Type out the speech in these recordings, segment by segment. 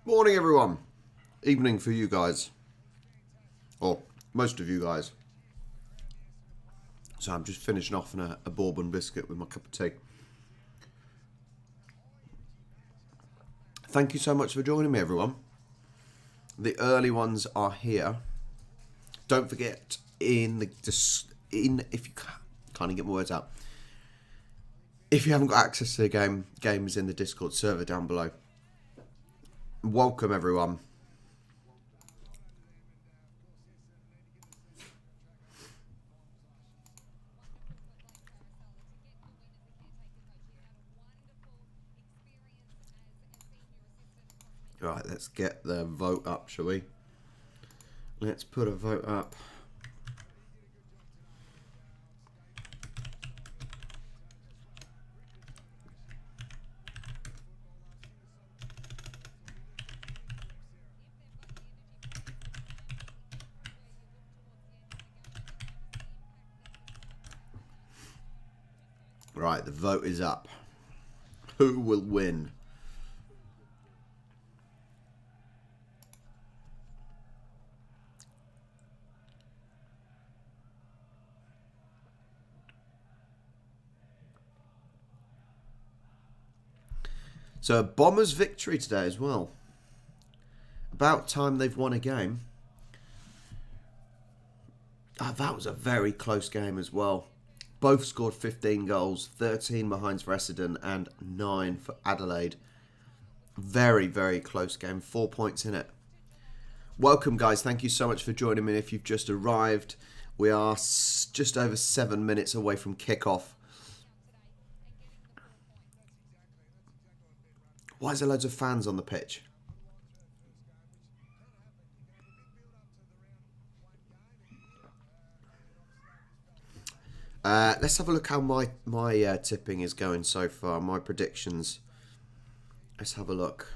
Morning, everyone. Evening for you guys. Or most of you guys. So I'm just finishing off on a bourbon biscuit with my cup of tea. Thank you so much for joining me, everyone. The early ones are here. Don't forget, if you can't get my words out. If you haven't got access to the game is in the Discord server down below. Welcome, everyone. Right, let's get the vote up, shall we? Let's put a vote up. Right, the vote is up. Who will win? So, a Bombers victory today as well. About time they've won a game. Oh, that was a very close game as well. Both scored 15 goals, 13 behinds for Essendon and 9 for Adelaide. Very, very close game. 4 points in it. Welcome, guys. Thank you so much for joining me if you've just arrived. We are just over 7 minutes away from kickoff. Why is there loads of fans on the pitch? Let's have a look how my tipping is going so far. My predictions. Let's have a look.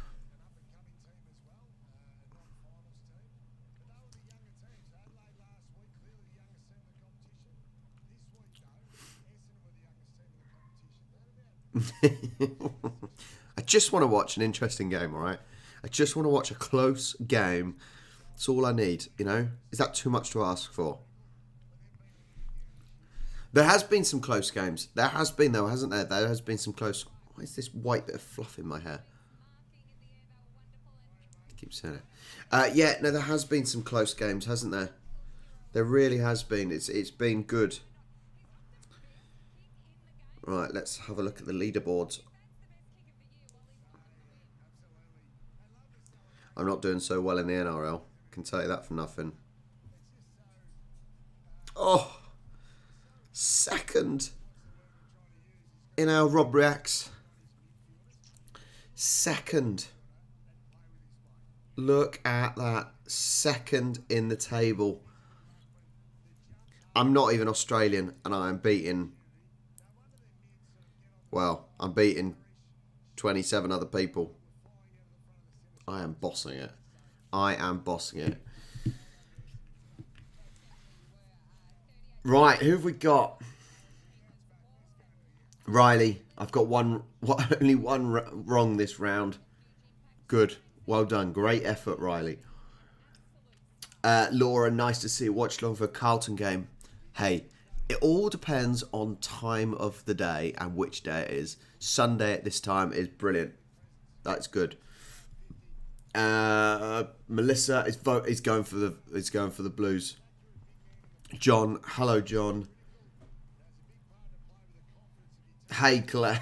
I just want to watch an interesting game, all right? I just want to watch a close game. That's all I need, you know? Is that too much to ask for? There has been some close games. There has been, though, hasn't there? There has been some close... Why is this white bit of fluff in my hair? I keep saying it. Yeah, no, there has been some close games, hasn't there? There really has been. It's been good. Right, let's have a look at the leaderboards. I'm not doing so well in the NRL. I can tell you that for nothing. Oh! Second in our ROBREACTS. Second. Look at that. Second in the table. I'm not even Australian and I am beating... Well, I'm beating 27 other people. I am bossing it. I am bossing it. Right, who have we got? Riley. I've got only one wrong this round. Good. Well done. Great effort, Riley. Laura, nice to see you. Watch along for a Carlton game. Hey, it all depends on time of the day and which day it is. Sunday at this time is brilliant. That's good. Melissa is going for the Blues. John, hello, John. Hey, Claire.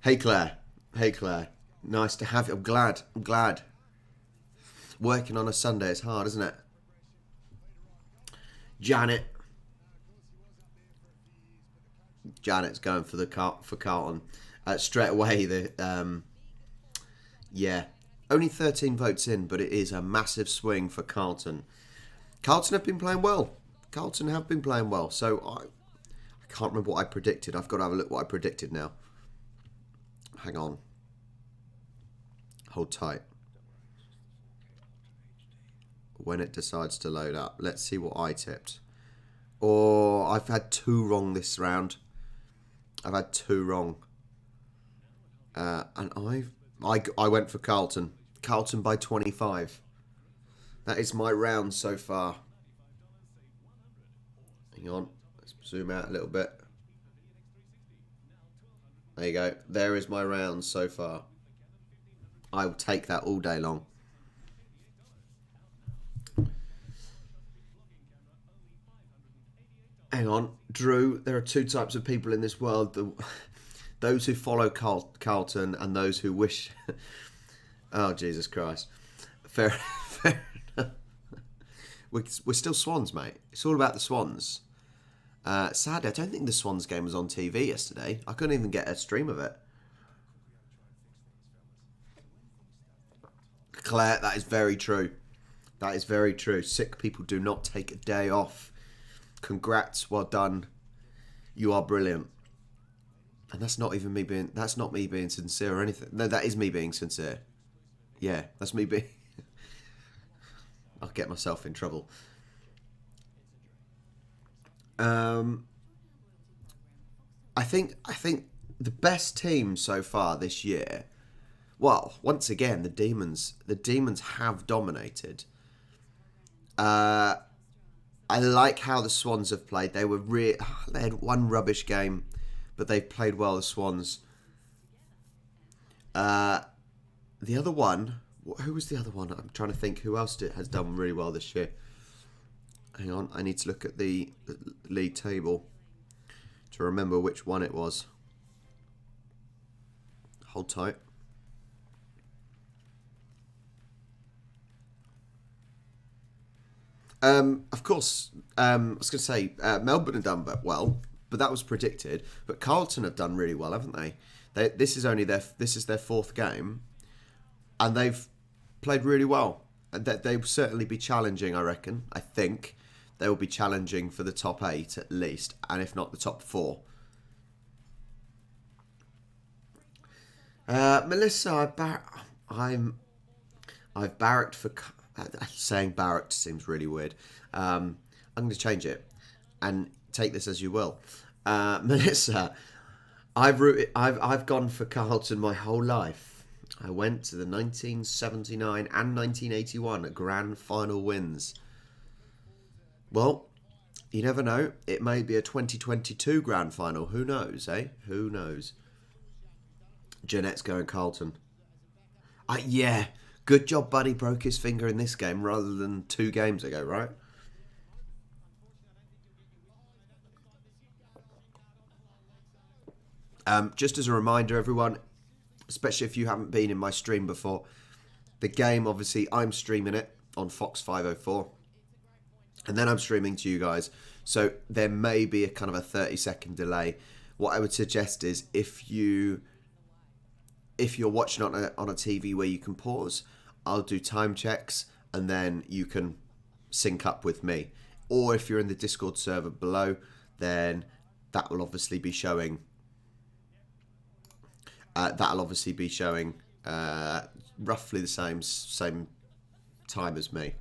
Hey, Claire. Hey, Claire. Nice to have you. I'm glad. Working on a Sunday is hard, isn't it? Janet's going for Carlton. Straight away, yeah. Only 13 votes in, but it is a massive swing for Carlton. Carlton have been playing well. So I can't remember what I predicted. I've got to have a look what I predicted now. Hang on. Hold tight. When it decides to load up. Let's see what I tipped. Oh, I've had 2 wrong this round. I've had 2 wrong. And I went for Carlton. Carlton by 25. That is my round so far. Hang on. Let's zoom out a little bit. There you go. There is my round so far. I will take that all day long. Hang on. Drew, there are two types of people in this world. Those who follow Carlton and those who wish... Oh, Jesus Christ. Fair enough. We're still Swans, mate. It's all about the Swans. Sadly, I don't think the Swans game was on TV yesterday. I couldn't even get a stream of it. Claire, that is very true. That is very true. Sick people do not take a day off. Congrats, well done. You are brilliant. And that's not even me being... That's not me being sincere or anything. No, that is me being sincere. Yeah, that's me being... I'll get myself in trouble. I think the best team so far this year. Well, once again, the Demons have dominated. I like how the Swans have played. They had one rubbish game, but they've played well. The Swans. The other one. Who was the other one? I'm trying to think who else has done really well this year. Hang on, I need to look at the league table to remember which one it was. Hold tight. Of course, I was going to say Melbourne have done well, but that was predicted. But Carlton have done really well, haven't they? This is their fourth game, and they've played really well. And they will certainly be challenging, I reckon. I think they will be challenging for the top 8 at least, and if not the top 4. Melissa, I've barracked for... Saying barracked seems really weird. I'm going to change it and take this as you will. Melissa, I've gone for Carlton my whole life. I went to the 1979 and 1981 grand final wins. Well, you never know. It may be a 2022 grand final. Who knows, eh? Who knows? Jeanette's going Carlton. Yeah. Good job Buddy broke his finger in this game rather than 2 games ago, right? Just as a reminder, everyone, especially if you haven't been in my stream before, the game, obviously, I'm streaming it on Fox 504. And then I'm streaming to you guys. So there may be a kind of a 30-second delay. What I would suggest is if you're watching on a TV where you can pause, I'll do time checks and then you can sync up with me. Or if you're in the Discord server below, then that will obviously be showing. Roughly the same time as me.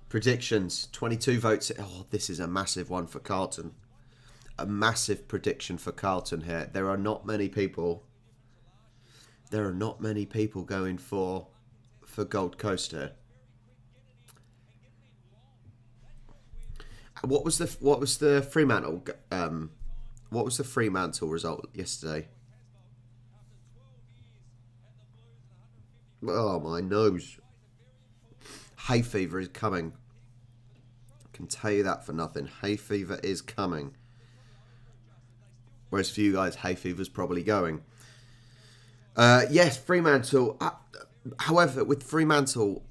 Predictions, 22 votes. Oh, this is a massive one for Carlton. A massive prediction for Carlton here. There are not many people going for Gold Coast here. What was the Fremantle result yesterday? Oh, my nose. Hay fever is coming. I can tell you that for nothing. Hay fever is coming. Whereas for you guys, hay fever's probably going. Yes, Fremantle. However, with Fremantle,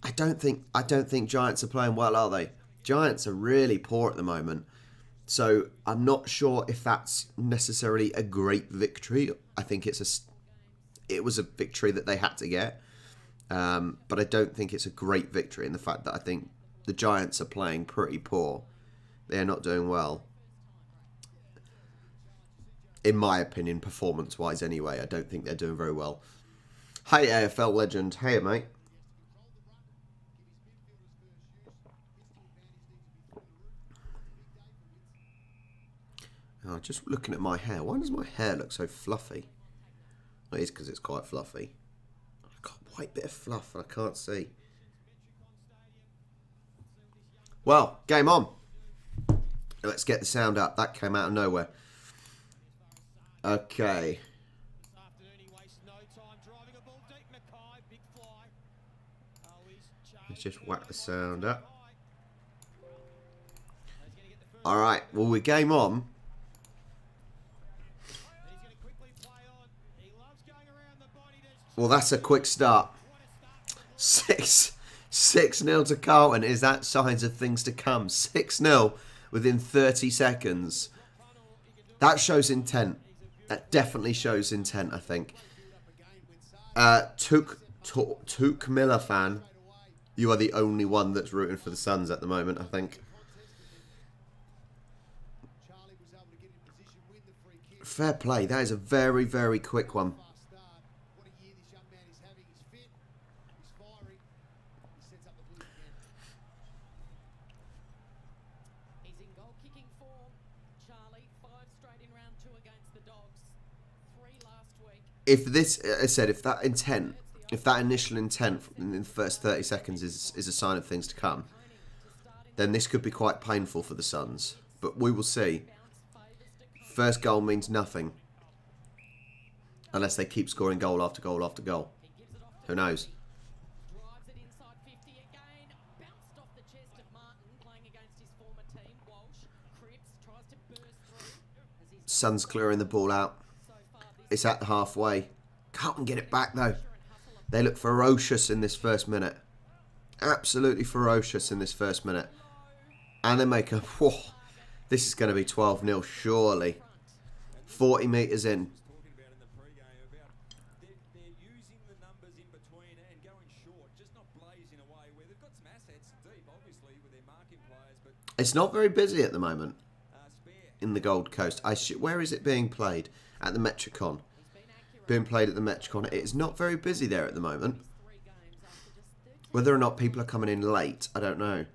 I don't think Giants are playing well, are they? Giants are really poor at the moment. So I'm not sure if that's necessarily a great victory. I think it was a victory that they had to get. But I don't think it's a great victory in the fact that I think the Giants are playing pretty poor. They're not doing well. In my opinion, performance-wise anyway, I don't think they're doing very well. Hey, AFL legend. Hey, mate. Oh, just looking at my hair. Why does my hair look so fluffy? Well, it is because it's quite fluffy. I've got a white bit of fluff and I can't see. Well, game on. Let's get the sound up. That came out of nowhere. Okay. Let's just whack the sound up. Alright, well, we're game on. Well, that's a quick start. 6-0 to Carlton. Is that signs of things to come? 6-0 within 30 seconds. That shows intent. That definitely shows intent, I think. Took Miller fan. You are the only one that's rooting for the Suns at the moment, I think. Fair play. That is a very, very quick one. If this, I said, if that intent, if that initial intent in the first 30 seconds is a sign of things to come, then this could be quite painful for the Suns. But we will see. First goal means nothing. Unless they keep scoring goal after goal after goal. Who knows? Suns clearing the ball out. It's at the halfway. Carlton get it back though. They look ferocious in this first minute. Absolutely ferocious in this first minute. And they make a... Whoa, this is going to be 12-0 surely. 40 metres in. It's not very busy at the moment in the Gold Coast. Where is it being played? At the Metricon. Being played at the Metricon. It is not very busy there at the moment. Whether or not people are coming in late, I don't know.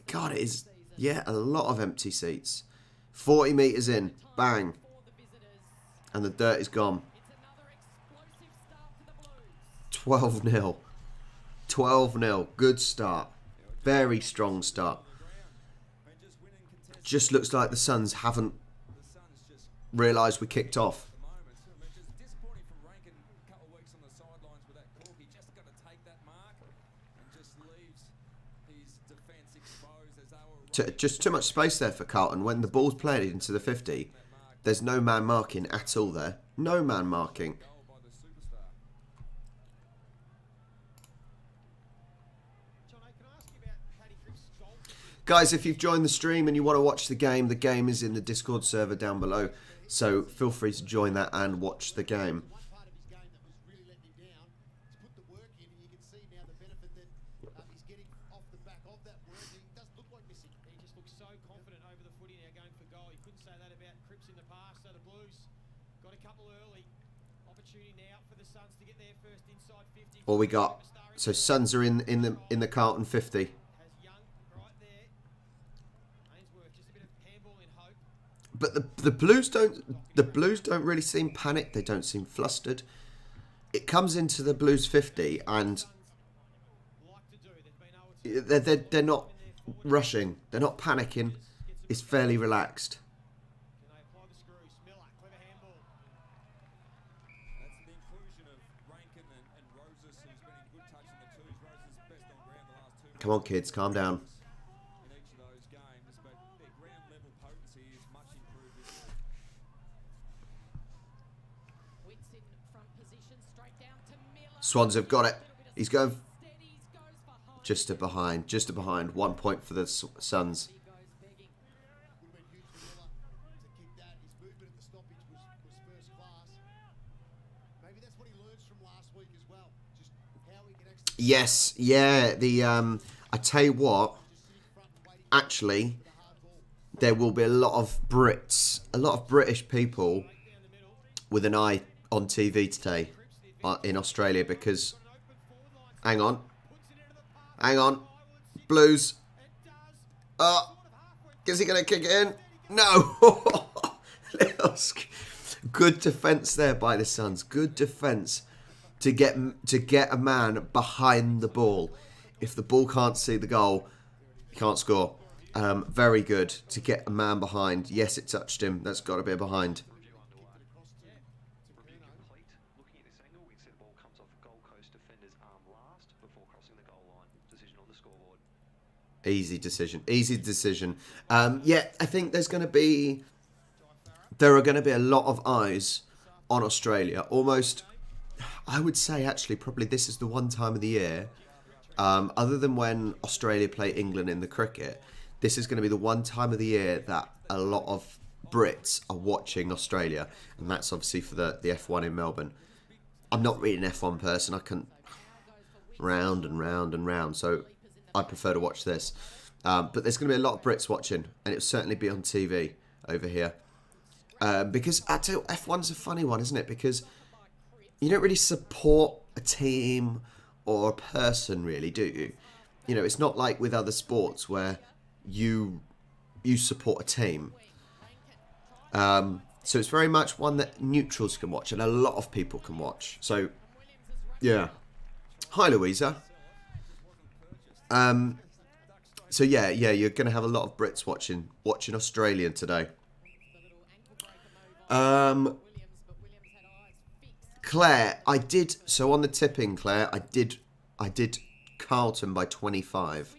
God, it is, yeah, a lot of empty seats. 40 metres in. Bang. And the dirt is gone. 12-0. 12-0. Good start. Very strong start. Just looks like the Suns haven't realised we kicked off. Just too much space there for Carlton. When the ball's played into the 50, there's no man marking at all there. No man marking. Guys, if you've joined the stream and you want to watch the game is in the Discord server down below. So feel free to join that and watch the game. What we got? So Suns are in the Carlton 50. But the Blues don't really seem panicked. They don't seem flustered. It comes into the Blues 50 and they're not rushing. They're not panicking. It's fairly relaxed. Come on, kids, calm down. Swans have got it. He's going just to behind. 1 point for the Suns. Yes, yeah. I tell you what. Actually, there will be a lot of Brits, a lot of British people with an eye on TV today in Australia because, hang on, Blues, Is he going to kick it in? No. Good defence there by the Suns. Good defence to get a man behind the ball. If the ball can't see the goal, he can't score. Very good to get a man behind. Yes, it touched him. That's got to be a behind. Easy decision. Easy decision. Yeah, I think there are going to be a lot of eyes on Australia. Almost, I would say actually probably this is the one time of the year, other than when Australia play England in the cricket, this is going to be the one time of the year that a lot of Brits are watching Australia. And that's obviously for the F1 in Melbourne. I'm not really an F1 person. I can round and round and round. So I prefer to watch this. But there's going to be a lot of Brits watching. And it'll certainly be on TV over here. Because I tell you, F1's a funny one, isn't it? Because you don't really support a team or a person, really, do you? You know, it's not like with other sports where you support a team. So it's very much one that neutrals can watch and a lot of people can watch. So, yeah. Hi, Louisa. So yeah, you're going to have a lot of Brits watching Australian today. Claire, so on the tipping, Claire, I did Carlton by 25.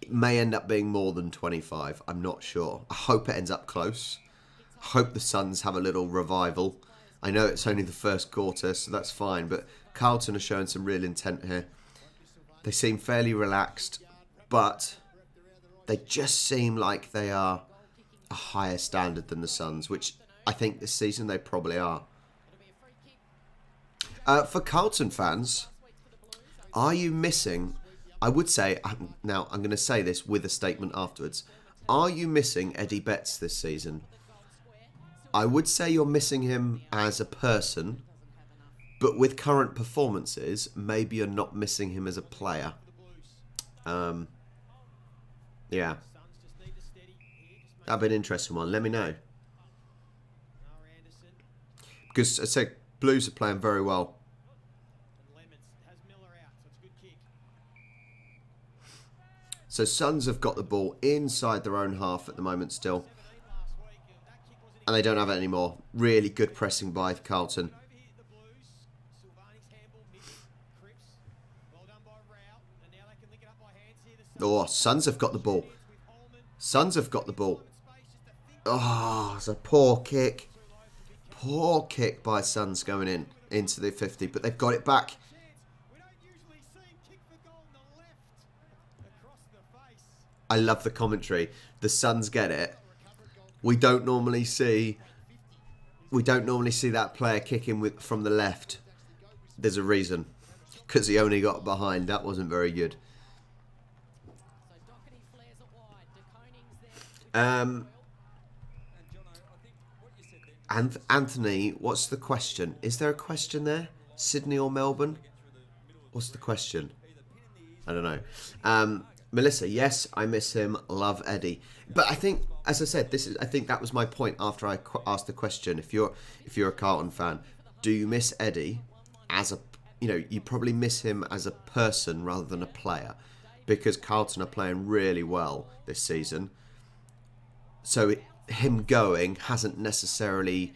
It may end up being more than 25. I'm not sure. I hope it ends up close. I hope the Suns have a little revival. I know it's only the first quarter, so that's fine, but Carlton are showing some real intent here. They seem fairly relaxed, but they just seem like they are a higher standard than the Suns, which I think this season they probably are. For Carlton fans, are you missing... I would say... Now, I'm going to say this with a statement afterwards. Are you missing Eddie Betts this season? I would say you're missing him as a person, but with current performances, maybe you're not missing him as a player. Yeah. That'd be an interesting one. Let me know. Because, I said, Blues are playing very well. So Suns have got the ball inside their own half at the moment still. And they don't have it anymore. Really good pressing by Carlton. Oh, Suns have got the ball. Suns have got the ball. Oh, it's a poor kick. Poor kick by Suns going into the 50. But they've got it back. I love the commentary. The Suns get it. We don't normally see that player kicking from the left. There's a reason. Because he only got behind. That wasn't very good. Anthony, what's the question? Is there a question there? Sydney or Melbourne? What's the question? I don't know. Melissa, yes, I miss him. Love Eddie. But I think, as I said, I think that was my point after I asked the question. If you're a Carlton fan, do you miss Eddie as a, you probably miss him as a person rather than a player, because Carlton are playing really well this season. So him going hasn't necessarily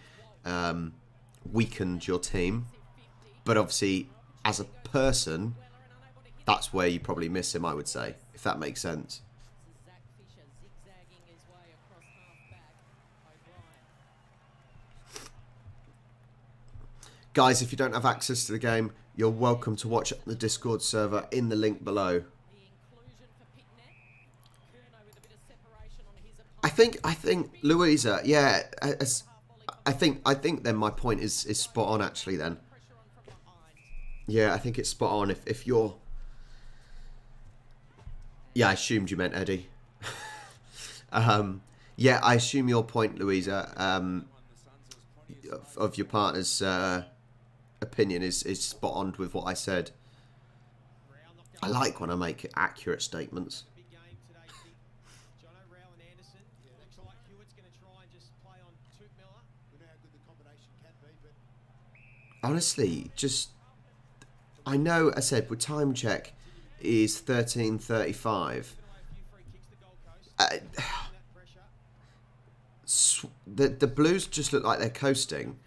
weakened your team, but obviously as a person, that's where you probably miss him, I would say, if that makes sense. Guys, if you don't have access to the game, you're welcome to watch the Discord server in the link below. I think Louisa, yeah, I think then my point is spot on actually then. Yeah, I think it's spot on if you're... Yeah, I assumed you meant Eddie. Yeah, I assume your point, Louisa, of your partner's opinion is spot on with what I said. I like when I make accurate statements. honestly, just... I know, I said, with time check is 13:35. The Blues just look like they're coasting,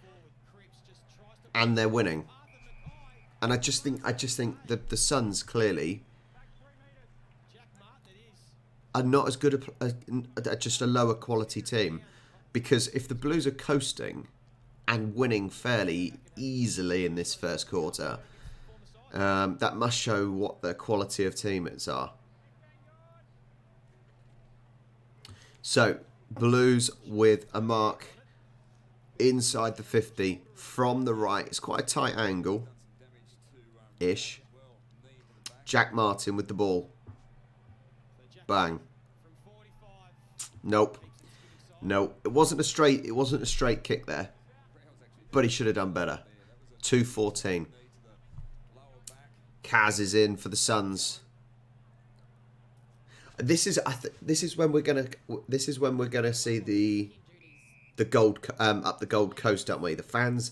and they're winning. And I just think the Suns clearly are not as good just a lower quality team, because if the Blues are coasting and winning fairly easily in this first quarter, that must show what the quality of teammates are. So, Blues with a mark inside the 50 from the right. It's quite a tight angle-ish. Jack Martin with the ball. Bang. Nope. No, it wasn't a straight kick there. But he should have done better. 2:14. Kaz is in for the Suns. This is when we're gonna see the Gold up the Gold Coast, aren't we? The fans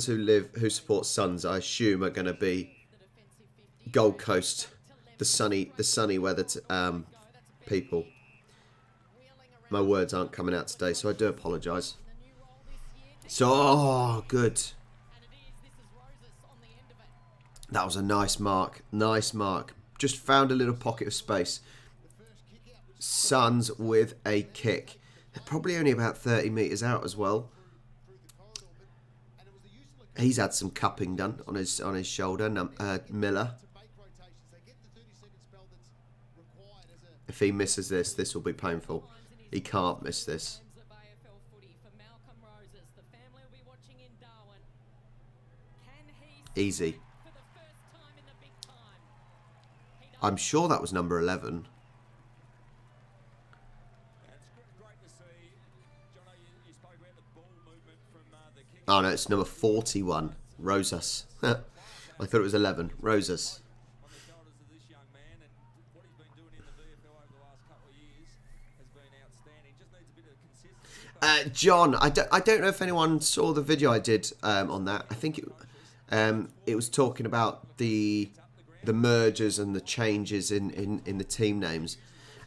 who support Suns, I assume, are going to be Gold Coast, the sunny weather people. My words aren't coming out today, so I do apologise. So, oh, good. That was a nice mark. Nice mark. Just found a little pocket of space. Suns with a kick. They're probably only about 30 metres out as well. He's had some cupping done on his shoulder, Miller. If he misses this will be painful. He can't miss this. Easy. I'm sure that was number 11. Oh no, it's number 41. Rosas. I thought it was 11. Rosas. John, I don't know if anyone saw the video I did on that. I think it was talking about the mergers and the changes in the team names,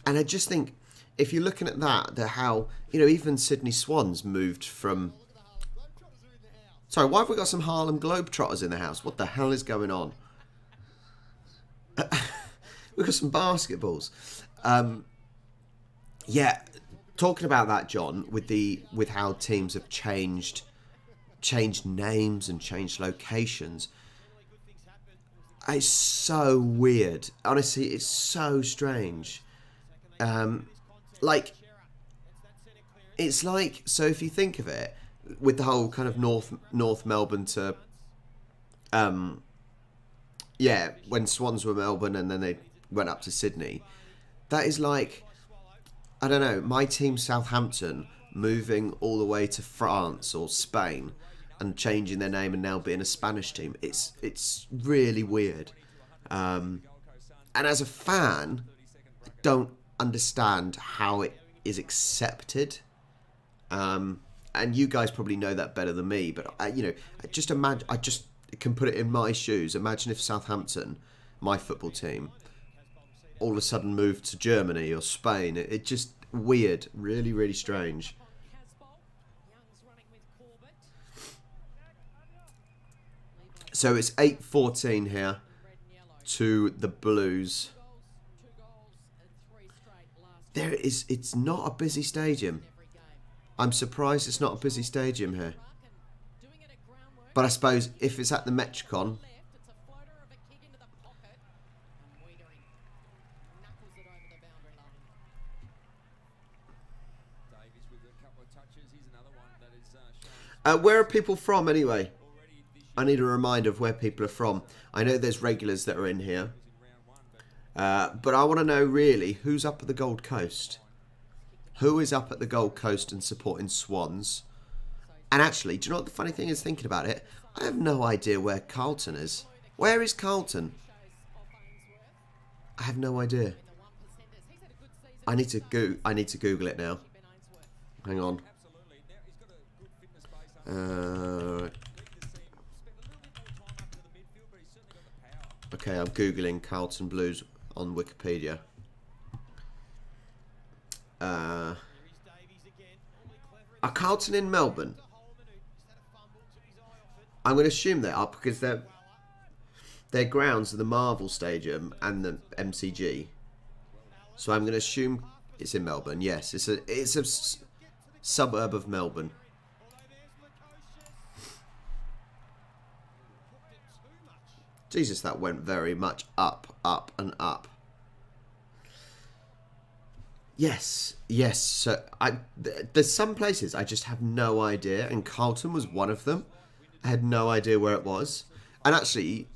and I just think if you're looking at that, how even Sydney Swans moved from. Sorry, why have we got some Harlem Globetrotters in the house? What the hell is going on? We've got some basketballs. Yeah, talking about that, John, with how teams have changed names and changed locations. It's so weird. Honestly, it's so strange. It's like, so if you think of it, with the whole kind of North Melbourne to, when Swans were Melbourne and then they went up to Sydney, that is like, I don't know, my team Southampton moving all the way to France or Spain and changing their name and now being a Spanish team. It's really weird. And as a fan, I don't understand how it is accepted. And you guys probably know that better than me, but I just imagine. I just can put it in my shoes. Imagine if Southampton, my football team, all of a sudden moved to Germany or Spain. It just weird, really, really strange. So it's 8:14 here to the Blues. It's not a busy stadium. I'm surprised it's not a busy stadium here. But I suppose if it's at the Metricon, where are people from anyway? I need a reminder of where people are from. I know there's regulars that are in here. But I want to know really who's up at the Gold Coast. Who is up at the Gold Coast and supporting Swans? And actually, do you know what the funny thing is thinking about it? I have no idea where Carlton is. Where is Carlton? I have no idea. I need to Google it now. Hang on. Okay, I'm Googling Carlton Blues on Wikipedia. Are Carlton in Melbourne? I'm going to assume they are because their grounds are the Marvel Stadium and the MCG. So I'm going to assume it's in Melbourne. Yes, it's a suburb of Melbourne. Jesus, that went very much up, up, and up. Yes, yes. So there's some places I just have no idea, and Carlton was one of them. I had no idea where it was. And actually,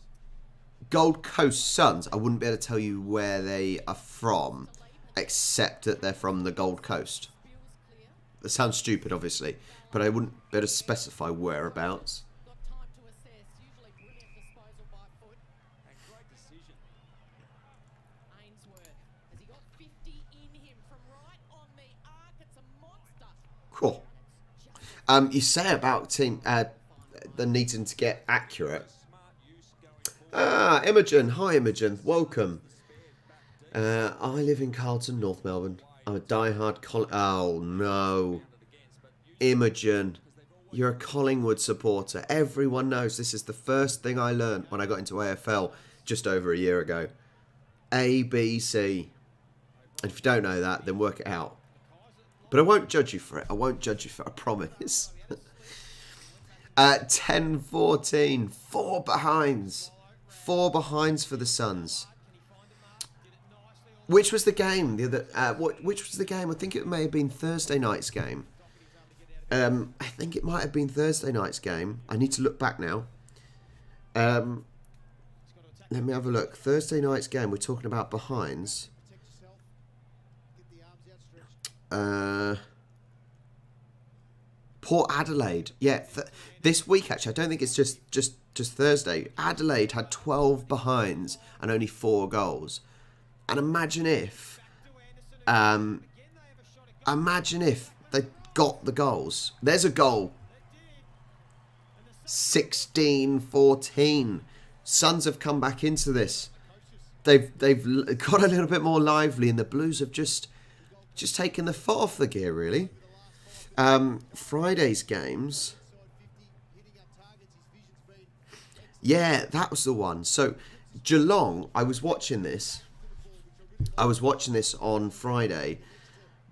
Gold Coast Suns, I wouldn't be able to tell you where they are from, except that they're from the Gold Coast. That sounds stupid, obviously, but I wouldn't be able to specify whereabouts. Cool. You say about the needing to get accurate. Ah, Imogen. Hi, Imogen. Welcome. I live in Carlton, North Melbourne. I'm a diehard Oh, no. Imogen. You're a Collingwood supporter. Everyone knows this is the first thing I learned when I got into AFL just over a year ago. A, B, C. And if you don't know that, then work it out. But I won't judge you for it. I won't judge you for it, I promise. 10-14. 4 behinds. 4 behinds for the Suns. Which was the game? Which was the game? I think it may have been Thursday night's game. I think it might have been Thursday night's game. I need to look back now. Let me have a look. Thursday night's game. We're talking about behinds. Port Adelaide. Yeah, this week actually. I don't think it's just Thursday. Adelaide had 12 behinds and only 4 goals. And imagine if they got the goals. There's a goal. 16-14. Suns have come back into this. They've got a little bit more lively, and the Blues have just taken the foot off the gear, really. Friday's games. Yeah, that was the one. So Geelong, I was watching this on Friday.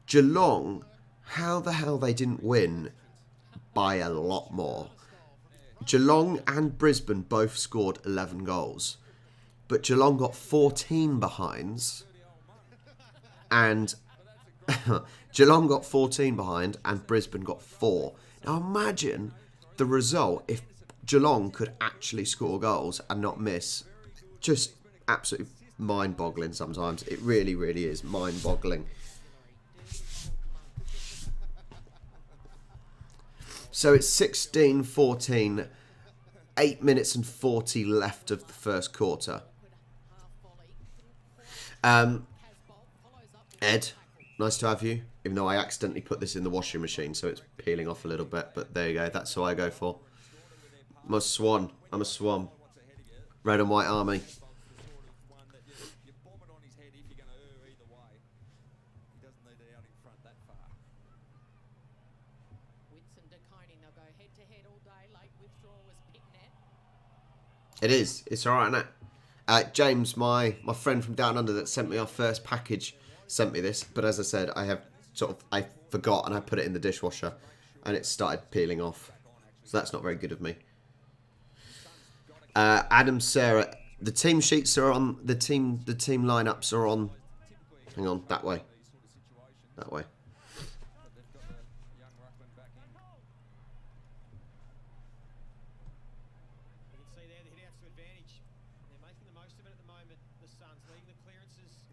Geelong, how the hell they didn't win by a lot more. Geelong and Brisbane both scored 11 goals. But Geelong got 14 behinds. And Geelong got 14 behind and Brisbane got 4. Now imagine the result if Geelong could actually score goals and not miss. Just absolutely mind-boggling sometimes. It really, really is mind-boggling. So it's 16-14, 8 minutes and 40 left of the first quarter. Ed, nice to have you. Even though I accidentally put this in the washing machine, so it's peeling off a little bit. But there you go. That's what I go for. I'm a swan. I'm a swan. Red and white army. It is. It's all right, isn't it? James, my friend from down under that sent me our first package, sent me this. But as I said, I forgot and I put it in the dishwasher, and it started peeling off. So that's not very good of me. Adam, Sarah, the team sheets are on. The team lineups are on. Hang on, that way. That way.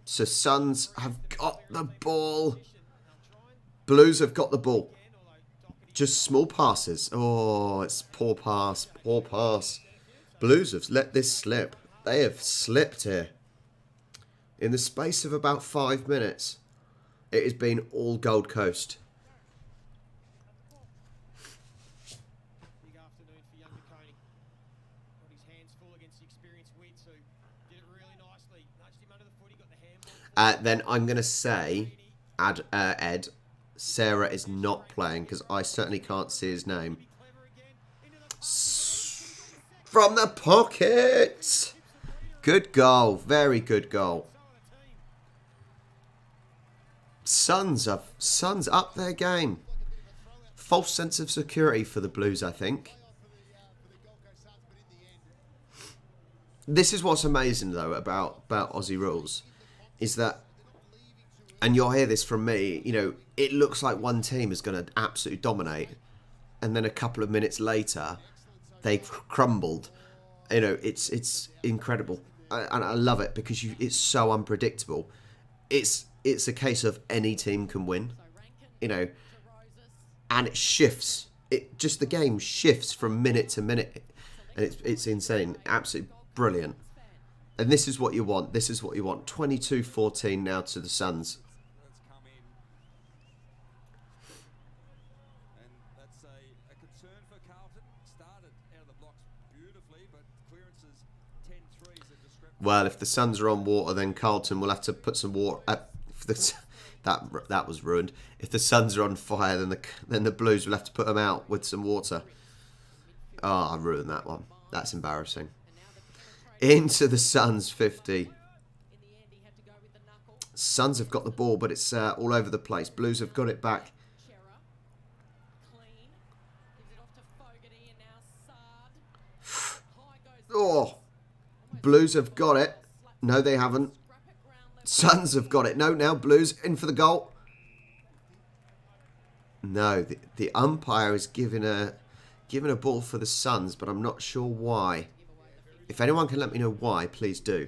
So Suns have got the ball. Blues have got the ball. Just small passes. Oh, it's poor pass. Poor pass. Blues have let this slip. They have slipped here. In the space of about 5 minutes, it has been all Gold Coast. Then I'm going to say, Ed, Sarah is not playing because I certainly can't see his name. From the pocket! Good goal. Very good goal. Suns up their game. False sense of security for the Blues, I think. This is what's amazing, though, about Aussie rules. Is that, and you'll hear this from me, you know, it looks like one team is going to absolutely dominate. And then a couple of minutes later, they've crumbled. You know, it's incredible. And I love it because it's so unpredictable. It's a case of any team can win, you know, and it shifts. The game shifts from minute to minute, and it's insane, absolutely brilliant. And this is what you want. This is what you want. 22-14 now to the Suns. And that's a concern for Carlton. Started out of the blocks beautifully, but clearances 10-3 is a discrepancy. Well, if the Suns are on water, then Carlton will have to put some water. That was ruined. If the Suns are on fire, then the Blues will have to put them out with some water. Oh, I ruined that one. That's embarrassing. Into the Suns 50. Suns have got the ball, but it's all over the place. Blues have got it back. Oh, Blues have got it. No, they haven't. Suns have got it. No, now Blues in for the goal. No, the umpire is giving a ball for the Suns, but I'm not sure why. If anyone can let me know why, please do.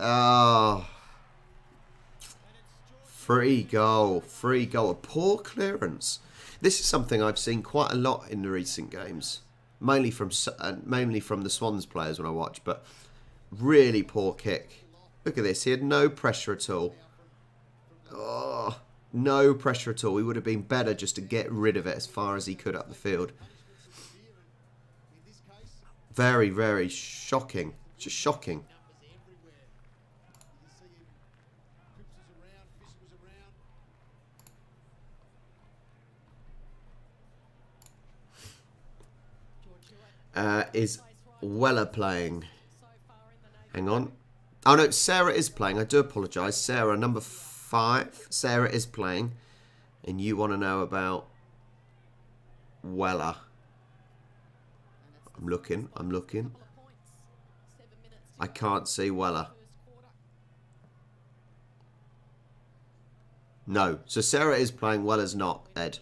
Oh. Free goal. A poor clearance. This is something I've seen quite a lot in the recent games. Mainly from the Swans players when I watch, but really poor kick. Look at this. He had no pressure at all. Oh. No pressure at all. He would have been better just to get rid of it as far as he could up the field. Very, very shocking. Just shocking. Is Weller playing? Hang on. Oh no, Sarah is playing. I do apologise. Sarah, number 5. Sarah is playing. And you want to know about Weller. I'm looking. I can't see Weller. No. So Sarah is playing. Weller's not, Ed.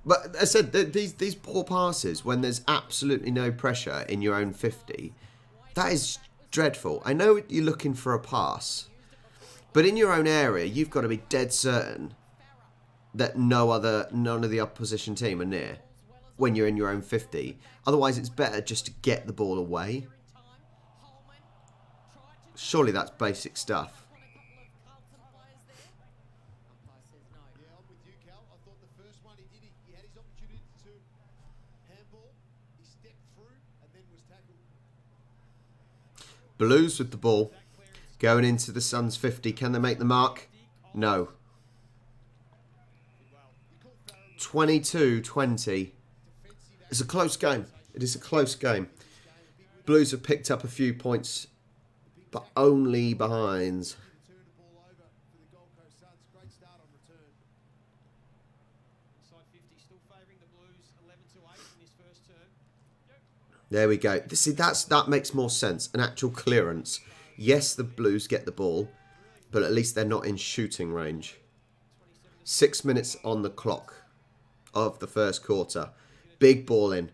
But as I said, these poor passes, when there's absolutely no pressure in your own 50, that is dreadful. I know you're looking for a pass, but in your own area, you've got to be dead certain that none of the opposition team are near when you're in your own 50. Otherwise, it's better just to get the ball away. Surely that's basic stuff. Blues with the ball. Going into the Suns 50. Can they make the mark? No. 22-20. It's a close game. It is a close game. Blues have picked up a few points, but only behinds. There we go. See, that makes more sense. An actual clearance. Yes, the Blues get the ball, but at least they're not in shooting range. 6 minutes on the clock of the first quarter. Big ball in.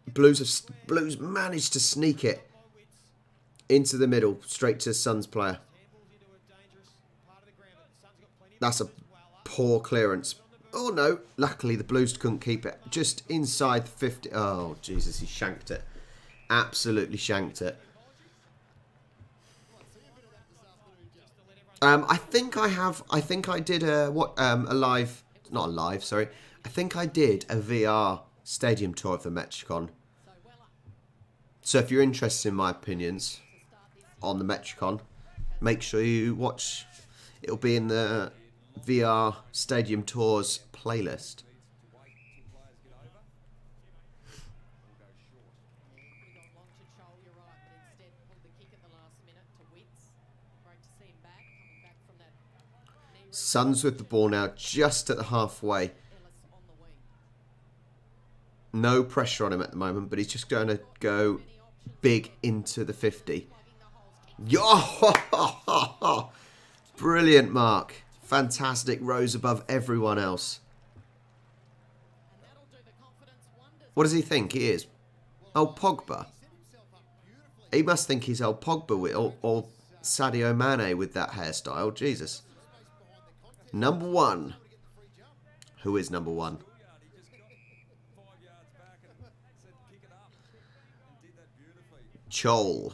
Blues managed to sneak it into the middle, straight to Suns player. That's a poor clearance. Oh no, luckily the Blues couldn't keep it. Just inside the 50. Oh, Jesus, he shanked it. Absolutely shanked it. I think I have. I think I did a live, not a live. Sorry, I think I did a VR stadium tour of the Metricon. So if you're interested in my opinions on the Metricon, make sure you watch. It'll be in the VR stadium tours playlist. Suns with the ball now, just at the halfway. No pressure on him at the moment, but he's just going to go big into the 50. Yo! Brilliant mark. Fantastic. Rose above everyone else. What does he think he is? Oh, Pogba. He must think he's old Pogba or Sadio Mane with that hairstyle. Jesus. Number 1. Who is number 1? Chol.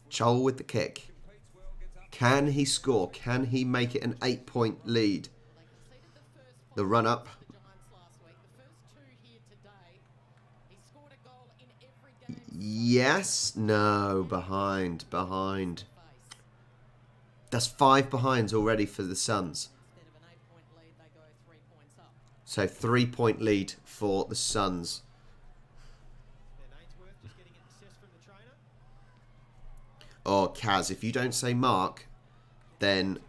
Chol with the kick. Can he score? Can he make it an 8-point lead? The run up. Yes. No. Behind. That's 5 behinds already for the Suns. So 3-point lead for the Suns. Oh, Kaz, if you don't say mark, then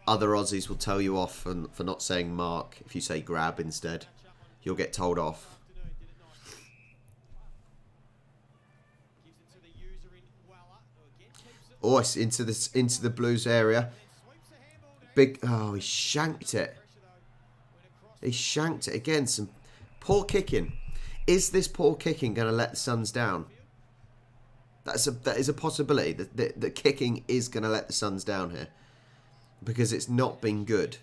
other Aussies will tell you off for not saying mark. If you say grab instead, you'll get told off. Oh, it's into the Blues area. Big. Oh, he shanked it. He shanked it again. Some poor kicking. Is this poor kicking going to let the Suns down? That is a possibility. The kicking is going to let the Suns down here, because it's not been good.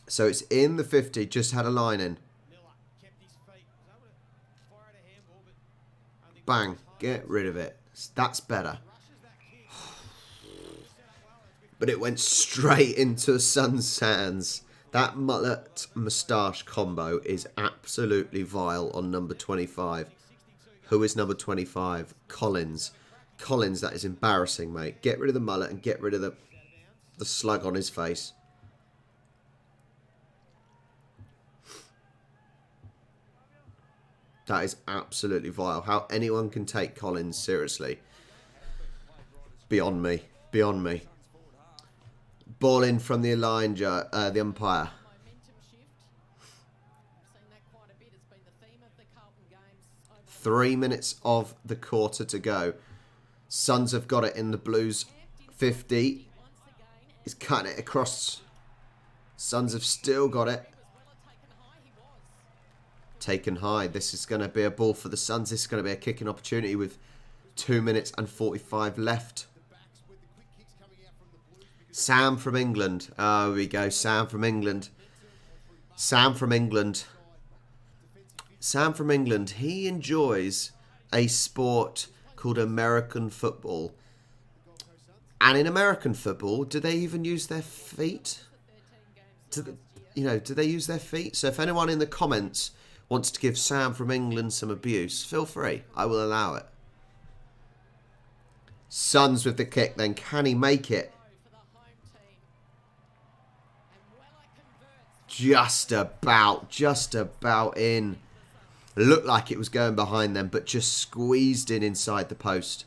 So it's in the 50. Just had a line in. Bang. Get rid of it. That's better. But it went straight into Suns' hands. That mullet moustache combo is absolutely vile on number 25. Who is number 25? Collins. Collins, that is embarrassing, mate. Get rid of the mullet and get rid of the slug on his face. That is absolutely vile. How anyone can take Collins seriously. Beyond me. Beyond me. Ball in from the the umpire. 3 minutes of the quarter to go. Suns have got it in the Blues 50. He's cutting it across. Suns have still got it. Taken high. This is going to be a ball for the Suns. This is going to be a kicking opportunity with 2 minutes and 45 left. Sam from England. Oh, here we go. Sam from England. Sam from England. Sam from England. He enjoys a sport called American football. And in American football, do they even use their feet? Do they use their feet? So if anyone in the comments wants to give Sam from England some abuse, feel free. I will allow it. Suns with the kick then. Can he make it? Just about in. Looked like it was going behind them, but just squeezed in inside the post.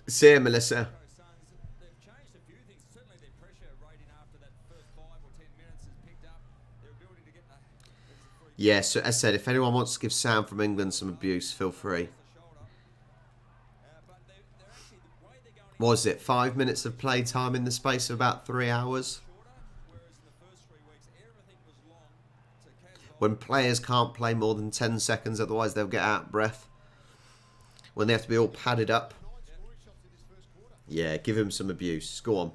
See you, Melissa. Yeah, so as I said, if anyone wants to give Sam from England some abuse, feel free. Was it 5 minutes of play time in the space of about 3 hours? When players can't play more than 10 seconds, otherwise they'll get out of breath. When they have to be all padded up. Yeah, give him some abuse. Go on.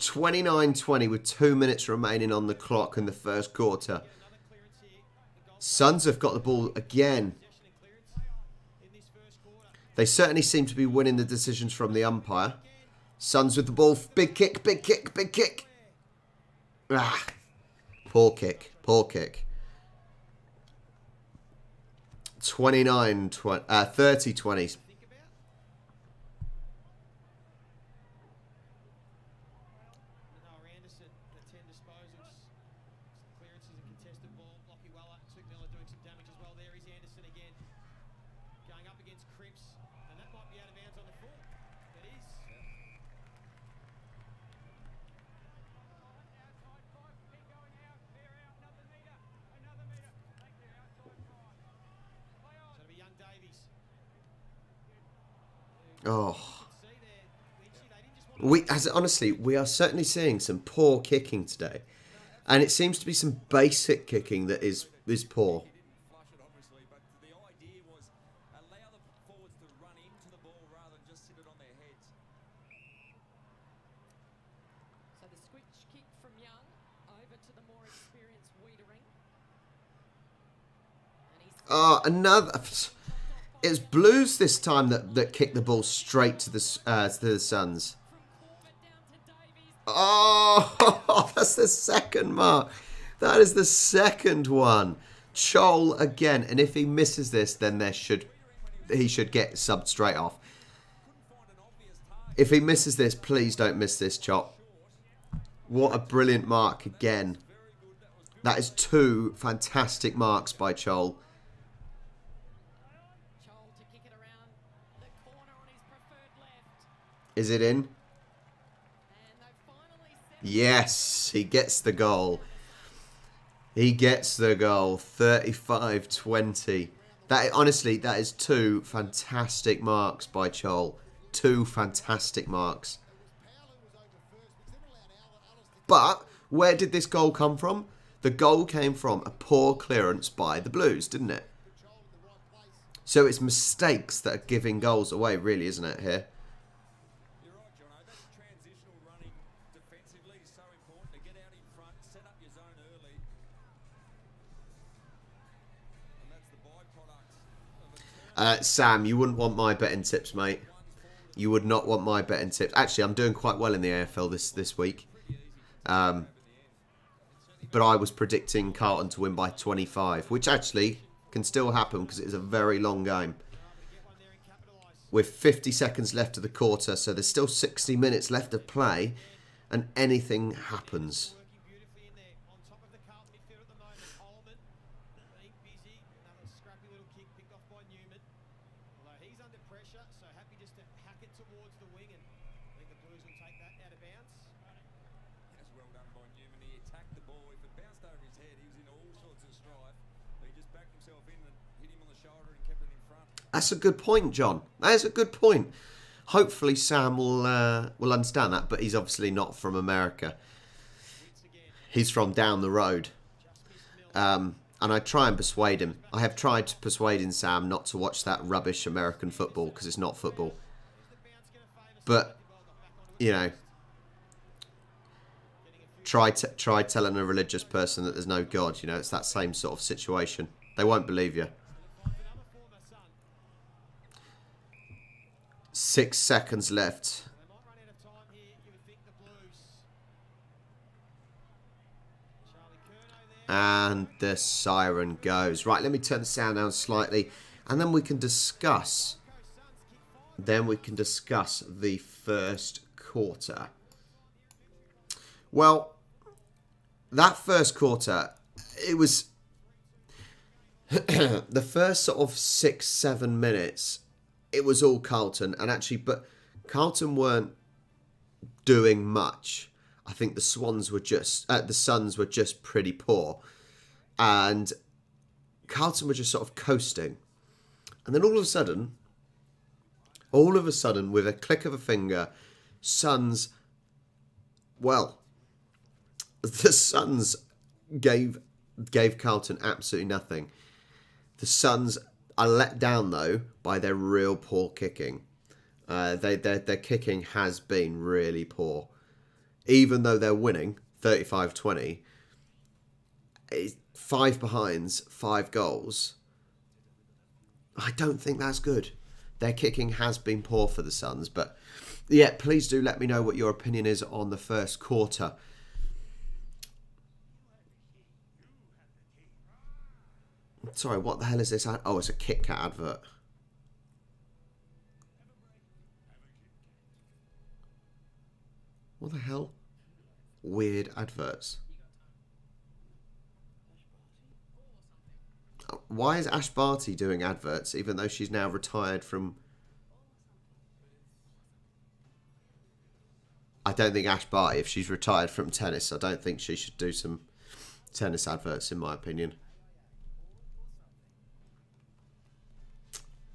29-20 with 2 minutes remaining on the clock in the first quarter. Suns have got the ball again. They certainly seem to be winning the decisions from the umpire. Suns with the ball. Big kick, big kick, big kick. Ah, poor kick, poor kick. 30-20. Oh, honestly, we are certainly seeing some poor kicking today, and it seems to be some basic kicking that is poor. Flush it, obviously, but the idea was allow the forwards to run into the ball rather than just sit it on their heads. So the switch kick from Young over to the more experienced Wiedering. Another. It's Blues this time that kicked the ball straight to the Suns. Oh, that's the second mark. That is the second one. Chol again, and if he misses this, then he should get subbed straight off. If he misses this, please don't miss this, Chop. What a brilliant mark again. That is 2 fantastic marks by Chol. Is it in? Yes, he gets the goal. He gets the goal. 35-20. Honestly, that is 2 fantastic marks by Chol. 2 fantastic marks. But where did this goal come from? The goal came from a poor clearance by the Blues, didn't it? So it's mistakes that are giving goals away, really, isn't it, here? Sam, you wouldn't want my betting tips, mate. You would not want my betting tips. Actually, I'm doing quite well in the AFL this week. But I was predicting Carlton to win by 25, which actually can still happen because it is a very long game. With 50 seconds left of the quarter, so there's still 60 minutes left of play, and anything happens. That's a good point, John. That is a good point. Hopefully Sam will understand that, but he's obviously not from America. He's from down the road. And I try and persuade him. I have tried persuading Sam not to watch that rubbish American football because it's not football. But, you know, try telling a religious person that there's no God. You know, it's that same sort of situation. They won't believe you. 6 seconds left. And the siren goes. Right, let me turn the sound down slightly. And then we can discuss. The first quarter. Well, that first quarter, it was the first sort of 6-7 minutes. It was all Carlton, and actually, but Carlton weren't doing much. I think the Suns were just pretty poor, and Carlton were just sort of coasting. And then all of a sudden, with a click of a finger, the Suns gave Carlton absolutely nothing. The Suns are let down, though, by their real poor kicking. Their kicking has been really poor. even though they're winning 35-20, it's 5 behinds, 5 goals. I don't think that's good. Their kicking has been poor for the Suns, but yeah, please do let me know what your opinion is on the first quarter. Sorry, what the hell is this? Oh, it's a Kit Kat advert. What the hell? Weird adverts. Why is Ash Barty doing adverts even though she's now retired from... I don't think Ash Barty, if she's retired from tennis, I don't think she should do some tennis adverts, in my opinion.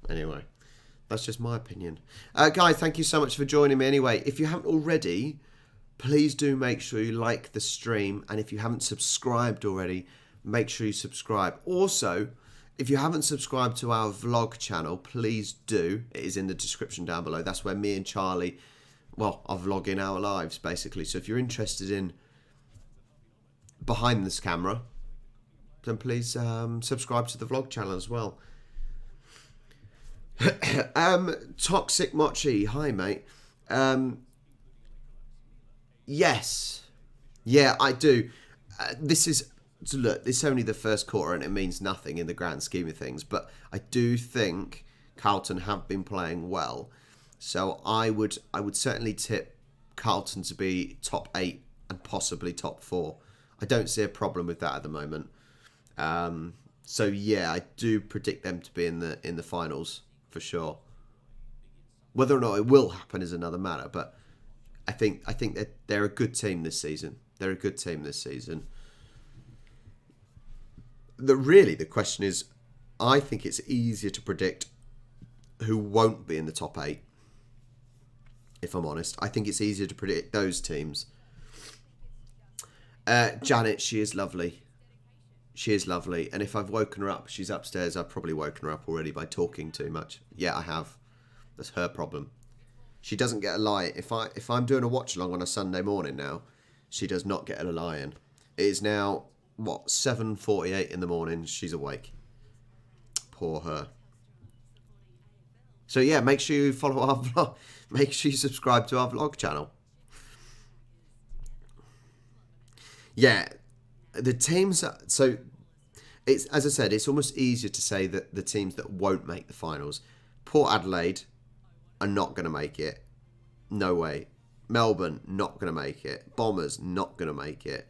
Anyway, that's just my opinion. Guys, thank you so much for joining me anyway. If you haven't already, please do make sure you like the stream. And if you haven't subscribed already, make sure you subscribe. Also, if you haven't subscribed to our vlog channel, please do. It is in the description down below. That's where me and Charlie, well, are vlogging our lives, basically. So if you're interested in behind this camera, then please subscribe to the vlog channel as well. Toxic Mochi, hi mate. Yes, yeah, I do. This is, look, this is only the first quarter and it means nothing in the grand scheme of things, but I do think Carlton have been playing well, so I would certainly tip Carlton to be top 8 and possibly top 4. I don't see a problem with that at the moment. So yeah, I do predict them to be in the finals for sure. Whether or not it will happen is another matter, but I think that they're a good team this season. They're a good team this season. The question is, I think it's easier to predict who won't be in the top 8. If I'm honest, I think it's easier to predict those teams. Janet, she is lovely. She is lovely, and if I've woken her up, she's upstairs. I've probably woken her up already by talking too much. Yeah, I have. That's her problem. She doesn't get a lie. If I'm doing a watch along on a Sunday morning now, she does not get a lie-in. It is now, what, 7:48 in the morning. She's awake. Poor her. So yeah, make sure you follow our vlog. Make sure you subscribe to our vlog channel. Yeah. The teams, so it's, as I said, it's almost easier to say that the teams that won't make the finals. Port Adelaide are not going to make it. No way. Melbourne, not going to make it. Bombers, not going to make it.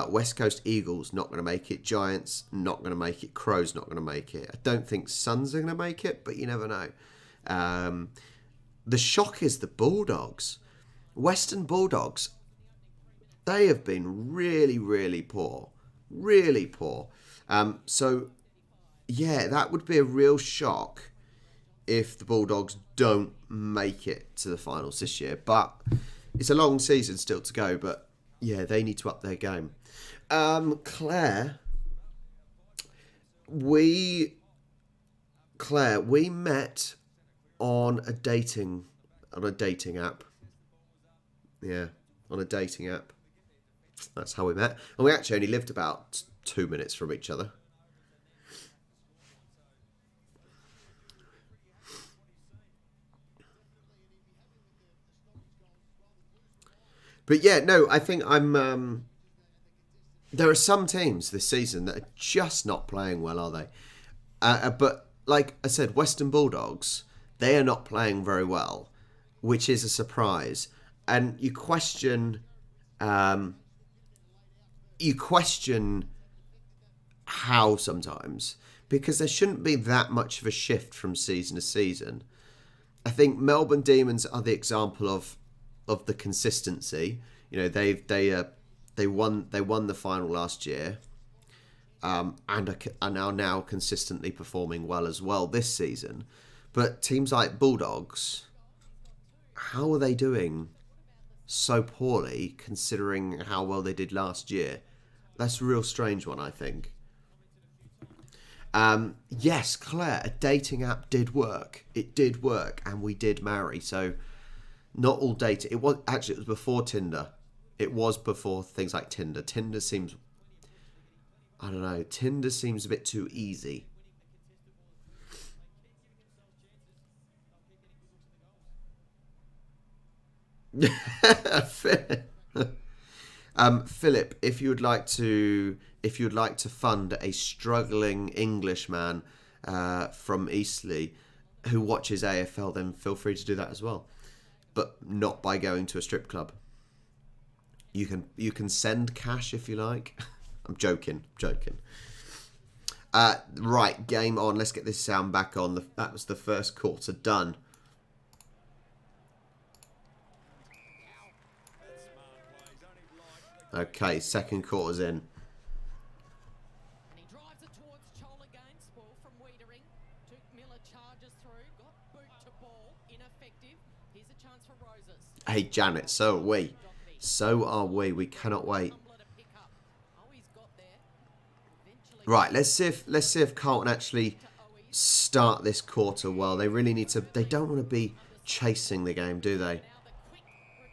West Coast Eagles, not going to make it. Giants, not going to make it. Crows, not going to make it. I don't think Suns are going to make it, but you never know. The shock is the Bulldogs. Western Bulldogs, they have been really, really poor. Really poor. So, yeah, that would be a real shock if the Bulldogs don't make it to the finals this year. But it's a long season still to go. But, yeah, they need to up their game. Claire, we met on a dating app. Yeah, on a dating app. That's how we met. And we actually only lived about 2 minutes from each other. But yeah, no, I think I'm... there are some teams this season that are just not playing well, are they? But like I said, Western Bulldogs, they are not playing very well, which is a surprise. And you question... how sometimes, because there shouldn't be that much of a shift from season to season. I think Melbourne Demons are the example of the consistency. You know, they won the final last year, and are now consistently performing well as well this season. But teams like Bulldogs, how are they doing so poorly considering how well they did last year? That's a real strange one, I think. Yes, Claire, a dating app did work. It did work, and we did marry. So, not all dating. It was before Tinder. It was before things like Tinder. Tinder seems... I don't know. Tinder seems a bit too easy. Philip, if you would like to fund a struggling Englishman from Eastleigh who watches AFL, then feel free to do that as well, but not by going to a strip club. You can send cash if you like. I'm joking. Right, game on. Let's get this sound back on. That was the first quarter done. Okay, second quarter's in. And he drives it towards Chol again. Spoil from Wiedering. Took Miller, charges through. Got boot to ball. Ineffective. Here's a chance for Roses. Hey, Janet, so are we. So are we. We cannot wait. Tumbler to pick up. Oh, he's got there. Eventually Right, let's see if Carlton actually start this quarter well. They really need to. They don't want to be chasing the game, do they? now the quick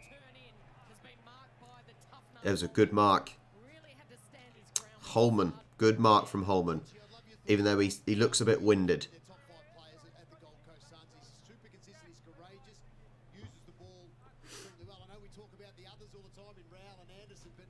return in has been marked by the tough number. It was a good mark. Really had to stand his ground. Holman, good mark from Holman. Even though he looks a bit winded. Their top 5 players at the Gold Coast Suns. He's super consistent, he's courageous, uses the ball extremely well. I know we talk about the others all the time in Rowell and Anderson, but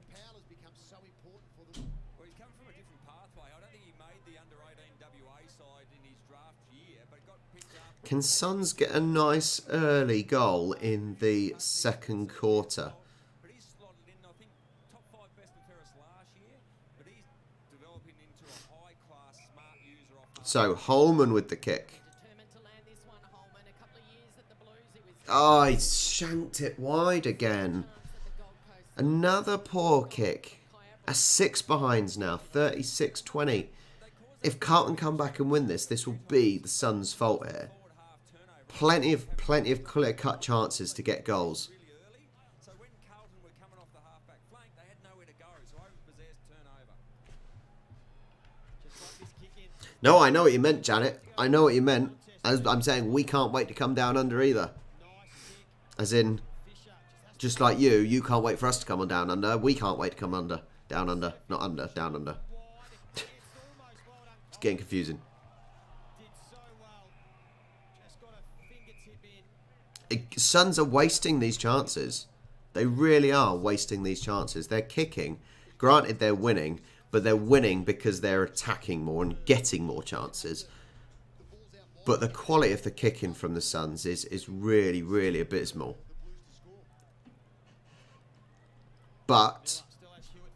Powell has become so important for them. Well, he's come from a different pathway. I don't think he made the under-18 WA side in his draft year, but got picked up. Can Suns get a nice early goal in the second quarter? But he's slotted in, I think, top 5 best and fairest last year, but he's developing into a high-class, smart user off the So, Holman with the kick. Determined to land this one, Holman. A couple of years at the Blues, he was Oh, he shanked it wide again. at the Gold Coast. Another poor kick. A 6 behinds now, 36-20. If Carlton come back and win this, this will be the Suns' fault here. Plenty of clear-cut chances to get goals. really early. So when Carlton were coming off the half-back flank, they had nowhere to go. So overpossessed turnover. Just like this kick in. No, I know what you meant, Janet. I know what you meant. As I'm saying, we can't wait to come down under either. As in, just like you can't wait for us to come on down under. We can't wait to come under. Down under. Not under, down under. It's getting confusing. Did so well. Just got a fingertip in. Suns are wasting these chances. They really are wasting these chances. They're kicking. Granted, they're winning, but they're winning because they're attacking more and getting more chances. But the quality of the kicking from the Suns is really, really abysmal. But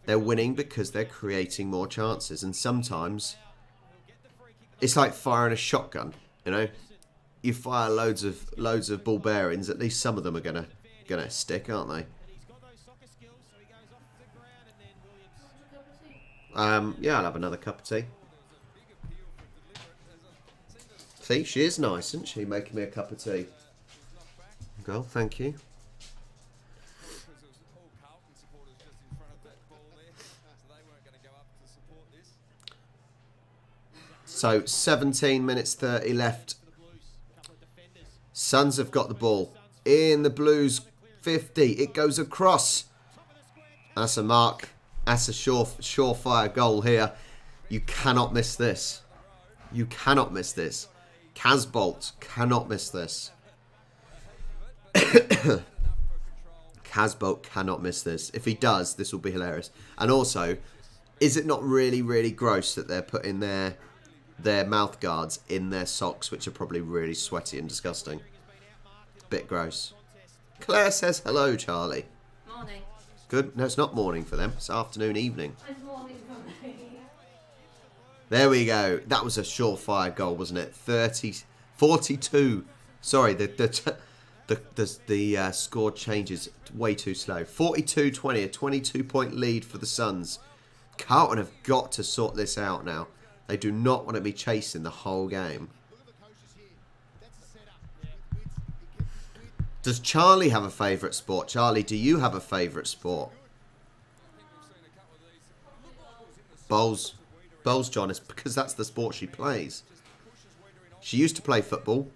they're winning because they're creating more chances. And sometimes it's like firing a shotgun, you know? You fire loads of ball bearings, at least some of them are gonna stick, aren't they? He's got those soccer skills, so he goes off the ground and then Williams. Yeah, I'll have another cup of tea. See, she is nice, isn't she? Making me a cup of tea. Girl, thank you. Because it was all Carlton supporters just in front of that ball there. So they weren't going to go up to support this. So, 17 minutes 30 left. Suns have got the ball. In the Blues 50. It goes across. That's a mark. That's a surefire goal here. You cannot miss this. You cannot miss this. Casbolt cannot miss this. Casbolt cannot miss this. If he does, this will be hilarious. And also, is it not really, really gross that they're putting their mouth guards in their socks, which are probably really sweaty and disgusting? Bit gross. Claire says hello, Charlie. Morning. Good. No, it's not morning for them. It's afternoon, evening. It's morning for me. There we go. That was a surefire goal, wasn't it? 42. Sorry, the score changes way too slow. 42-20, a 22-point lead for the Suns. Carlton have got to sort this out now. They do not want to be chasing the whole game. Does Charlie have a favourite sport? Charlie, do you have a favourite sport? Bowls. Bowls, John, is because that's the sport she plays. She used to play football.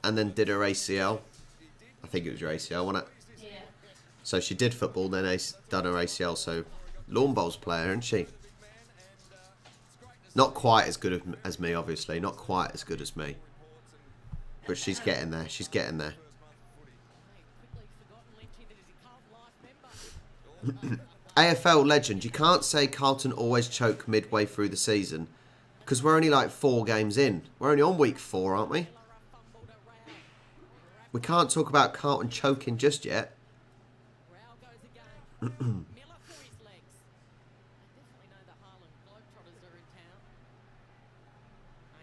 And then did her ACL. I think it was your ACL, wasn't it? Yeah. So she did football, then done her ACL. So lawn bowls player, isn't she? Not quite as good as me, obviously. Not quite as good as me. But she's getting there. She's getting there. AFL legend. You can't say Carlton always choke midway through the season. Because we're only like 4 games in. We're only on week 4, aren't we? We can't talk about Carlton choking just yet.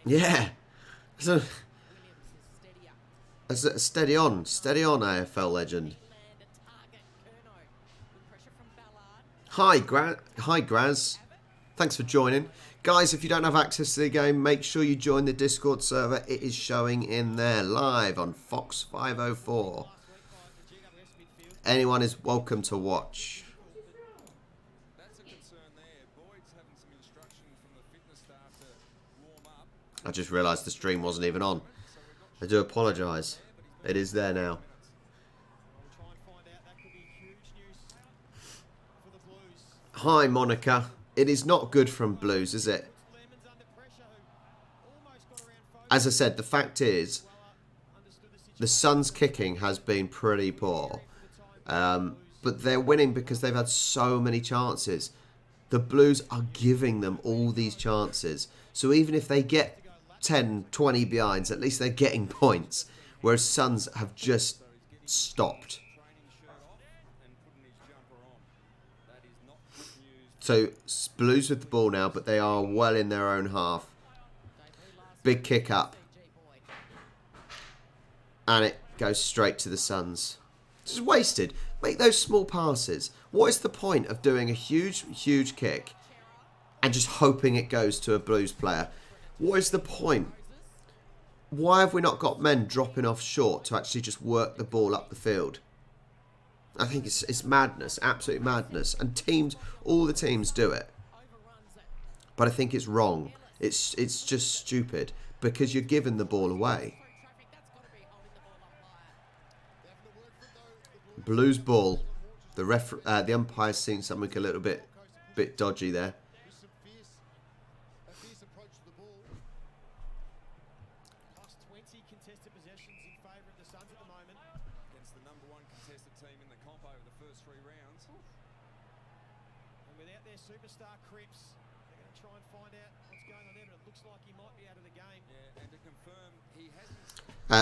Yeah. So, steady on AFL legend. Hi Graz. Thanks for joining. Guys, if you don't have access to the game, make sure you join the Discord server. It is showing in there live on Fox 504. Anyone is welcome to watch. I just realised the stream wasn't even on. I do apologise. It is there now. Hi, Monica. It is not good from Blues, is it? As I said, the fact is, the Suns' kicking has been pretty poor. But they're winning because they've had so many chances. The Blues are giving them all these chances. So even if they get 10, 20 behinds, at least they're getting points. Whereas Suns have just stopped. So Blues with the ball now, but they are well in their own half. Big kick up. And it goes straight to the Suns. Just wasted. Make those small passes. What is the point of doing a huge, huge kick and just hoping it goes to a Blues player? What is the point? Why have we not got men dropping off short to actually just work the ball up the field? I think it's madness, absolute madness. And teams, all the teams do it. But I think it's wrong. It's just stupid because you're giving the ball away. Blues ball. The umpire's seen something a little bit dodgy there.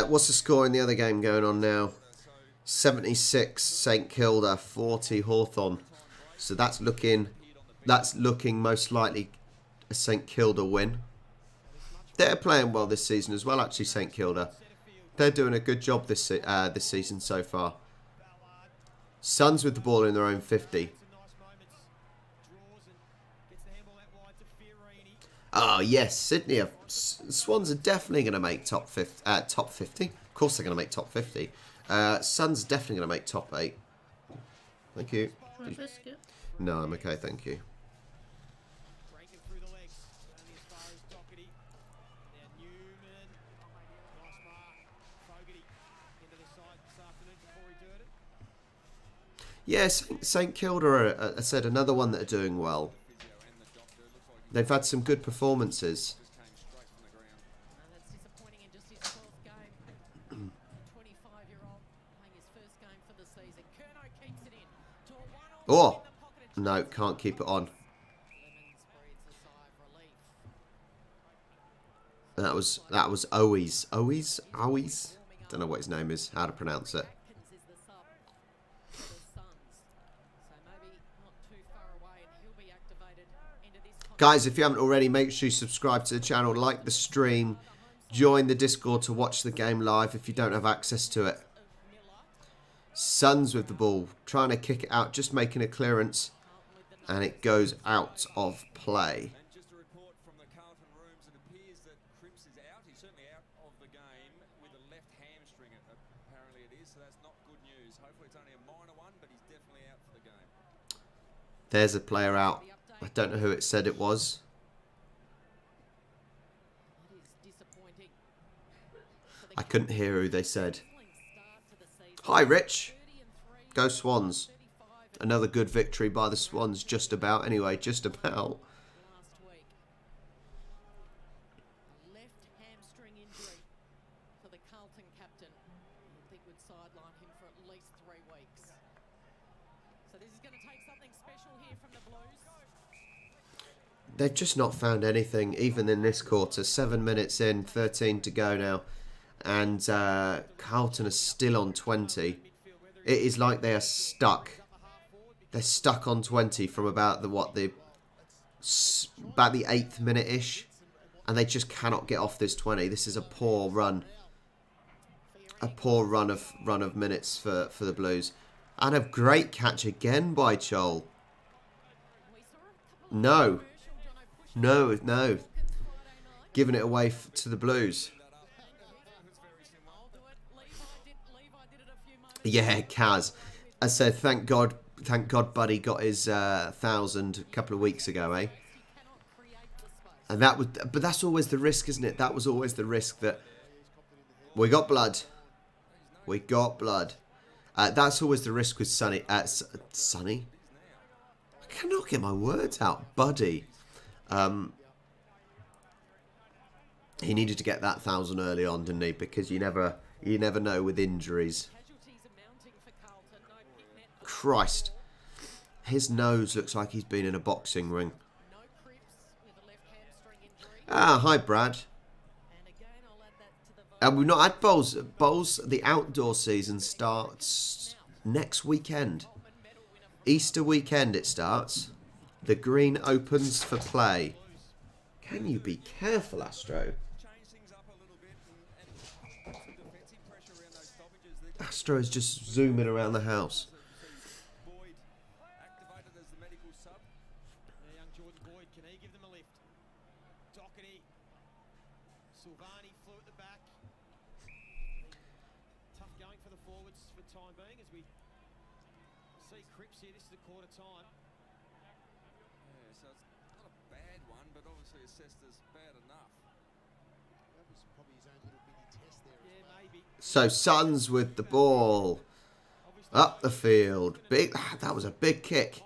What's the score in the other game going on now? 76 St Kilda, 40 Hawthorn. So that's looking most likely a St Kilda win. They're playing well this season as well, actually. St Kilda, they're doing a good job this season so far. Suns with the ball in their own 50. Oh yes, Sydney. Swans are definitely going to make top 50. Of course they're going to make top 50. Suns are definitely going to make top 8. Thank you. No, I'm okay, thank you. Yes, St Kilda are, I said, another one that are doing well. They've had some good performances. Oh! No, can't keep it on. That was Owies. Owies? Don't know what his name is, how to pronounce it. Guys, if you haven't already, make sure you subscribe to the channel, like the stream, join the Discord to watch the game live if you don't have access to it. Suns with the ball, trying to kick it out, just making a clearance, and it goes out of play. And just a report from the Carlton rooms, it appears that Cripps is out. He's certainly out of the game with a left hamstring, apparently it is, so that's not good news. Hopefully it's only a minor one, but he's definitely out for the game. There's a player out. I don't know who it said it was. I couldn't hear who they said. Hi, Rich. Go Swans. Another good victory by the Swans, just about. Anyway, just about. last week. A left hamstring injury for the Carlton captain. I think would sideline him for at least 3 weeks. So this is going to take something special here from the Blues. They've just not found anything, even in this quarter. 7 minutes in, 13 to go now. And Carlton are still on 20. It is like they are stuck. They're stuck on 20 from about the 8th minute-ish. And they just cannot get off this 20. This is a poor run. A poor run of minutes for the Blues. And a great catch again by Chol. No. No. Giving it away to the Blues. Yeah, Kaz. I said, thank God Buddy got his 1,000 a couple of weeks ago, eh? And that was, but that's always the risk, isn't it? That was always the risk that we got blood. We got blood. That's always the risk with Sonny. Sonny? I cannot get my words out. Buddy. He needed to get that 1,000 early on, didn't he? Because you never know with injuries. Christ. His nose looks like he's been in a boxing ring. Ah, hi, Brad. And we've not had bowls. Bowls, the outdoor season starts next weekend. Easter weekend it starts. The green opens for play. Can you be careful, Astro? Astro is just zooming around the house. So Suns with the ball. Up the field. That was a big kick.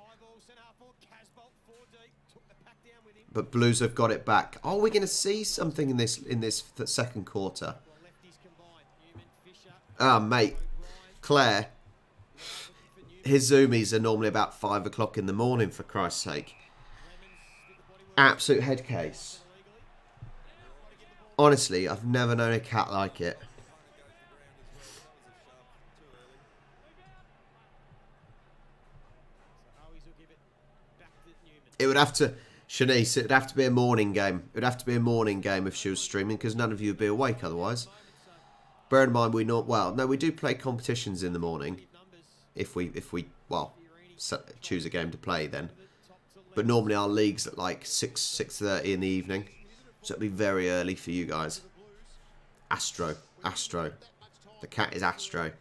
But Blues have got it back. Are we going to see something in this second quarter? Ah, mate. Claire. His zoomies are normally about 5 o'clock in the morning, for Christ's sake. Absolute head case. Honestly, I've never known a cat like it. It would have to, Shanice, it would have to be a morning game. It would have to be a morning game if she was streaming, because none of you would be awake otherwise. Bear in mind, we do play competitions in the morning. If we choose a game to play then. But normally our league's at like 6:30 in the evening. So it'll be very early for you guys. Astro. The cat is Astro.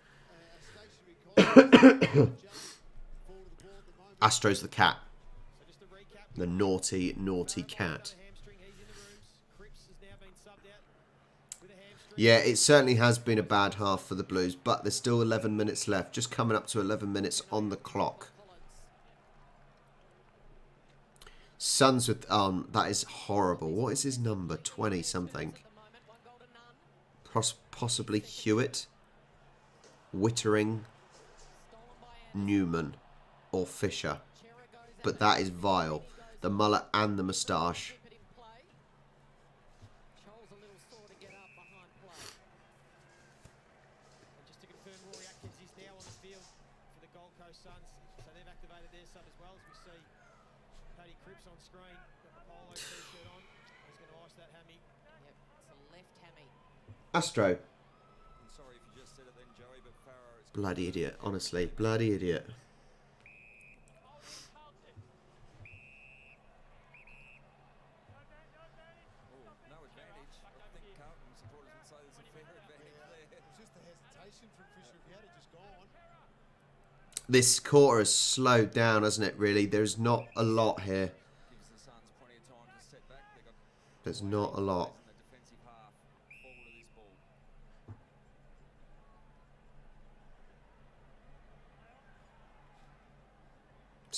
Astro's the cat. The naughty, naughty cat. Yeah, it certainly has been a bad half for the Blues, but there's still 11 minutes left. Just coming up to 11 minutes on the clock. Suns with... that is horrible. What is his number? 20-something. Possibly Hewitt. Wittering. Newman. Or Fisher. But that is vile. The mullet and the moustache. Just to confirm, Rory Atkins is now on the field for the Gold Coast Suns. So they've activated their sub as well, as we see Cody Cripps on screen. Got the polo t-shirt on. He's going to ice that hammy. Yep, it's a left hammy. Astro. I'm sorry if you just said it then, Joey, but Farrow is... Bloody idiot. Honestly, bloody idiot. This quarter has slowed down, hasn't it, really? There's not a lot here. There's not a lot.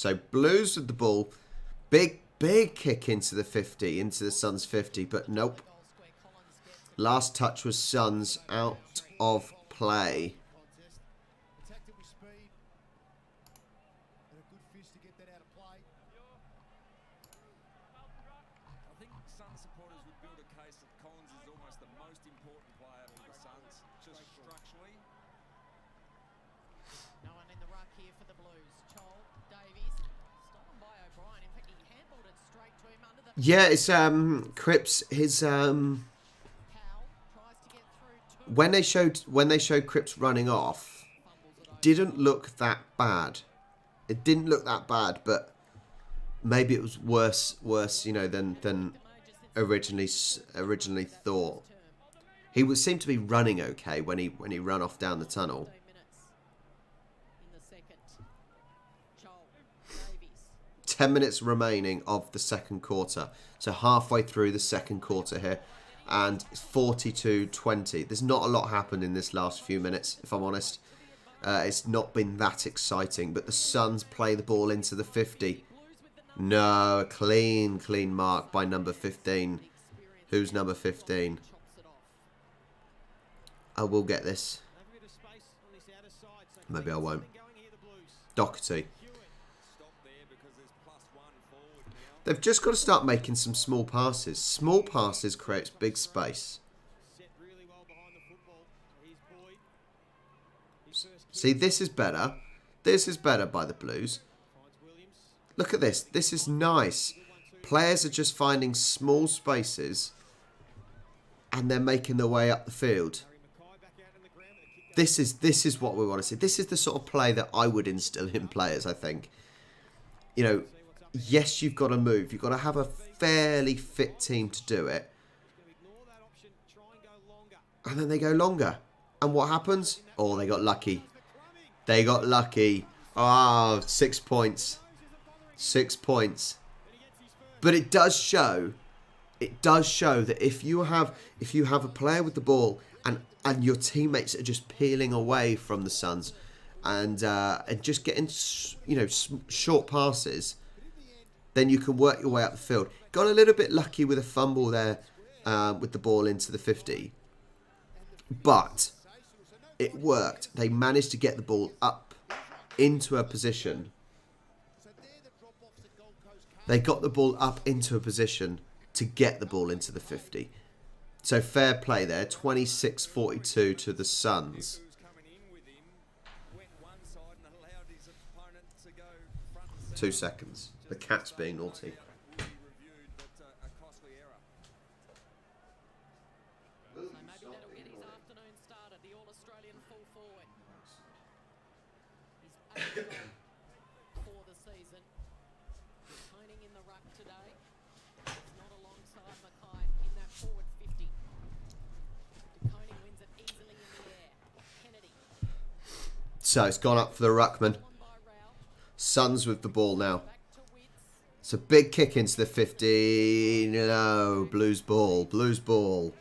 So Blues with the ball. Big kick into the 50, into the Suns 50, but nope. Last touch was Suns out of play. Contest. Attacked it with speed. And a good fish to get that out of play. I think Sun supporters would build a case that Collins is almost the most important player for the Suns, just structurally. No one in the ruck here for the Blues. Chol, Davies, stolen by O'Brien. In fact, he handballed it straight to him under the... Yeah, it's Cripps. His Powell tries to get through two. when they showed Cripps running off, didn't look that bad. It didn't look that bad, but maybe it was worse, you know, than originally thought. He would seem to be running okay when he ran off down the tunnel. 15 minutes in the second. Chol, Davies. 10 minutes remaining of the second quarter. So halfway through the second quarter here. And 42-20. There's not a lot happened in this last few minutes, if I'm honest. It's not been that exciting. But the Suns play the ball into the 50. No, a clean mark by number 15. Who's number 15? Chops it off. I will get this. Have a bit of space on this outer side. So Maybe I won't. going here, the Blues. Doherty. Stop there because there's +1 forward now. They've just got to start making some small passes. Small passes creates big space. Set really well behind the football. Here's Boyd. His first kick See, this is better. This is better by the Blues. finds Williams. Look at this. This is nice. Players are just finding small spaces and they're making their way up the field. Harry Mackay back out in the ground with a kick. This is what we want to see. This is the sort of play that I would instill in players, I think. You know, yes, you've got to move. You've got to have a fairly fit team to do it. Ignore that option. Try and go longer. And then they go longer. And what happens? Oh, they got lucky. They got lucky. Ah, 6 points. 6 points. But it does show that if you have a player with the ball and your teammates are just peeling away from the Suns and just getting, you know, short passes, then you can work your way up the field. Got a little bit lucky with a fumble there with the ball into the 50. But it worked. They managed to get the ball up into a position. They got the ball up into a position to get the ball into the 50. So fair play there. 26-42 to the Suns. Who's coming in with him went one side and allowed his opponent to go front and 2 seconds. The cat's being naughty. will be reviewed, but a costly error. So maybe that'll get his afternoon started. The All-Australian full forward. His 8th goal for the season. Honing in the ruck today. He's not alongside Mackay in that forward 50. Honing wins it easily in the air. Kennedy So it's gone up for the ruckman. on by Rao. Suns with the ball now. Back to Witts. It's a big kick into the 50. No, Blues ball. Blues ball.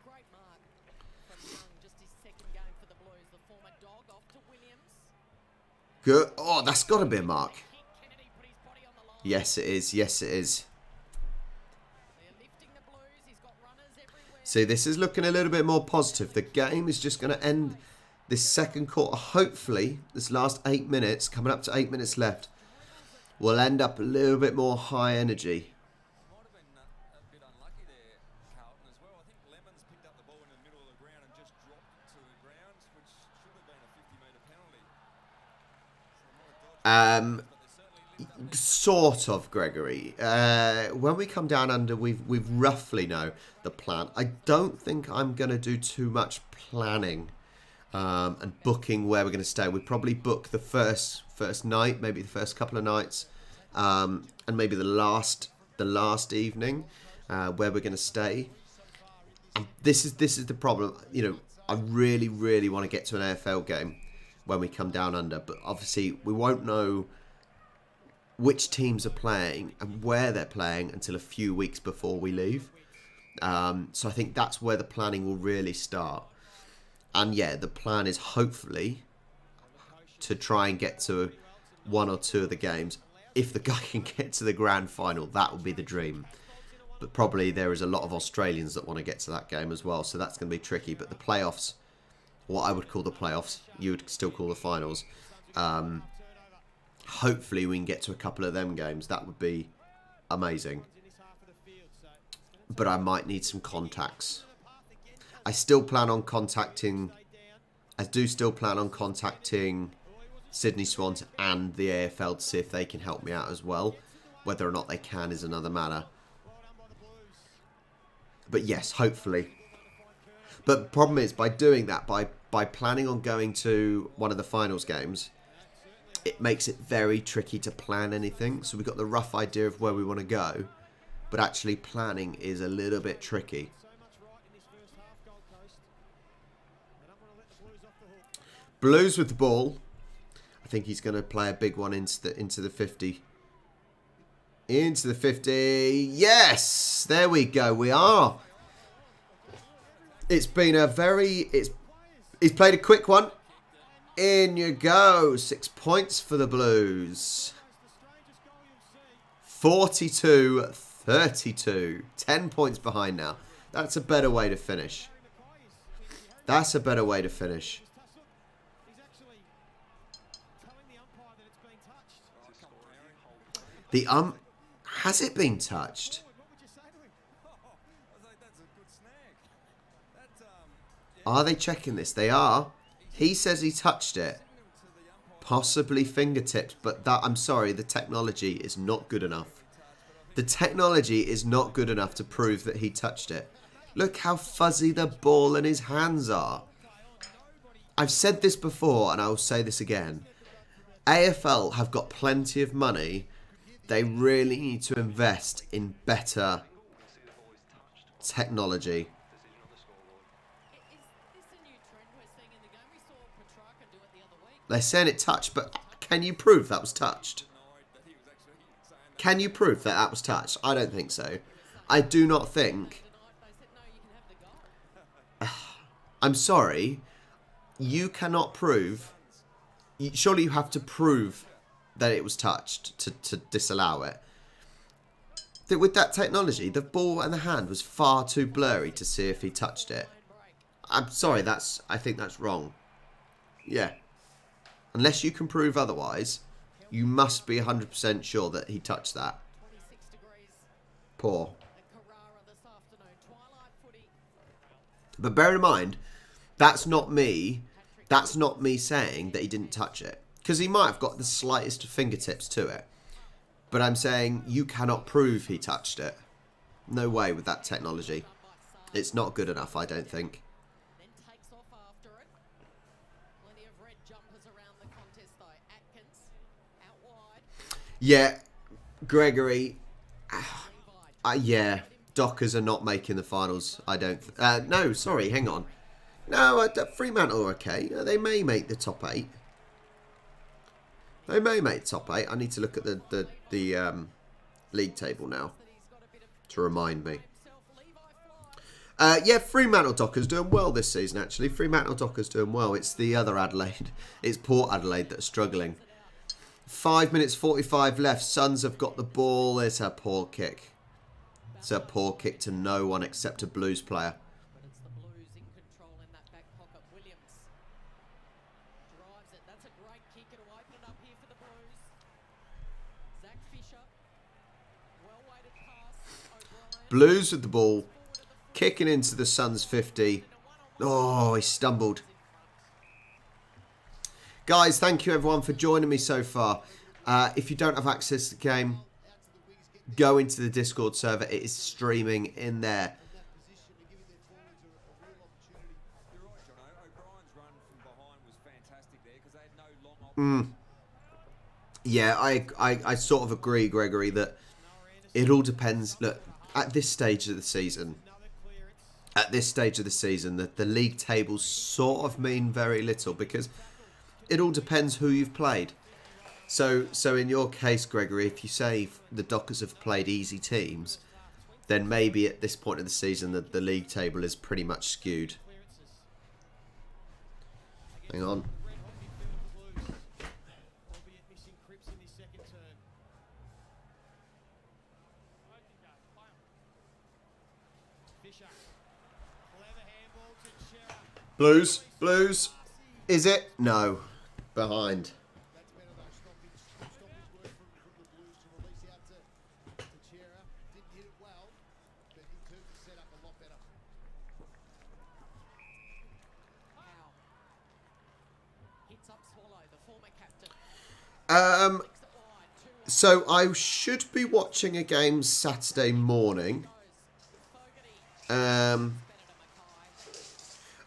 Great mark from Young. Just his second game for the Blues. The former dog off to Williams. Good. Oh, that's got to be a mark. Kennedy put his body on the line. Yes, it is. Yes, it is. They're lifting the Blues. He's got runners everywhere. See, this is looking a little bit more positive. The game is just going to end this second quarter. Hopefully, this last 8 minutes, coming up to 8 minutes left, will end up a little bit more high energy. Might have been a bit unlucky there, Carlton, as well. I think Lemons picked up the ball in the middle of the ground and just dropped to the ground, which should have been a 50-metre penalty. So they might have dodged it, but they certainly lifted Sort of, Gregory. When we come down under, we've roughly know the plan. I don't think I'm going to do too much planning and booking where we're going to stay. We'd probably book the first night, maybe the first couple of nights, and maybe the last evening where we're going to stay. And this is the problem. You know, I really want to get to an AFL game when we come down under, but obviously we won't know which teams are playing and where they're playing until a few weeks before we leave. So I think that's where the planning will really start. And yeah, the plan is hopefully to try and get to one or two of the games. If the guy can get to the grand final, that would be the dream. But probably there is a lot of Australians that want to get to that game as well, so that's going to be tricky. But the playoffs, what I would call the playoffs, you would still call the finals. Hopefully we can get to a couple of them games. That would be amazing. But I might need some contacts. I still plan on contacting... I do still plan on contacting Sydney Swans and the AFL to see if they can help me out as well. Whether or not they can is another matter. But yes, hopefully. But the problem is, by doing that, by planning on going to one of the finals games, it makes it very tricky to plan anything. So we've got the rough idea of where we want to go, but actually planning is a little bit tricky. Blues with the ball. I think he's going to play a big one into the 50. Into the 50. Yes! There we go. We are. It's been a very... He's played a quick one. In you go. 6 points for the Blues. 42-32. 10 points behind now. That's a better way to finish. That's a better way to finish. The has it been touched? Are they checking this? They are. He says he touched it. Possibly fingertips, but that, I'm sorry, the technology is not good enough. The technology is not good enough to prove that he touched it. Look how fuzzy the ball and his hands are. I've said this before and I will say this again. AFL have got plenty of money. They really need to invest in better technology. They're saying it touched, but can you prove that was touched? Can you prove that that was touched? I don't think so. I do not think... I'm sorry. You cannot prove... Surely you have to prove that it was touched to disallow it. With that technology, the ball and the hand was far too blurry to see if he touched it. I'm sorry, I think that's wrong. Yeah. Unless you can prove otherwise, you must be 100% sure that he touched that. Poor. But bear in mind, that's not me saying that he didn't touch it. Because he might have got the slightest fingertips to it. But I'm saying you cannot prove he touched it. No way with that technology. It's not good enough, I don't think. Yeah, Gregory. Yeah, Dockers are not making the finals. I don't... no, sorry, hang on. No, Fremantle are okay. They may make the top 8. They may make top 8. I need to look at the league table now to remind me. Yeah, Fremantle Dockers doing well this season, actually. Fremantle Dockers doing well. It's the other Adelaide. It's Port Adelaide that's struggling. 5 minutes 45 left. Suns have got the ball. It's a poor kick. It's a poor kick to no one except a Blues player. Blues with the ball. Kicking into the Suns 50. Oh, he stumbled. Guys, thank you everyone for joining me so far. If you don't have access to the game, go into the Discord server. It is streaming in there. Yeah, I sort of agree, Gregory, that it all depends. Look, at this stage of the season, the league tables sort of mean very little because it all depends who you've played. So in your case, Gregory, if you say the Dockers have played easy teams, then maybe at this point of the season the league table is pretty much skewed. Hang on. Fisher. Clever handball to Shearer. Blues. Blues. Is it? No. Behind. That's better though. Stoppage work from the Blues to release out to Chera. Didn't hit it well, but in terms of setup, a lot better. Wow. Hits up Swallow, the former captain. Um. Flicks it wide. 2 on. So I should be watching a game Saturday morning. Fogarty. Um. Better to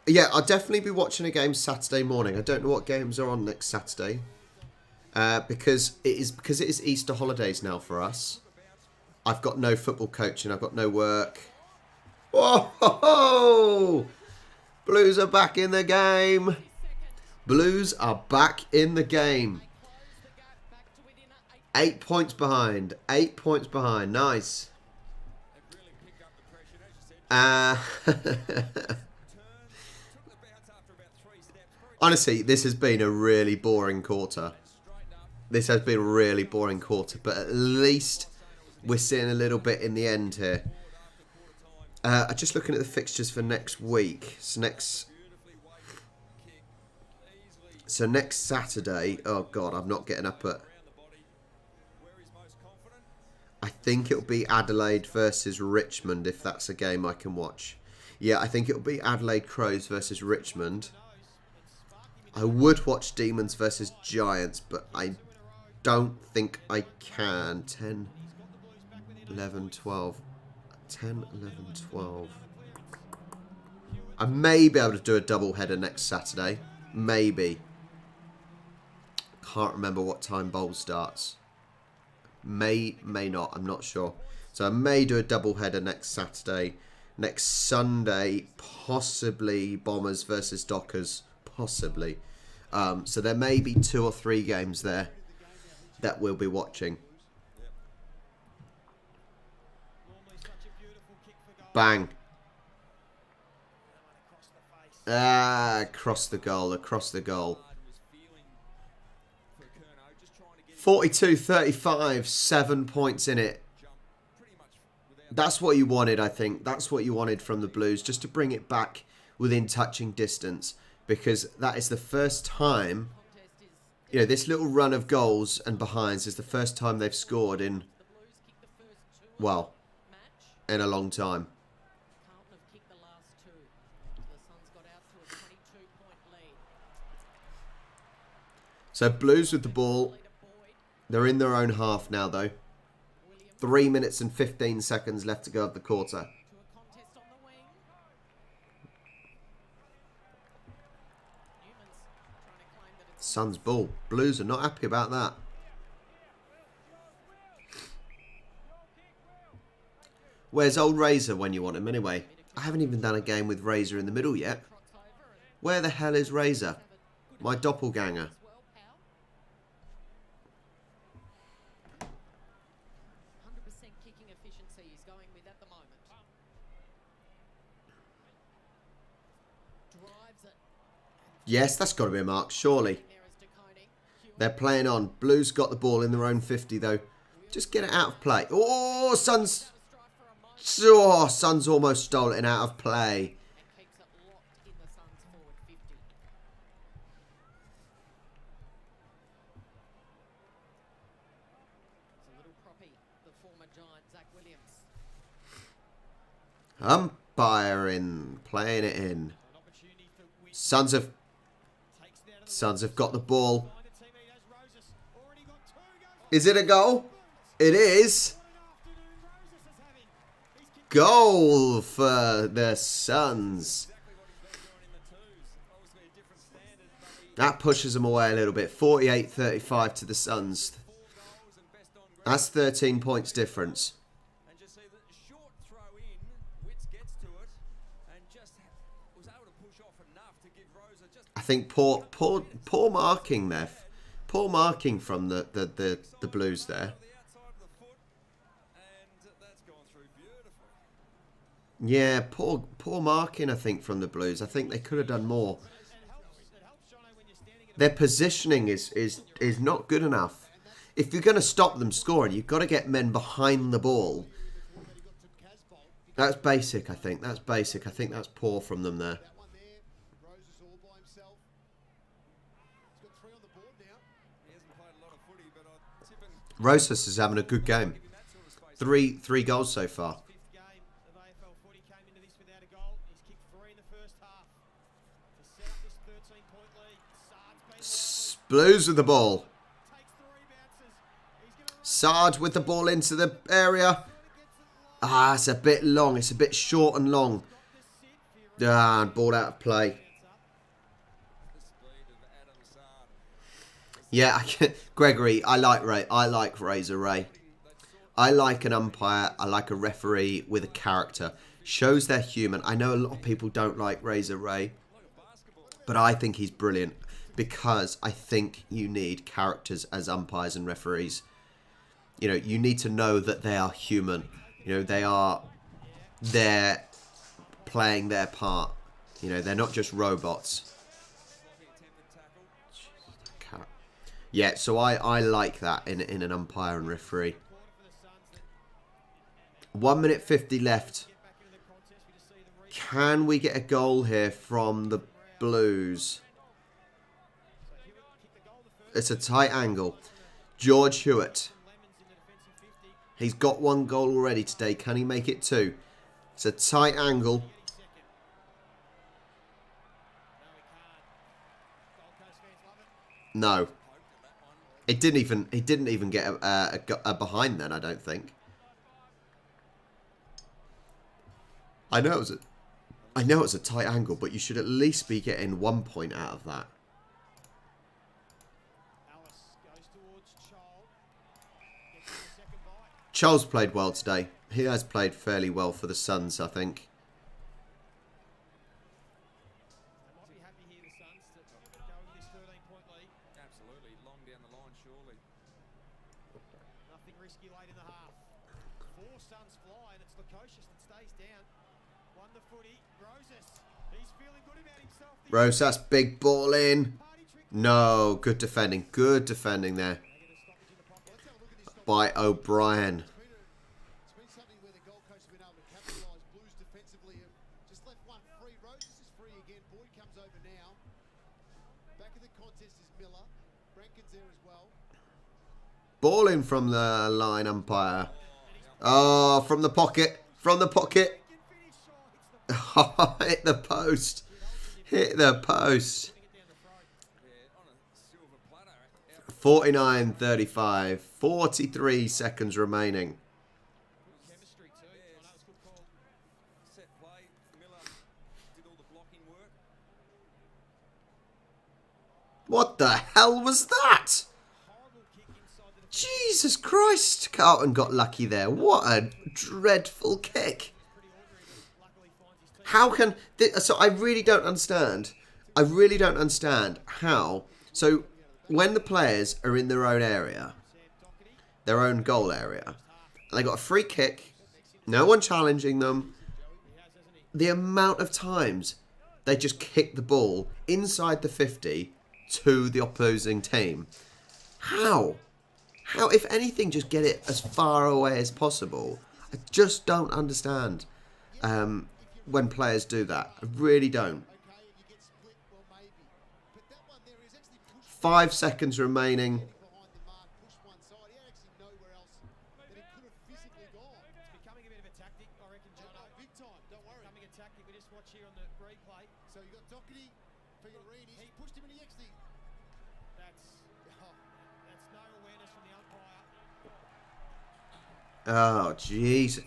Mackay. Yeah, I'll definitely be watching a game Saturday morning. I don't know what games are on next Saturday. Because it is Easter holidays now for us. I've got no football coaching. I've got no work. Whoa! Blues are back in the game. Blues are back in the game. Close the gap back to within 8. 8 points behind. 8 points behind. Nice. They've really picked up the pressure. As you said, Uh, took the bounce after about 3 steps. Very honestly, this has been a really boring quarter. straightened up. This has been a really boring quarter, but at least we're seeing a little bit in the end here. I'm just looking at the fixtures for next week. So next Saturday, oh God, I'm not getting up at... I think it'll be Adelaide versus Richmond, if that's a game I can watch. Yeah, I think it'll be Adelaide Crows versus Richmond. I would watch Demons versus Giants, but I don't think I can. 10, 11, 12. 10, 11, 12. I may be able to do a double header next Saturday. Maybe. Can't remember what time bowl starts. May not. I'm not sure. So I may do a double header next Saturday. Next Sunday, possibly Bombers versus Dockers. Possibly. So there may be 2 or 3 games there that we'll be watching. Normally such a beautiful kick for goal. Bang. Across the face. Ah, across the goal, across the goal. Was feeling for Curnow, just trying to get 42-35, 7 points in it. jump pretty much without That's what you wanted, I think. That's what you wanted from the Blues, just to bring it back within touching distance. Because that is the first time, Contest is you know, this little run of goals and behinds is the first time they've scored in, the Blues kicked the first 2 of well, the match. in a long time. Carlton have kicked the last 2. The Suns got out to a 22-point lead. So Blues with the ball. Leader Boyd, They're in their own half now, though. Williams 3 minutes and 15 seconds left to go of the quarter. to a contest on the wing. Newman's trying to claim that it's Suns ball. Blues are not happy about that. Where's old Razor when you want him anyway? I haven't even done a game with Razor in the middle yet. trots over and Where the hell is Razor? have a good My doppelganger. as well, pal. 100% kicking efficiency he's going with at the moment. Drives it. Yes, that's got to be a mark, surely. There is DeConing. They're playing on. Blues got the ball in their own 50, though. Just get it out of play. Oh, Suns. Oh, Suns almost stole it out of play. And keeps it locked in the Suns forward 50. It's a little proppy, the former Giant, Zach Williams. Umpiring, playing it in. An opportunity for Witt. Suns have Takes it out of the Suns have got the ball. behind the teammate as Roses. Already got 2 goals. Is it a goal? It is. What an afternoon Roses is having. He's kicked Goal for the Suns. That pushes them away a little bit. 48-35 to the Suns. That's 13 points difference. and just see the short throw in. Witts gets to it and just was able to push off enough to give Rosa just I think poor marking there. Poor marking from the Blues there. the outside of the foot, and that's gone through beautifully. Yeah, poor marking, I think, from the Blues. I think they could have done more. it helps Jono when you're standing at Their positioning is not good enough. If you're going to stop them scoring, you've got to get men behind the ball That's basic, I think. That's basic. I think that's poor from them there. That one there, Rose is all by himself. He's got 3 on the board now. He hasn't played a lot of footy, but I tip him Rosas is having a good game. giving that sort of space. Three goals so far. 5th game of AFL footy, came into this without a goal. He's kicked 3 in the first half to set up this 13-point lead. Sard's been Blues with the ball. takes the rebounces. He's going to Sard with the ball into the area. Ah, it's a bit long. It's a bit short and long. Ah, ball out of play. The speed of Adam Sard. Yeah, Gregory, I like Razor Ray. I like an umpire. I like a referee with a character. Shows they're human. I know a lot of people don't like Razor Ray, but I think he's brilliant because I think you need characters as umpires and referees. You know, you need to know that they are human. You know, they're playing their part. You know, they're not just robots. Yeah, so I like that in an umpire and referee. 1 minute 50 left. Can we get a goal here from the Blues? It's a tight angle. George Hewitt. He's got 1 goal already today. Can he make it 2? It's a tight angle. No. It didn't even get a behind then, I don't think. I know it was a tight angle, but you should at least be getting 1 point out of that. Charles played well today. He has played fairly well for the Suns, I think. Absolutely. Long down the line, surely. Nothing risky late in the half. 4 Suns fly, and it's Lukosius that stays down. Won the footy. Rosas. He's feeling good about himself. Rosas, big ball in. No, good defending. Good defending there by O'Brien. It's been something where the Gold Coast have been able to capitalise. Blues defensively have just left one free. Roses is free again. Boyd comes over now. Back in the contest is Miller. Rankin's there as well. Ball in from the line umpire. Oh, from the pocket. From the pocket. Hit the post. Hit the post. 49-35. 43 seconds remaining. Chemistry too. I know it's a good call. Set play. Miller did all the blocking work. What the hell was that? Jesus Christ. Carlton got lucky there. What a dreadful kick. How can... So I really don't understand. I really don't understand how... So when the players are in their own area, their own goal area, and they got a free kick, no one challenging them, the amount of times they just kick the ball inside the 50 to the opposing team. How? How, if anything, just get it as far away as possible. I just don't understand when players do that. I really don't. 5 seconds remaining. Behind the mark, push one side. He actually nowhere else that he could have physically gone. It's becoming a bit of a tactic, I reckon, John. Big time, don't worry. Becoming a tactic. We just watch here on the replay. So you got Doherty, Fiorini. He pushed him in the XD. That's no awareness from the umpire. Oh, jeez.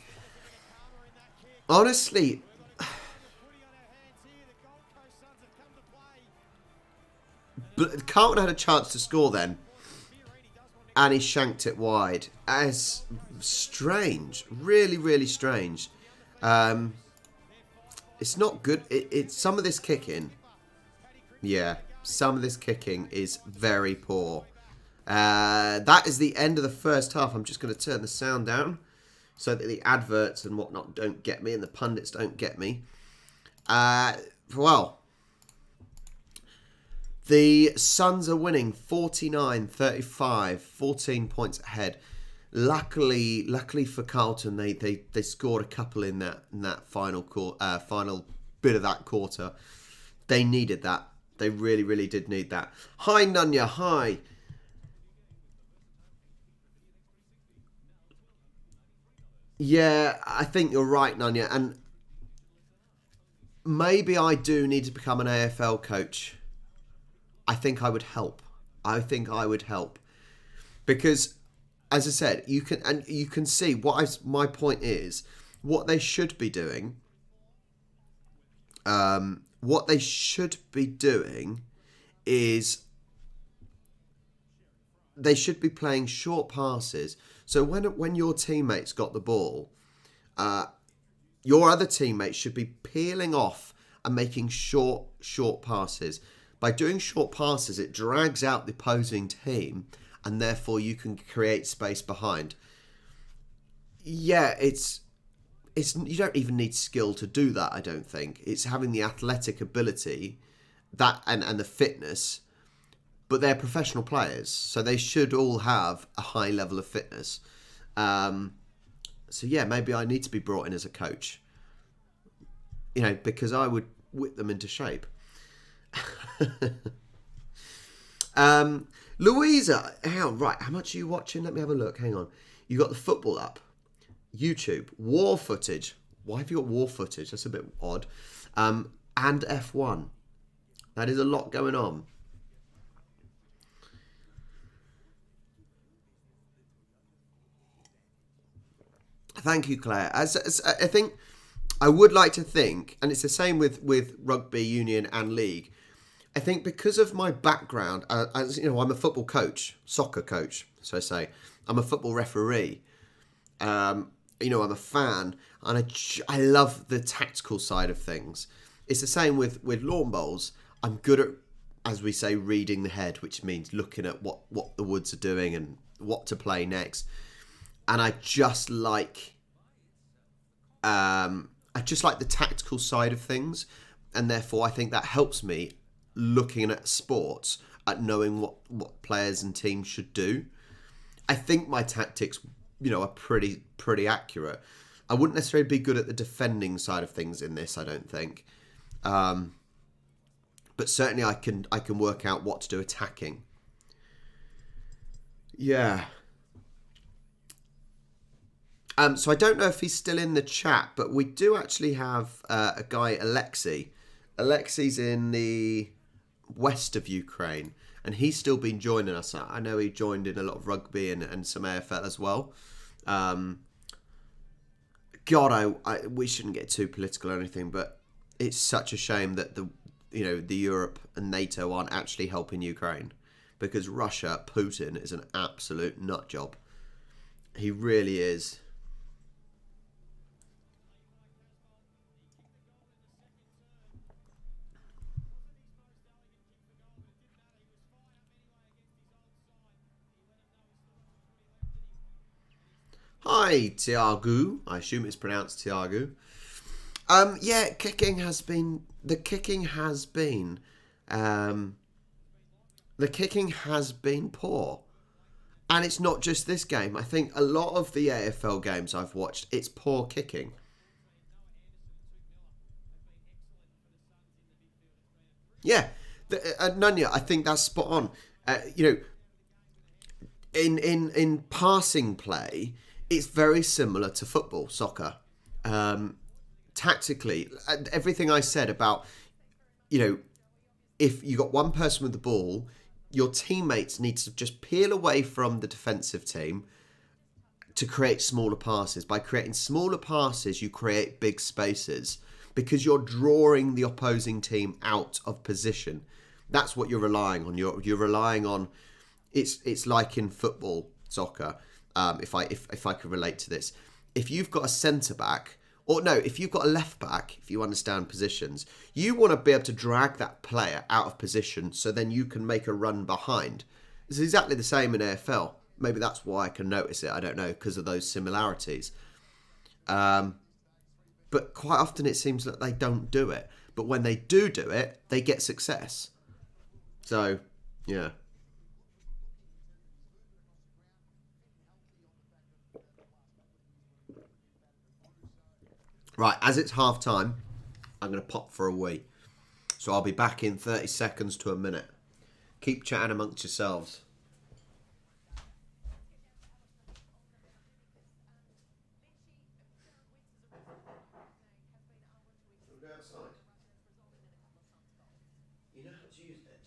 Honestly, Footy on our hands here. The Gold Coast Suns have come to play. Carlton had a chance to score then, and he shanked it wide. As strange, really, really strange. It's not good. It's some of this kicking. Yeah, some of this kicking is very poor. That is the end of the first half. I'm just going to turn the sound down so that the adverts and whatnot don't get me and the pundits don't get me. Well, the Suns are winning 49-35, 14 points ahead. luckily for Carlton, they scored a couple in that final bit of that quarter. They needed that. They really, really did need that. Hi, Nunya. Hi. Yeah, I think you're right, Nunya. And maybe I do need to become an AFL coach. I think I would help. Because, as I said, you can see my point is what they should be doing. What they should be doing is they should be playing short passes. So when your teammates got the ball, your other teammates should be peeling off and making short passes. By doing short passes, it drags out the opposing team, and therefore you can create space behind. Yeah, it's you don't even need skill to do that, I don't think. It's having the athletic ability that and the fitness. But they're professional players, so they should all have a high level of fitness. So yeah, maybe I need to be brought in as a coach. Because I would whip them into shape. Louisa, how much are you watching? Let me have a look. Hang on. You got the football up. YouTube. War footage. Why have you got war footage? That's a bit odd. And F1. That is a lot going on. Thank you, Claire. As I think, I would like to think, and it's the same with rugby union and league. I think because of my background, as you know, I'm a football coach, soccer coach, so I say. I'm a football referee. I'm a fan, and I love the tactical side of things. It's the same with lawn bowls. I'm good at, as we say, reading the head, which means looking at what the Woods are doing and what to play next. And I just like the tactical side of things, and therefore I think that helps me looking at sports, at knowing what players and teams should do. I think my tactics, are pretty accurate. I wouldn't necessarily be good at the defending side of things in this, I don't think. But certainly I can work out what to do attacking. Yeah. So I don't know if he's still in the chat, but we do actually have a guy, Alexei. Alexei's in the west of Ukraine, and he's still been joining us. I know he joined in a lot of rugby and some AFL as well. We shouldn't get too political or anything, but it's such a shame that the Europe and NATO aren't actually helping Ukraine, because Russia, Putin, is an absolute nut job. He really is. Hi, Tiago. I assume it's pronounced Tiago. The kicking has been poor. And it's not just this game. I think a lot of the AFL games I've watched, it's poor kicking. Yeah, Nunya, I think that's spot on. In passing play, it's very similar to football, soccer. Tactically, everything I said about, if you got one person with the ball, your teammates need to just peel away from the defensive team to create smaller passes. By creating smaller passes, you create big spaces because you're drawing the opposing team out of position. That's what you're relying on. You're relying on. It's like in football, soccer. If I could relate to this, if you've got a centre back, if you've got a left back, if you understand positions, you want to be able to drag that player out of position so then you can make a run behind. It's exactly the same in AFL. Maybe that's why I can notice it. I don't know, because of those similarities. But quite often it seems that they don't do it. But when they do it, they get success. So, yeah. Right, as it's half time, I'm going to pop for a wee. So I'll be back in 30 seconds to a minute. Keep chatting amongst yourselves. You know how to use it.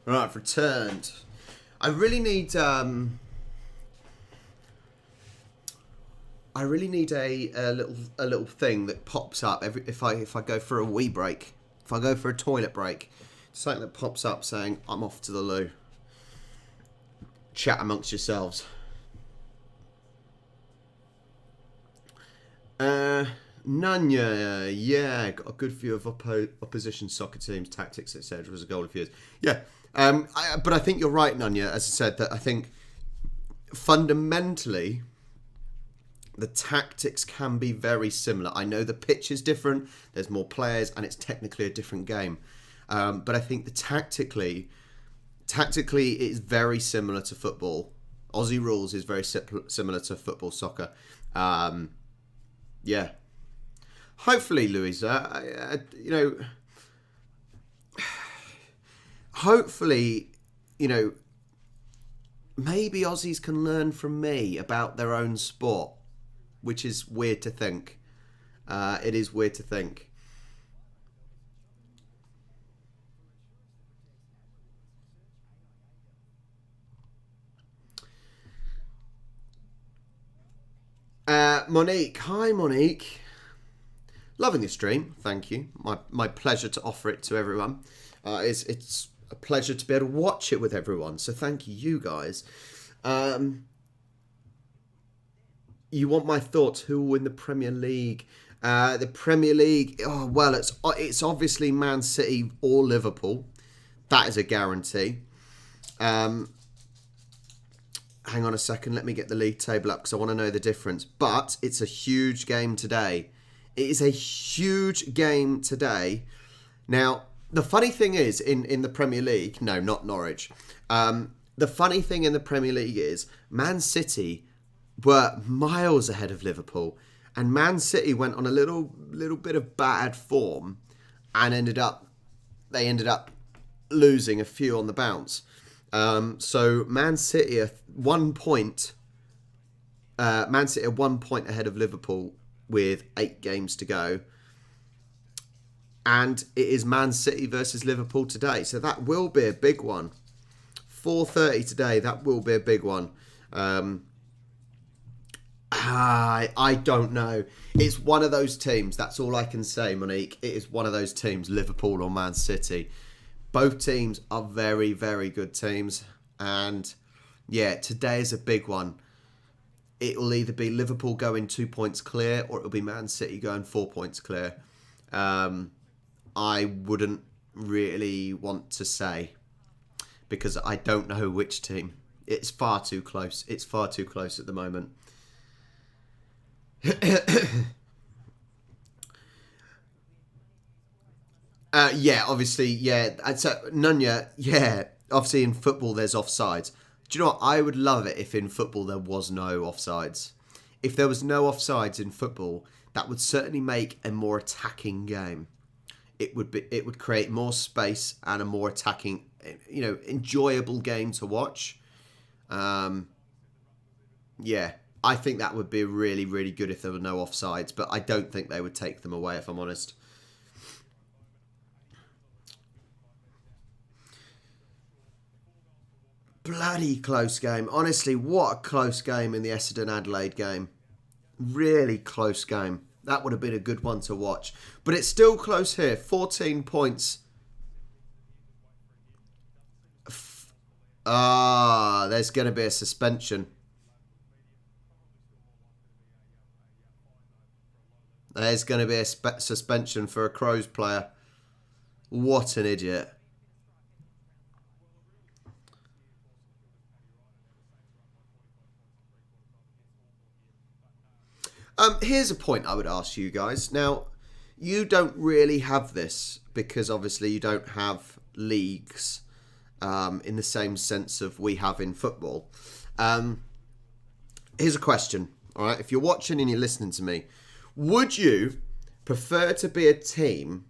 Right, I've returned. I really need a little thing that pops up if I go for a wee break, if I go for a toilet break, something that pops up saying I'm off to the loo. Chat amongst yourselves. Nunya, yeah, got a good view of opposition soccer teams, tactics, etc. Was a goal of yours. Yeah, but I think you're right, Nunya. As I said, that I think fundamentally the tactics can be very similar. I know the pitch is different. There's more players, and it's technically a different game. But I think tactically, it is very similar to football. Aussie rules is very similar to football, soccer. Yeah. Hopefully, Louisa, hopefully, maybe Aussies can learn from me about their own sport, which is weird to think. It is weird to think. Monique. Hi, Monique. Loving the stream. Thank you. My pleasure to offer it to everyone. It's a pleasure to be able to watch it with everyone. So thank you guys. You want my thoughts? Who will win the Premier League? The Premier League. Oh well, it's obviously Man City or Liverpool. That is a guarantee. Hang on a second. Let me get the league table up because I want to know the difference. But it's a huge game today. It is a huge game today. Now, the funny thing is, in the Premier League, no, not Norwich. The funny thing in the Premier League is Man City were miles ahead of Liverpool. And Man City went on a little bit of bad form and ended up losing a few on the bounce. So Man City are 1 point. Man City are 1 point ahead of Liverpool with 8 games to go. And it is Man City versus Liverpool today. So that will be a big one. 4:30 today. That will be a big one. I don't know. It's one of those teams. That's all I can say, Monique. It is one of those teams, Liverpool or Man City. Both teams are very, very good teams. And yeah, today is a big one. It will either be Liverpool going 2 points clear or it will be Man City going 4 points clear. I wouldn't really want to say because I don't know which team. It's far too close. It's far too close at the moment. Yeah, obviously, yeah. So, Nunya, yeah, obviously in football there's offsides. Do you know what? I would love it if in football there was no offsides. If there was no offsides in football, that would certainly make a more attacking game. It would create more space and a more attacking, enjoyable game to watch. Yeah, I think that would be really, really good if there were no offsides, but I don't think they would take them away, if I'm honest. Bloody close game. Honestly, what a close game in the Essendon-Adelaide game. Really close game. That would have been a good one to watch. But it's still close here. 14 points. There's going to be a suspension. There's going to be a suspension for a Crows player. What an idiot. Here's a point I would ask you guys. Now, you don't really have this because obviously you don't have leagues in the same sense of we have in football. Here's a question, all right? If you're watching and you're listening to me, would you prefer to be a team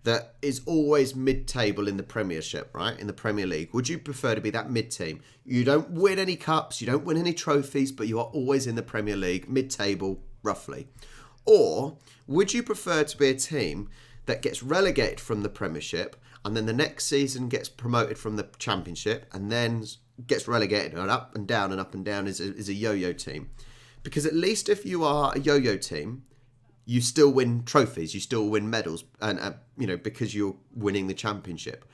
that is always mid-table in the Premiership, right? In the Premier League. Would you prefer to be that mid-team? You don't win any cups, you don't win any trophies, but you are always in the Premier League, mid-table, roughly. Or would you prefer to be a team that gets relegated from the Premiership and then the next season gets promoted from the Championship and then gets relegated and up and down is a yo-yo team? Because at least if you are a yo-yo team, you still win trophies, you still win medals, and because you're winning the Championship.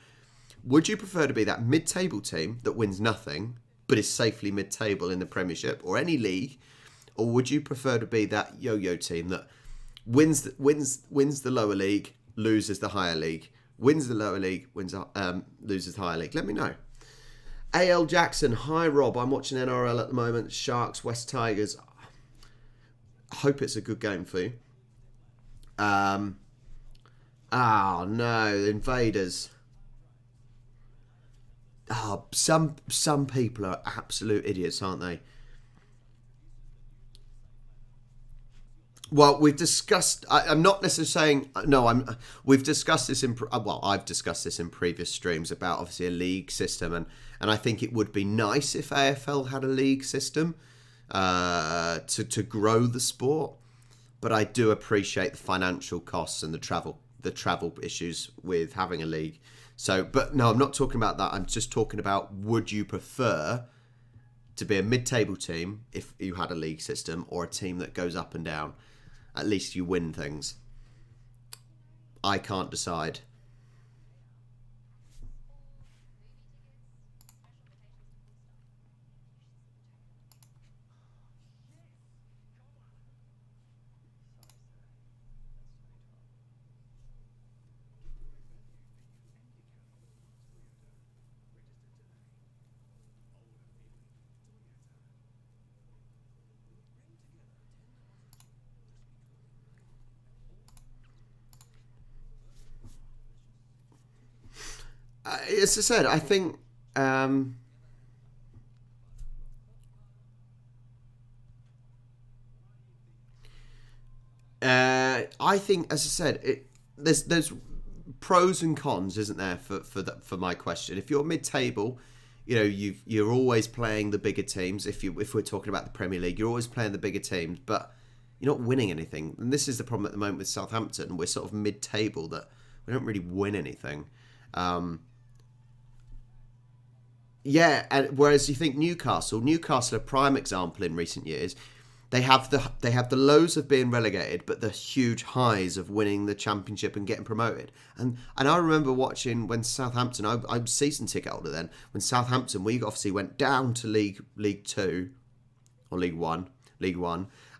Would you prefer to be that mid-table team that wins nothing but is safely mid-table in the Premiership or any league, or would you prefer to be that yo-yo team that wins the lower league, loses the higher league, wins the lower league, loses the higher league? Let me know. AL Jackson, hi Rob, I'm watching NRL at the moment. Sharks, West Tigers. I hope it's a good game for you. Oh no, the Invaders. Some people are absolute idiots, aren't they? Well, we've discussed. I'm not necessarily saying no. We've discussed this in. I've discussed this in previous streams about obviously a league system, and I think it would be nice if AFL had a league system to grow the sport. But I do appreciate the financial costs and the travel issues with having a league. So, but no, I'm not talking about that. I'm just talking about, would you prefer to be a mid-table team if you had a league system, or a team that goes up and down? At least you win things. I can't decide. As I said, I think as I said, there's pros and cons, isn't there, for my question? If you're mid-table, you're always playing the bigger teams. If we're talking about the Premier League, you're always playing the bigger teams, but you're not winning anything. And this is the problem at the moment with Southampton. We're sort of mid-table, that We don't really win anything. Yeah, and whereas you think Newcastle are a prime example in recent years. They have the lows of being relegated, but the huge highs of winning the championship and getting promoted. And I remember watching when Southampton. I'm season ticket holder then. When Southampton, we obviously went down to League Two or League One,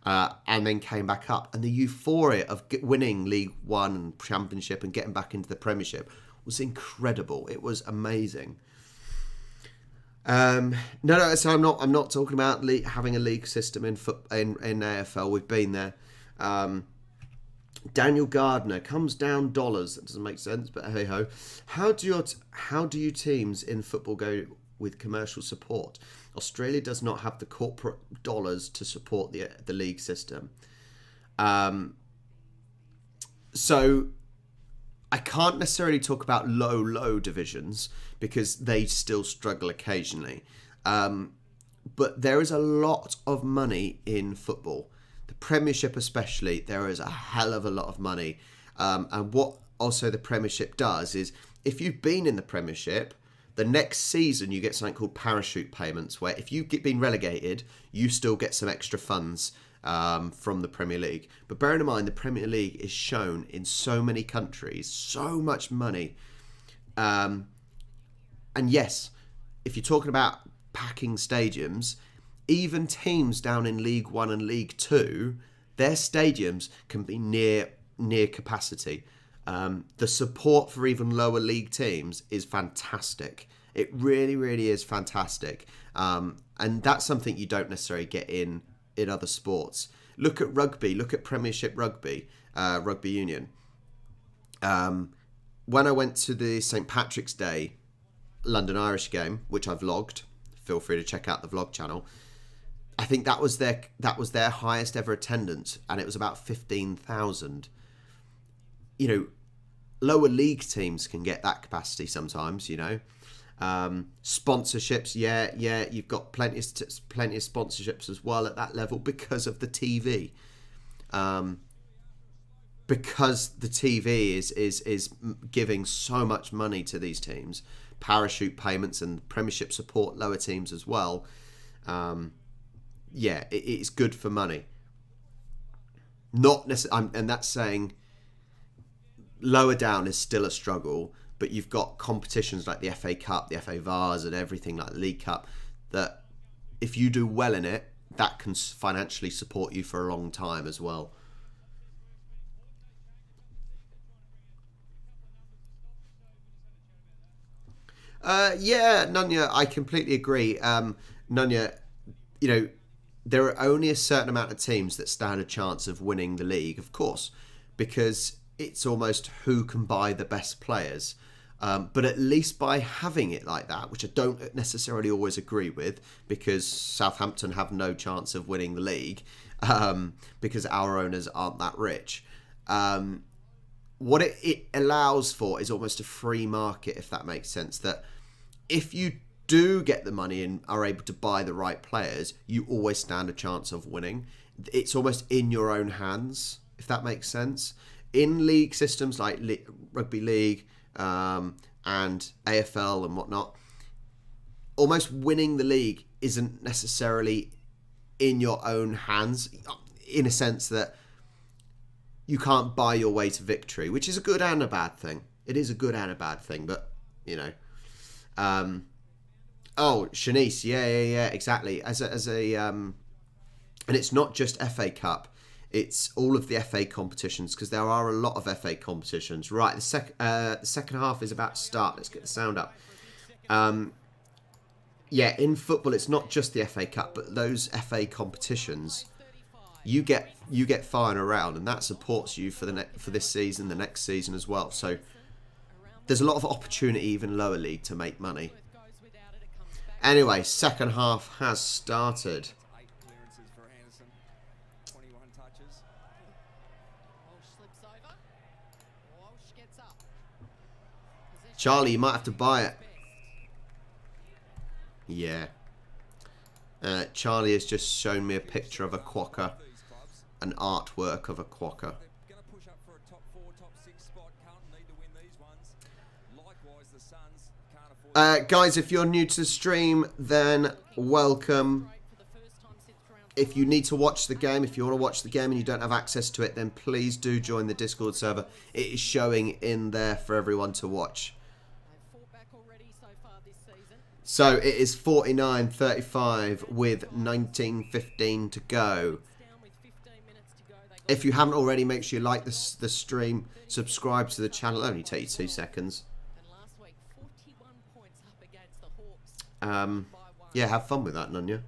and then came back up. And the euphoria of winning League One and Championship and getting back into the Premiership was incredible. It was amazing. No. So I'm not talking about having a league system in AFL. We've been there. Daniel Gardner comes down dollars. That doesn't make sense, but hey ho. How do you teams in football go with commercial support? Australia does not have the corporate dollars to support the league system. So I can't necessarily talk about low divisions because they still struggle occasionally. But there is a lot of money in football. The Premiership especially, there is a hell of a lot of money. And what also the Premiership does is, if you've been in the Premiership, the next season you get something called parachute payments, where if you've been relegated, you still get some extra funds from the Premier League. But bearing in mind, the Premier League is shown in so many countries, so much money. And yes, if you're talking about packing stadiums, even teams down in League One and League Two, their stadiums can be near capacity. The support for even lower league teams is fantastic. It really, really is fantastic. And that's something you don't necessarily get in other sports. Look at rugby. Look at Premiership Rugby, Rugby Union. When I went to the St. Patrick's Day London Irish game, which I vlogged, feel free to check out the vlog channel. I think that was their highest ever attendance, and it was about 15,000. You know, lower league teams can get that capacity sometimes. You know, sponsorships, yeah, you've got plenty of sponsorships as well at that level because of the TV. Because the TV is giving so much money to these teams, parachute payments and Premiership support lower teams as well. Yeah, it's good for money. Not necessarily, and that's saying lower down is still a struggle, but you've got competitions like the FA Cup, the FA Vars, and everything like the League Cup that if you do well in it, that can financially support you for a long time as well. Yeah, Nunya, I completely agree. Nunya, you know, there are only a certain amount of teams that stand a chance of winning the league, of course, because it's almost who can buy the best players. But at least by having it like that, which I don't necessarily always agree with, because Southampton have no chance of winning the league, because our owners aren't that rich. What it allows for is almost a free market, if that makes sense. That if you do get the money and are able to buy the right players, you always stand a chance of winning. It's almost in your own hands, if that makes sense. In league systems like Rugby League and AFL and whatnot, almost winning the league isn't necessarily in your own hands, in a sense that you can't buy your way to victory, which is a good and a bad thing. It is a good and a bad thing, but, you know. Shanice, yeah, exactly. As a and it's not just FA Cup, it's all of the FA competitions, because there are a lot of FA competitions. Right, the second half is about to start. Let's get the sound up. Yeah, in football, it's not just the FA Cup, but those FA competitions, you get flying around, and that supports you for this season, the next season as well. So there's a lot of opportunity, even lower league, to make money. Anyway, second half has started. 8 clearances for Anderson, 21 touches. Walsh slips over. Walsh gets up. Possession Charlie, you might have to buy it. Yeah. Charlie has just shown me a picture of a quokka, These clubs, an artwork of a quokka. they're going to push up for a top 4, top 6 spot. Carlton need to win these Otherwise, the Suns can't afford Guys, if you're new to the stream, then welcome. If you need to watch the game, if you want to watch the game and you don't have access to it, then please do join the Discord server. It is showing in there for everyone to watch. So it is 49-35 with 19:15 to go. If you haven't already, make sure you like the stream, subscribe to the channel. It'll only take you 2 seconds. Yeah, have fun with that, Nunya.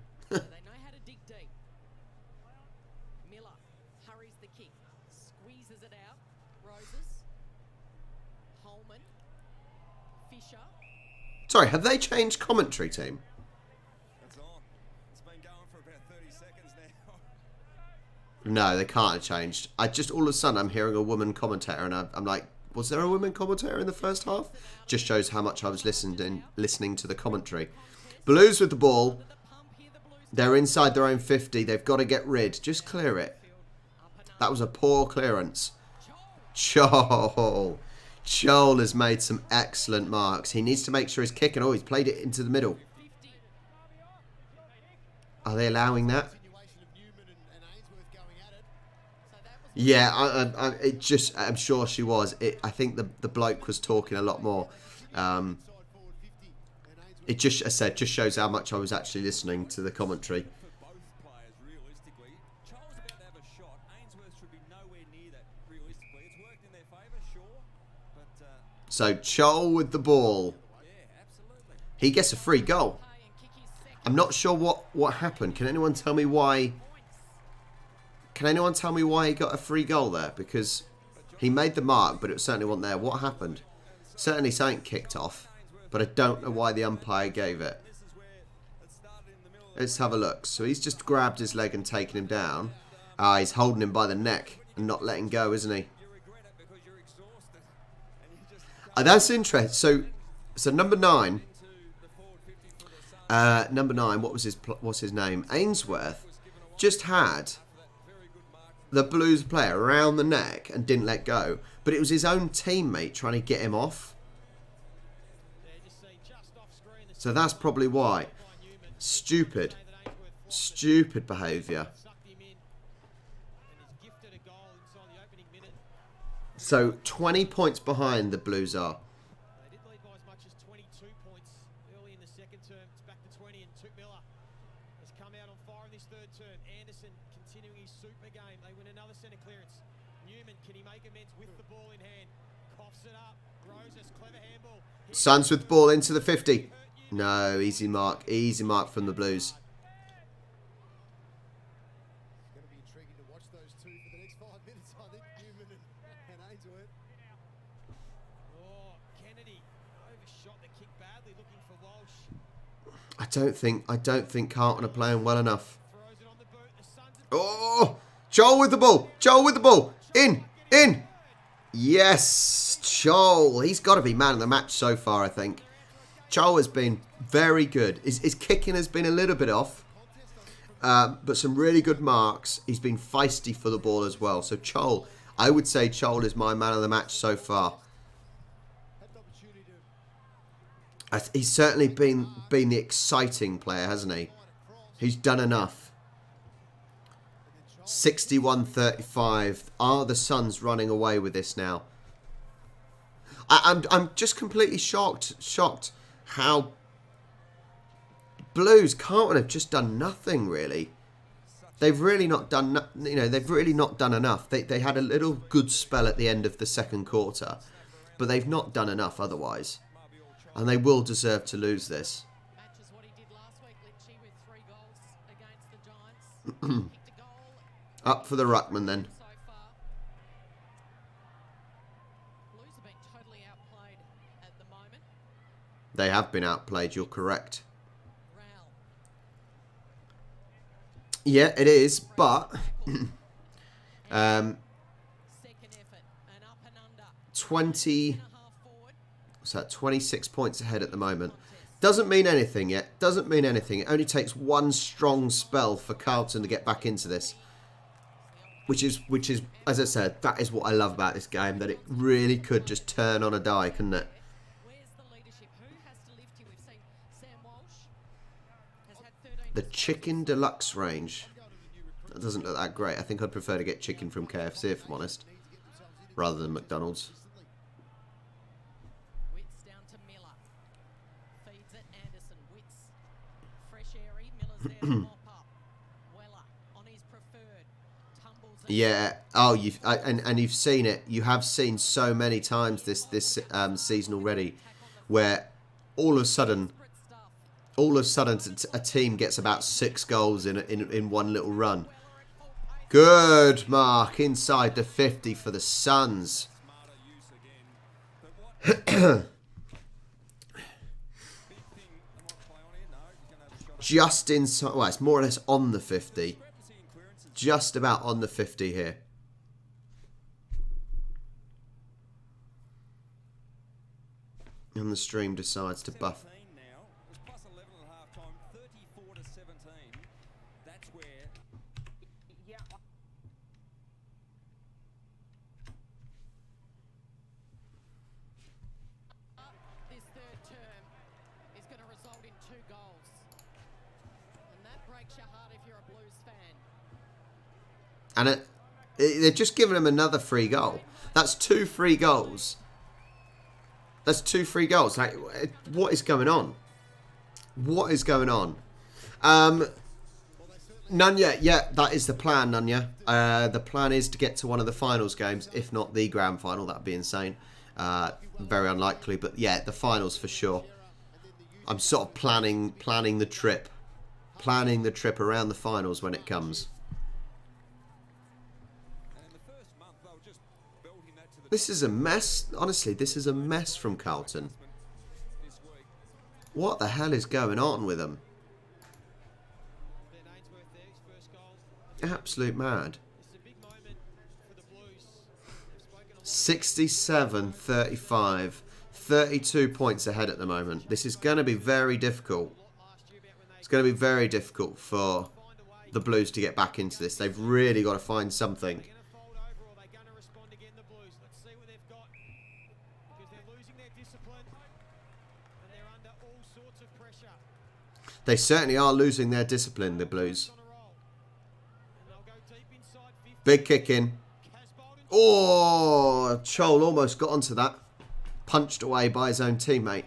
Sorry, have they changed commentary team? That's on. It's been going for about 30 seconds now. No, they can't have changed. I just, all of a sudden, I'm hearing a woman commentator, and I'm like, was there a woman commentator in the first half? Just shows how much I was listening to the commentary. Blues with the ball. They're inside their own 50. They've got to get rid. Just clear it. That was a poor clearance. Joel. Joel has made some excellent marks. He needs to make sure he's kicking. Oh, he's played it into the middle. Are they allowing that? Yeah, I'm sure she was. I think the bloke was talking a lot more. It just, as I said, just shows how much I was actually listening to the commentary. For both players, realistically, Charles about to have a shot. Ainsworth should be nowhere near that, realistically. It's worked in their favour, sure, but... So, Joel with the ball. yeah, absolutely. He gets a free goal. I'm not sure what happened. Can anyone tell me why... Can anyone tell me why he got a free goal there? Because he made the mark, but it certainly wasn't there. What happened? Certainly something kicked off, but I don't know why the umpire gave it. Let's have a look. So he's just grabbed his leg and taken him down. He's holding him by the neck and not letting go, isn't he? That's interesting. So number 9. Number 9. What's his name? Ainsworth just had the Blues player around the neck and didn't let go, but it was his own teammate trying to get him off. So that's probably why. Stupid behaviour. So 20 points behind the Blues are. They did lead by as much as 22 points early in the second term. It's back to 20, and Toot Miller has come out on fire in this third term. Anderson continuing his super game. They win another centre clearance. Newman, can he make amends with the ball in hand? Coughs it up. Roses, clever handball. Suns with the ball into the 50. No, easy mark from the Blues. It's going to be intriguing to watch those two for the next 5 minutes, I think, Newman and Ainsworth. Oh, Kennedy overshot the kick badly, looking for Walsh. I don't think Carlton are playing well enough. Throws it on the boot. The Suns have Oh, Joel with the ball. In. Yes, Joel. He's got to be man of the match so far, I think. Joel has been very good. His kicking has been a little bit off, but some really good marks. He's been feisty for the ball as well. So Joel, I would say Joel is my man of the match so far. He's certainly been the exciting player, hasn't he? He's done enough. 61-35. Are the Suns running away with this now? I'm just completely shocked how Blues Carlton have just done nothing really. They've really not done they've really not done enough. They had a little good spell at the end of the second quarter, but they've not done enough otherwise. And they will deserve to lose this. Matches what he did last week, Litchi, with 3 goals against the Giants. Kicked a goal Up for the ruckman then. so far. Blues have been totally outplayed at the moment. They have been outplayed, you're correct. Rowell. Yeah, it is, but Second effort. And up and under. 20 And a half forward. what's that, 26 points ahead at the moment. Doesn't mean anything yet. Doesn't mean anything. It only takes one strong spell for Carlton to get back into this. Which is, as I said, that is what I love about this game. That it really could just turn on a die, couldn't it? Where's the The chicken deluxe range. That doesn't look that great. I think I'd prefer to get chicken from KFC, if I'm honest, rather than McDonald's. Wits down to Miller. Feeds it Anderson. Wits. Fresh airy. Miller's there to mop up. Weller on his preferred. Tumbles it. Yeah. Oh, and you've seen it. You have seen so many times this season already, where all of a sudden a team gets about 6 goals in one little run. Good mark inside the 50 for the Suns. Just inside. Well, it's more or less on the 50. Just about on the 50 here. And the stream decides to buff. This third term is going to result in 2 goals. And that breaks your heart if you're a Blues fan. And they're just giving him another free goal. That's 2 free goals. That's 2 free goals. Like, what is going on? What is going on? Nunya, yeah, that is the plan, Nunya. The plan is to get to one of the finals games, if not the grand final. That'd be insane. Very unlikely, but yeah, the finals for sure. I'm sort of planning the trip. Planning the trip around the finals when it comes. This is a mess. Honestly, this is a mess from Carlton. What the hell is going on with them? Absolute mad. 67-35. 32 points ahead at the moment. This is going to be very difficult. It's going to be very difficult for the Blues to get back into this. They've really got to find something. They certainly are losing their discipline, the Blues. Big kick in. Oh, Chol almost got onto that. Punched away by his own teammate.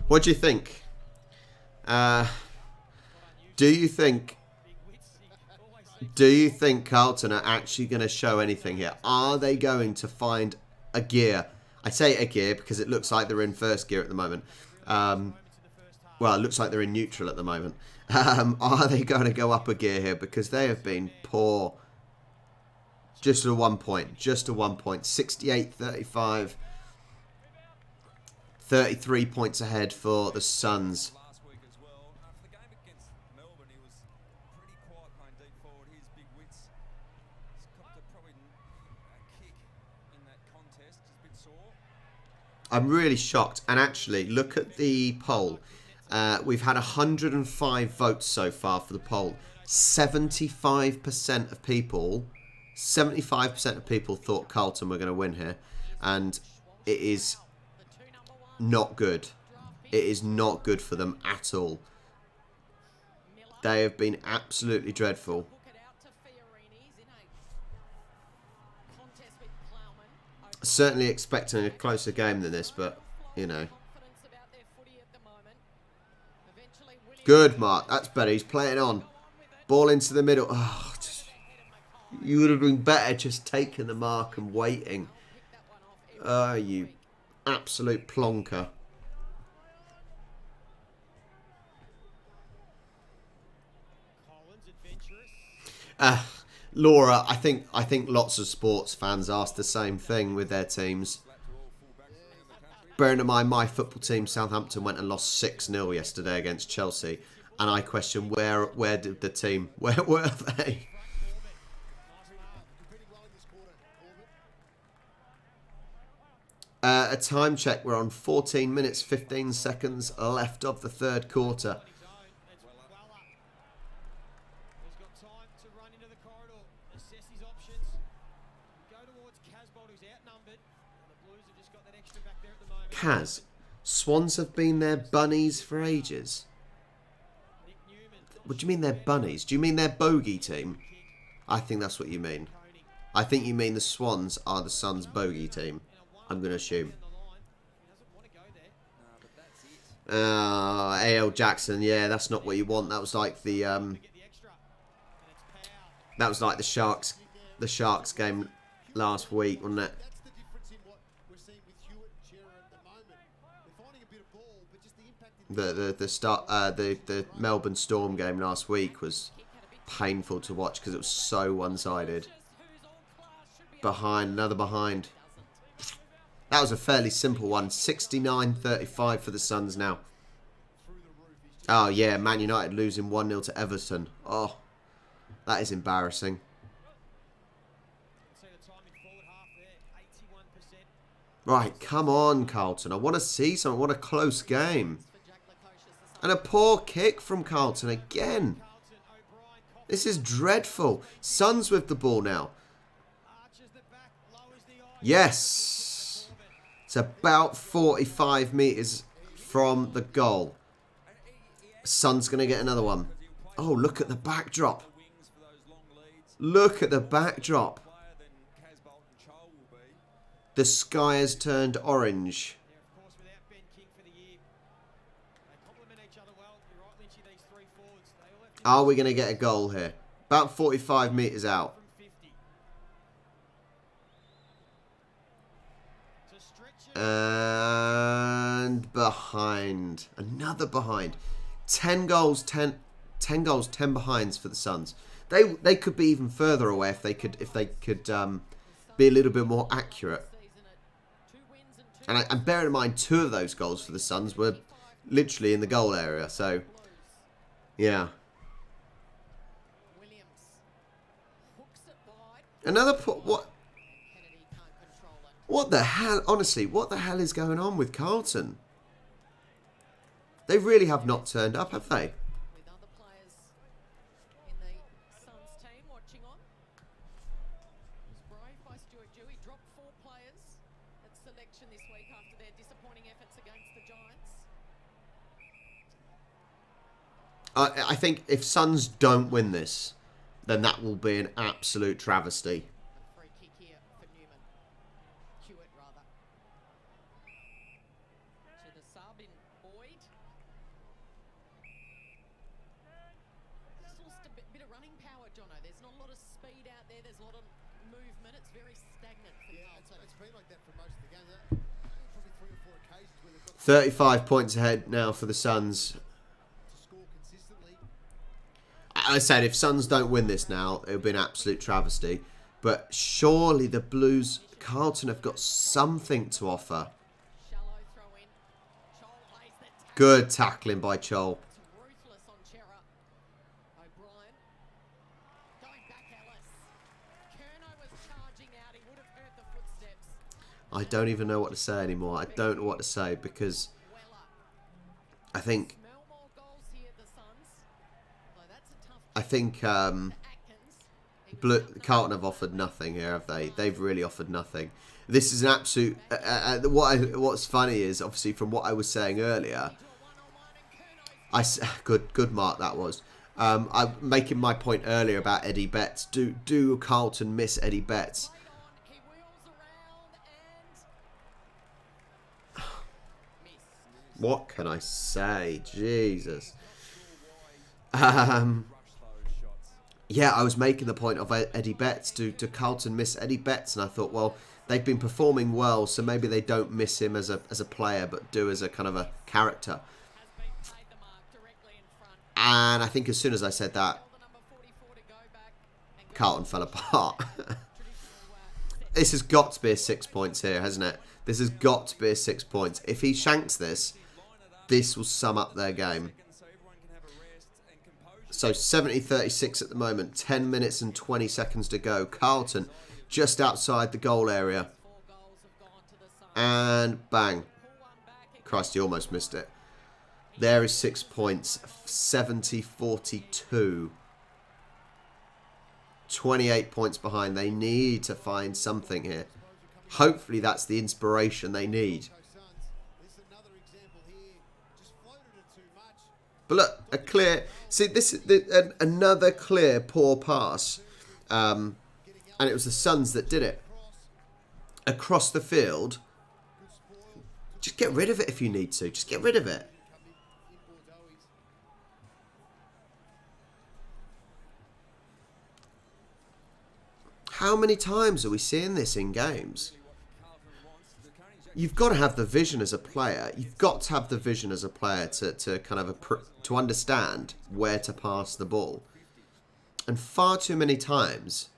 What do you think? Do you think Carlton are actually going to show anything here? Are they going to find a gear? I say a gear because it looks like they're in first gear at the moment. Well, it looks like they're in neutral at the moment. Are they going to go up a gear here? Because they have been poor. Just a 1 point. Just a 1 point. 68-35. 33 points ahead for the Suns. I'm really shocked. And actually, look at the poll. We've had 105 votes so far for the poll. 75% of people thought Carlton were going to win here. And it is not good. It is not good for them at all. They have been absolutely dreadful. Certainly expecting a closer game than this, but, you know. Good, Mark. That's better. He's playing on. Ball into the middle. Oh, you would have been better just taking the mark and waiting. You absolute plonker. Laura, I think lots of sports fans ask the same thing with their teams. Bearing in mind, my football team, Southampton, went and lost 6-0 yesterday against Chelsea, and I question where did the team, where were they? A time check. We're on 14 minutes, 15 seconds left of the third quarter. go towards Casbolt, who's outnumbered. And the Blues have just got that extra back there at the moment. Kaz, Swans have been their bunnies for ages. Nick Newman. What do you mean they're bunnies? Do you mean they're bogey team? I think that's what you mean. Coney. I think you mean the Swans are the Suns' bogey team. I'm going to assume. Down the line. He doesn't want to go there. No, but that's it. A.L. Jackson, yeah, that's not what you want. That was like the Get the extra. And it's Powell. that was like the Sharks game last week, wasn't it? That's the difference in what we're seeing with Hewitt and Shearer at the moment. They're finding a bit of ball, but just the impact in The Melbourne Storm game last week was painful to watch because it was so one-sided. Behind, another behind. That was a fairly simple one. 69-35 for the Suns now. Oh yeah, Man United losing 1-0 to Everton. Oh, that is embarrassing. See the timing forward half there. 81%. Right, come on, Carlton. I want to see something. What a close game. And a poor kick from Carlton again. Carlton, O'Brien, Coffey. This is dreadful. Suns with the ball now. Arches the back, lowers the eye. Yes. It's about 45 metres from the goal. Suns going to get another one. Oh, look at the backdrop. Wings for those long leads. Look at the backdrop. Player than Casbolt and Chol will be. The sky has turned orange. Yeah, of course, without Ben King for the year. They complement each other well. You're right, Lynchy, these three forwards. They all have Are we going to get a goal here? About 45 metres out. from 50. To stretch it. And behind. Another behind. 10 goals, 10 behinds for the Suns. They could be even further away if they could be a little bit more accurate. And bearing in mind, 2 of those goals for the Suns were literally in the goal area. So, yeah. Williams hooks it wide. Another Kennedy can't control it. what the hell? Honestly, what the hell is going on with Carlton? They really have not turned up, have they? With other players in the Suns team watching on. Was brave by Stuart Dewey. Dropped 4 players at selection this week after their disappointing efforts against the Giants. I think if Suns don't win this, then that will be an absolute travesty. A free kick here for Newman. Hewitt, rather. To the sub in Boyd. Still a bit of running power, Jono. There's not a lot of speed out there. There's a lot of movement. It's very stagnant for Yeah, Carlton. it's been like that for most of the games. Probably 3 or 4 occasions where they've got 35 points ahead now for the Suns. to score consistently. I said if Suns don't win this now, it would be an absolute travesty. But surely the Blues, Carlton have got something to offer. Shallow throw in. Chol lays the tackle. Good tackling by Chol. It's ruthless on Chera. O'Brien. Going back, Ellis. Kerno was charging out. He would have heard the footsteps. I don't even know what to say anymore. I don't know what to say because Weller. I think Smell more goals here, the Suns. Although that's a tough I think Atkins. Carlton have offered nothing here, have they? They've really offered nothing. This is an absolute. What's funny is obviously from what I was saying earlier. Good mark that was. I'm making my point earlier about Eddie Betts. Do Carlton miss Eddie Betts? He wheels around and miss. What can I say? Jesus. Yeah, I was making the point of Eddie Betts. Do Carlton miss Eddie Betts? And I thought, well, they've been performing well, so maybe they don't miss him as a player, but do as a kind of a character. Has been played the mark directly in front. And I think as soon as I said that, Tell the number 44 to go back and go. Carlton fell apart. Traditional This has got to be a 6 points here, hasn't it? This has got to be a 6 points. If he shanks this, this will sum up their game. So everyone can have a rest and composure. So 70-36 at the moment. 10 minutes and 20 seconds to go. Carlton just outside the goal area. 4 goals have gone to the Suns. And bang. Pull one back. Christ, he almost missed it. There is 6 points. 70-42. 28 points behind. They need to find something here. Hopefully that's the inspiration they need. But look, a clear... See, this is another clear, poor pass. And it was the Suns that did it. Across the field. Just get rid of it if you need to. Just get rid of it. How many times are we seeing this in games? You've got to have the vision as a player. You've got to have the vision as a player to kind of to understand where to pass the ball. And far too many times,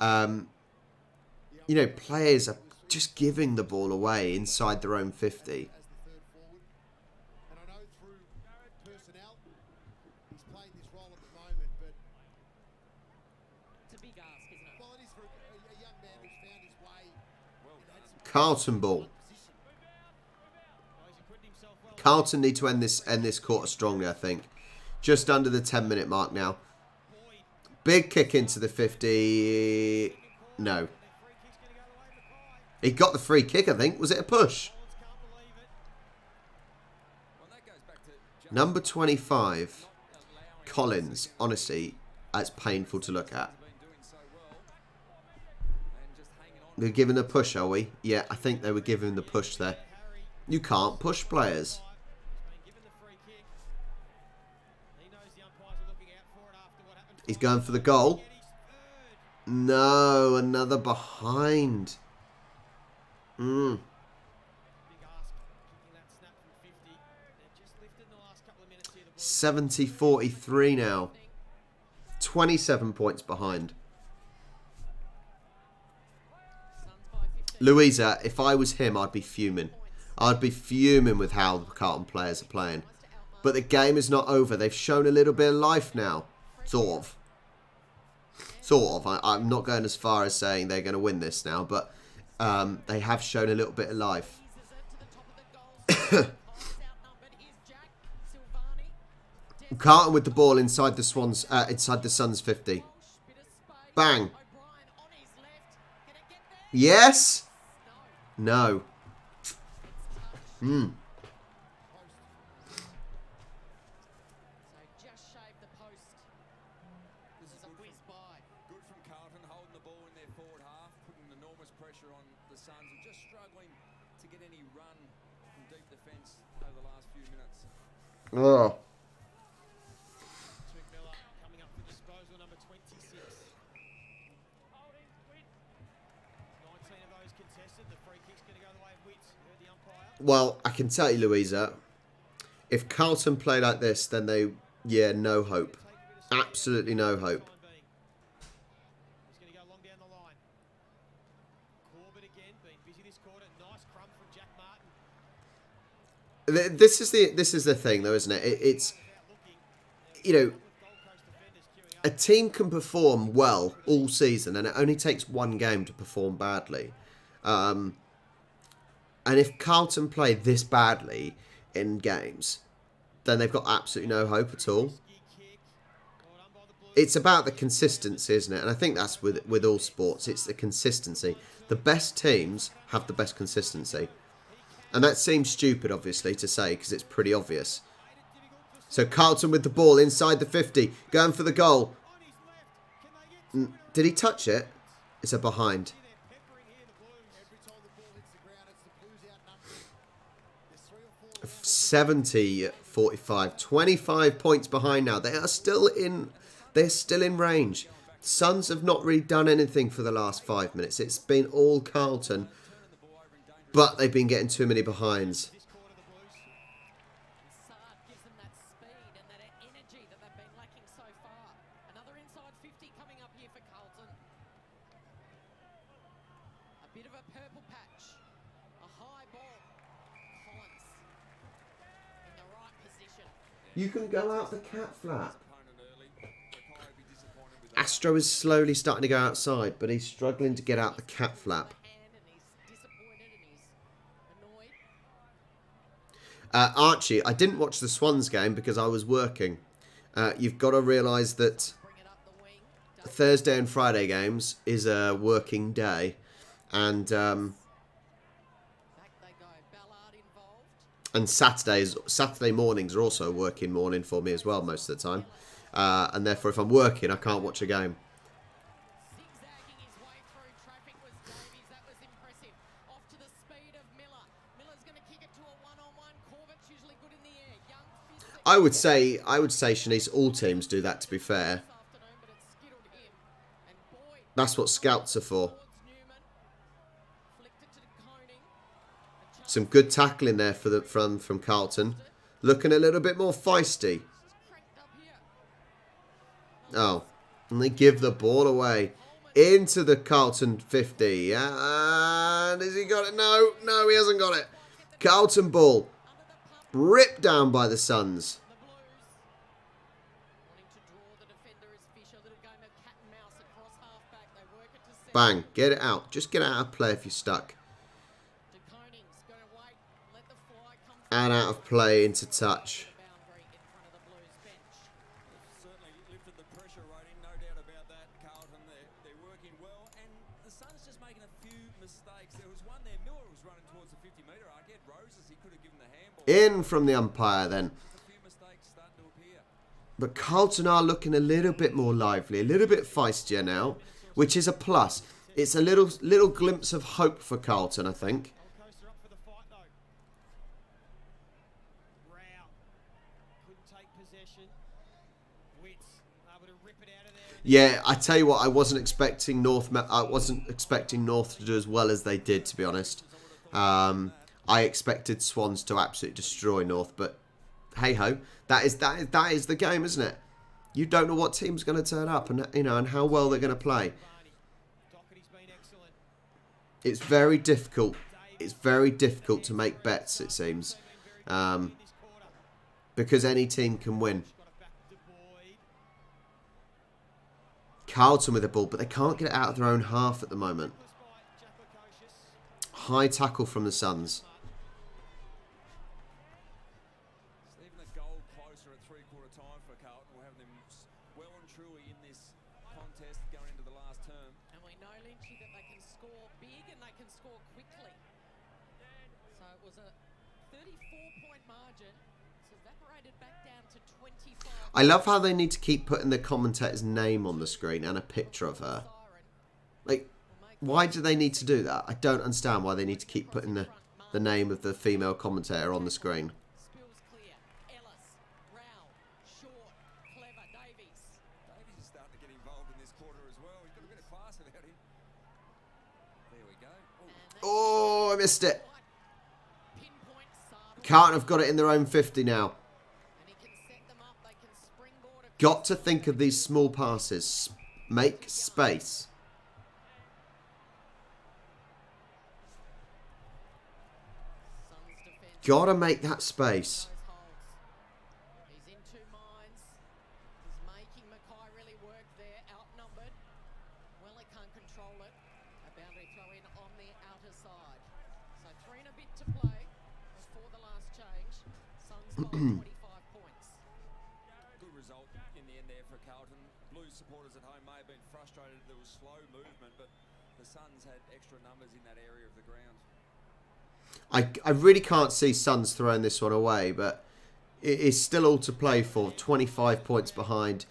you know, players are just giving the ball away inside their own 50. Carlton ball. Carlton need to end this quarter strongly, I think. Just under the 10-minute mark now. Big kick into the 50. No. He got the free kick, I think. Was it a push? Number 25. Collins. Honestly, that's painful to look at. We're giving the push, are we? Yeah, I think they were giving the push there. You can't push players. He's going for the goal. No, another behind. 70-43 now. 27 points behind. Louisa, if I was him, I'd be fuming. I'd be fuming with how the Carlton players are playing. But the game is not over. They've shown a little bit of life now. Sort of. I'm not going as far as saying they're going to win this now, but they have shown a little bit of life. Carlton with the ball inside the Suns 50. Bang. Yes. No. Good from Carlton, holding the ball in their forward half, putting enormous pressure on the Suns, who are just struggling to get any run from deep defence over the last few minutes. Oh. Miller coming up for disposal, number 26. 19 of those contested. The free kick's going to go the way of Witts. Heard the umpire. Well, I can tell you, Louisa, if Carlton play like this, then they, no hope. Absolutely no hope. He's going to go long down the line. Corbett again, being busy this quarter. Nice crumb from Jack Martin. This is the thing, though, isn't it? It's, you know, a team can perform well all season, and it only takes one game to perform badly. And if Carlton play this badly in games, then they've got absolutely no hope at all. It's about the consistency, isn't it? And I think that's with all sports. It's the consistency. The best teams have the best consistency. And that seems stupid, obviously, to say, because it's pretty obvious. So Carlton with the ball inside the 50. Going for the goal. Did he touch it? It's a behind. 70-45. 25 points behind now. They're still in range. Suns have not really done anything for the last 5 minutes. It's been all Carlton. But they've been getting too many behinds. Gives them that speed and that energy that they've been lacking so far. Another inside 50 coming up here for Carlton. A bit of a purple patch. A high ball. Collins in the right position. You can go out the cat flap. Astro is slowly starting to go outside, but he's struggling to get out the cat flap. Archie, I didn't watch the Swans game because I was working. You've got to realise that Bring it up the wing. Thursday and Friday games is a working day, and Back they go. Ballard involved. Saturday mornings are also a working morning for me as well most of the time, and therefore if I'm working I can't watch a game. Zigzagging his way through traffic was Davies. That was impressive. Off to the speed of Miller. Miller's going to kick it to a one-on-one. Corbett's usually good in the air. Young fist I would say Shanice, all teams do that, to be fair. this afternoon, but it skittled him. And boy, That's what scouts are for. towards Newman. Flicked it to Koning. A chance Some good tackling there from Carlton. Looking a little bit more feisty. cranked up here. Oh, and they give the ball away into the Carlton 50. And has he got it? No, he hasn't got it. Carlton ball ripped down by the Suns. The Blues wanting to draw the defender as Fisher. Little game of cat and mouse across half-back. They work it to centre. Bang, get it out. Just get out of play if you're stuck. De Koning's going to wait. Let the fly come And out of play into touch. boundary in front of the Blues bench. Certainly lifted the pressure rating, no doubt about that. Carlton, they're working well, and the Suns just making a few mistakes. There was one there, Miller was running towards the 50-metre arc. He had Roses, he could have given the handball. In from the umpire then. A few mistakes starting to appear. But Carlton are looking a little bit more lively, a little bit feistier now, which is a plus. It's a little glimpse of hope for Carlton, I think. Gold Coast are up for the fight though. Rao couldn't take possession. Witts able to rip it out of there. Yeah, I tell you what, I wasn't expecting North to do as well as they did, to be honest. I expected Swans to absolutely destroy North, but hey ho, that is the game, isn't it? You don't know what team's going to turn up, and and how well they're going to play. Doherty's been excellent. It's very difficult. It's very difficult to make bets, it seems, This quarter. because any team can win. Got it back to Boyd. Carlton with the ball, but they can't get it out of their own half at the moment. Jack Lukosius. High tackle from the Suns. It's even a goal closer at three-quarter time for Carlton. We'll have them well and truly in this contest going into the last term. And we know, Lynchy, that they can score big and they can score quickly. So it was a 34-point margin. It's evaporated back down to 25. I love how they need to keep putting the commentator's name on the screen and a picture of her. Siren Like, why do they need to do that? I don't understand why they need to keep putting the name of the female commentator on the screen. spills clear. Ellis, Rao, short, clever, Davies. Davies is starting to get involved in this quarter as well. He's got a bit of class about him. There we go. Ooh. Oh, I missed it. Pinpoint Sardal. Carlton have got it in their own 50 now. And he can set them up. They can springboard across. Got to think of these small passes. Make space. Suns defence. Gotta make that space. Those holes. He's in two minds. He's making Mackay really work there. Outnumbered. Well, he can't control it. A boundary throw in on the outer side. So 3 and a bit to play before the last change. Suns by 25 points. Good result in the end there for Carlton. Blues supporters at home may have been frustrated. There was slow movement, but the Suns had extra numbers in that area of the ground. I really can't see Suns throwing this one away, but it is still all to play for. 25 points behind.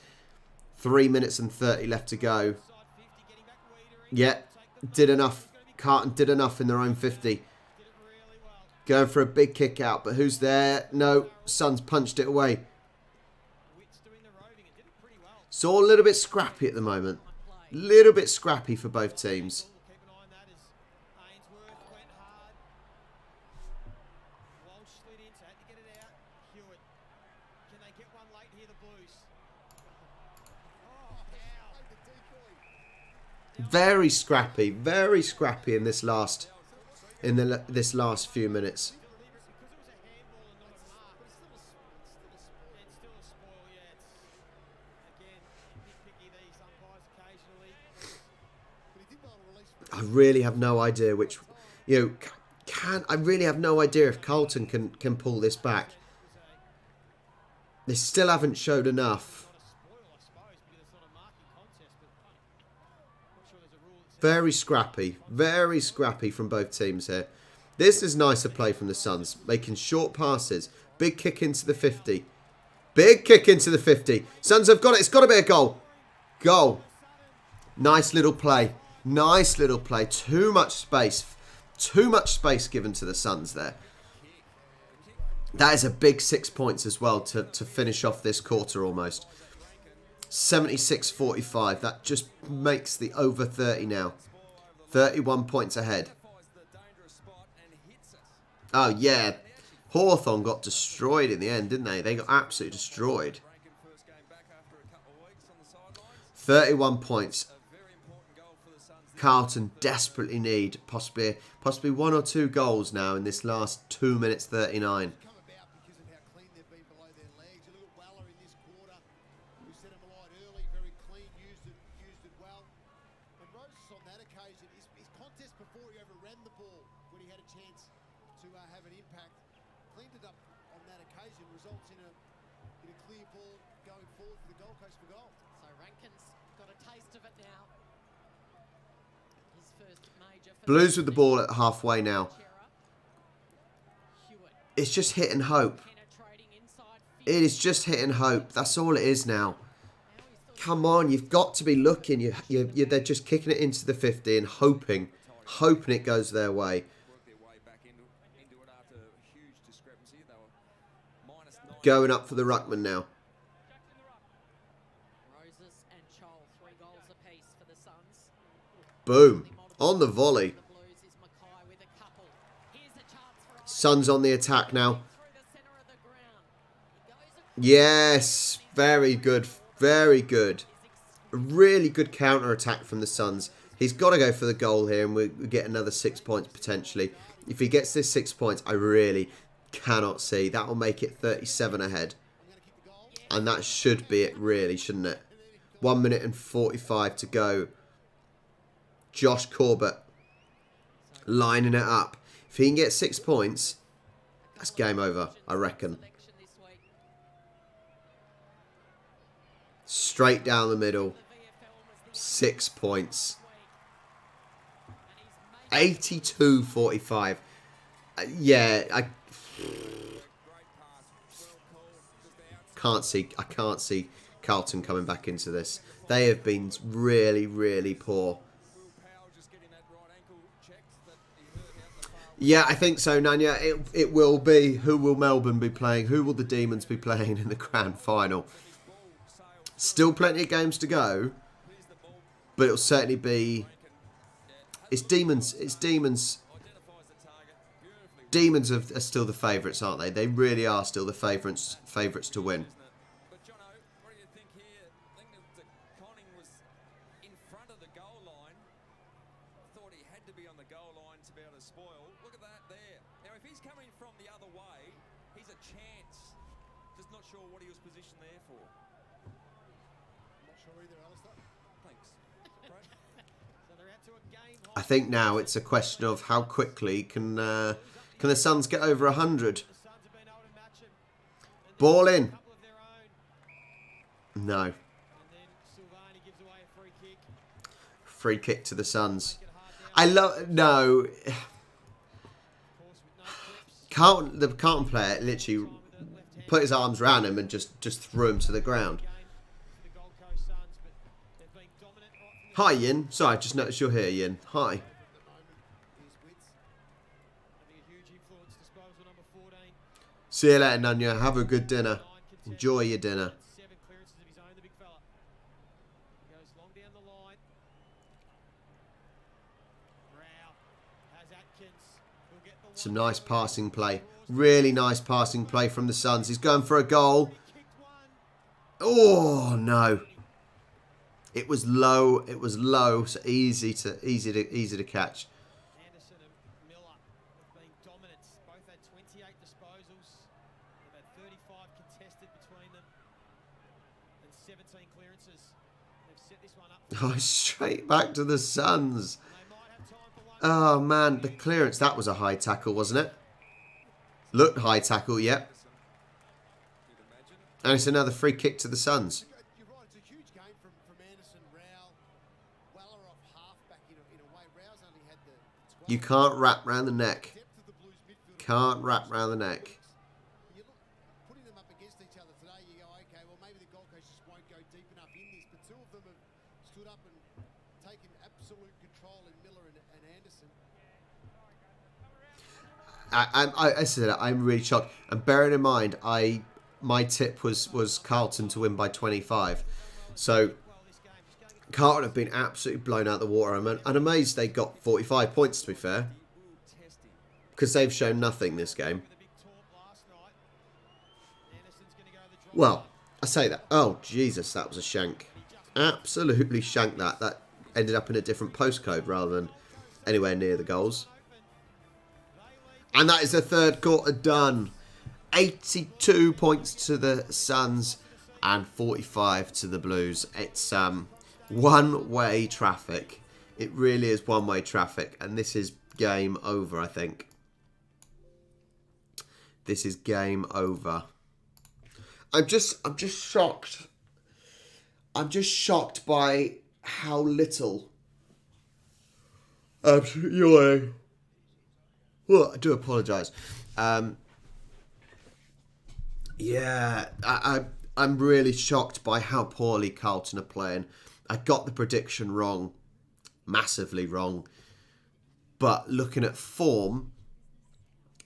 3 minutes and 30 left to go. Side 50, getting back Weedering. Yeah, did enough. Carlton did enough in their own 50. Did it really well. Going for a big kick out, but who's there? No, Suns punched it away. Witts doing the roving and did it pretty well. It's all a little bit scrappy at the moment. Little bit scrappy for both teams. We'll keep an eye on that as Ainsworth went hard. Walsh slid in, so had to get it out. Hewitt. Can they get one late here, the Blues? Oh, how? Very scrappy in this last this last few minutes. Because it was a handball and not a mark. And still a spoil, yeah. It's, again, nitpicky these umpires occasionally. But he did well to release. I really have no idea which, I really have no idea if Carlton can pull this back. They still haven't showed enough. Very scrappy from both teams here. This is nicer play from the Suns, making short passes. Big kick into the 50. Big kick into the 50. Suns have got it. It's got to be a goal. Goal. Nice little play. Nice little play. Too much space. Too much space given to the Suns there. That is a big 6 points as well to finish off this quarter almost. 76-45. That just makes the over 30 now. 31 points ahead. Oh, yeah. Hawthorn got destroyed in the end, didn't they? They got absolutely destroyed. 31 points. Carlton desperately need possibly 1 or 2 goals now in this last 2 minutes 39. Blues with the ball at halfway now. It's just hit and hope. It is just hit and hope. That's all it is now. Come on, you've got to be looking. They're just kicking it into the 50 and hoping it goes their way. Going up for the ruckman now. Boom. On the volley. Suns on the attack now. Yes. Very good. Very good. A really good counter-attack from the Suns. He's got to go for the goal here and we get another 6 points potentially. If he gets this 6 points, I really cannot see. That will make it 37 ahead. And that should be it really, shouldn't it? 1 minute and 45 to go. Josh Corbett lining it up. If he can get 6 points, that's game over, I reckon. Straight down the middle. 6 points. 82-45. Yeah, I can't see Carlton coming back into this. They have been really, really poor. Yeah, I think so, Nanya. It will be. Who will Melbourne be playing? Who will the Demons be playing in the grand final? Still plenty of games to go. But it'll certainly be... It's Demons. It's Demons. Demons are still the favourites, aren't they? They really are still the favourites to win. I think now it's a question of how quickly can the Suns get over 100. Ball in. No. Free kick to the Suns. No. The Carlton player literally put his arms around him and just threw him to the ground. Hi, Yin. Sorry, I just noticed you're here, Yin. Hi. See you later, Nanya. Have a good dinner. Enjoy your dinner. Some nice passing play. Really nice passing play from the Suns. He's going for a goal. Oh, no. It was low. It was low. So easy to catch. Anderson and Miller have been dominant. Both had 28 disposals. They've had 35 contested between them and 17 clearances. They've set this one up. Oh, straight back to the Suns. Oh man, the clearance. That was a high tackle, wasn't it? Looked high tackle, yep. And it's another free kick to the Suns. You're right, it's a huge game from Anderson, Rao, Weller off half-back in a way. Rao's only had the 12. You can't wrap round the neck. Depth of the Blues midfield. Can't wrap round the neck. You look, putting them up against each other today, you go, okay, well, maybe the Gold Coast just won't go deep enough in this. But two of them have stood up and taken absolute control in Miller and Anderson. I said I'm really shocked. And bearing in mind, my tip was Carlton to win by 25. So Carlton have been absolutely blown out the water. I'm amazed they got 45 points, to be fair. Because they've shown nothing this game. Well, I say that. Oh, Jesus, that was a shank. Absolutely shanked that. That ended up in a different postcode rather than anywhere near the goals. And that is the third quarter done. 82 points to the Suns and 45 to the Blues. It's one-way traffic. It really is one-way traffic. And this is game over, I think. This is game over. I'm just shocked. I'm just shocked by how little. Well, I do apologise. Yeah, I'm really shocked by how poorly Carlton are playing. I got the prediction wrong, massively wrong. But looking at form,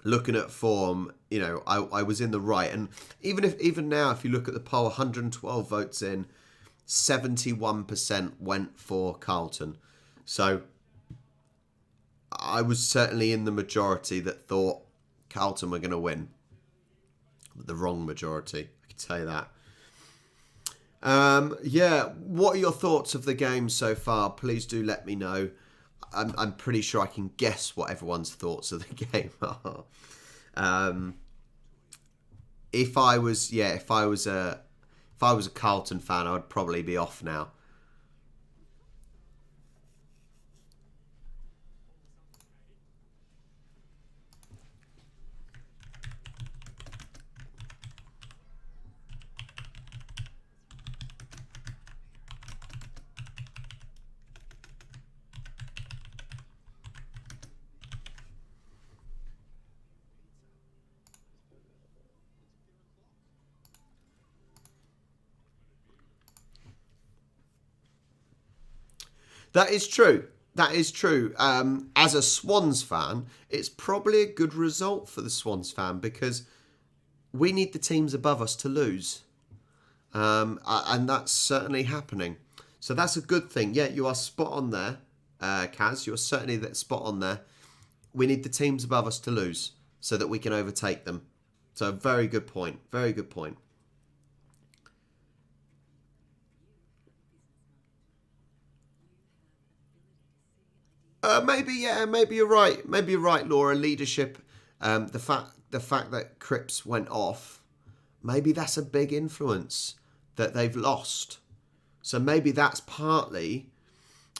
you know, I was in the right. And even now, if you look at the poll, 112 votes in, 71% went for Carlton. So I was certainly in the majority that thought Carlton were going to win. The wrong majority, I can tell you that. Yeah, what are your thoughts of the game so far? Please do let me know. I'm pretty sure I can guess what everyone's thoughts of the game are. If I was a Carlton fan, I would probably be off now. That is true. That is true. As a Swans fan, it's probably a good result for the Swans fan because we need the teams above us to lose. And that's certainly happening. So that's a good thing. Yeah, you are spot on there, Kaz. You're certainly that spot on there. We need the teams above us to lose so that we can overtake them. So very good point. Very good point. Maybe you're right. Maybe you're right, Laura. Leadership, the fact that Cripps went off, maybe that's a big influence that they've lost. So maybe that's partly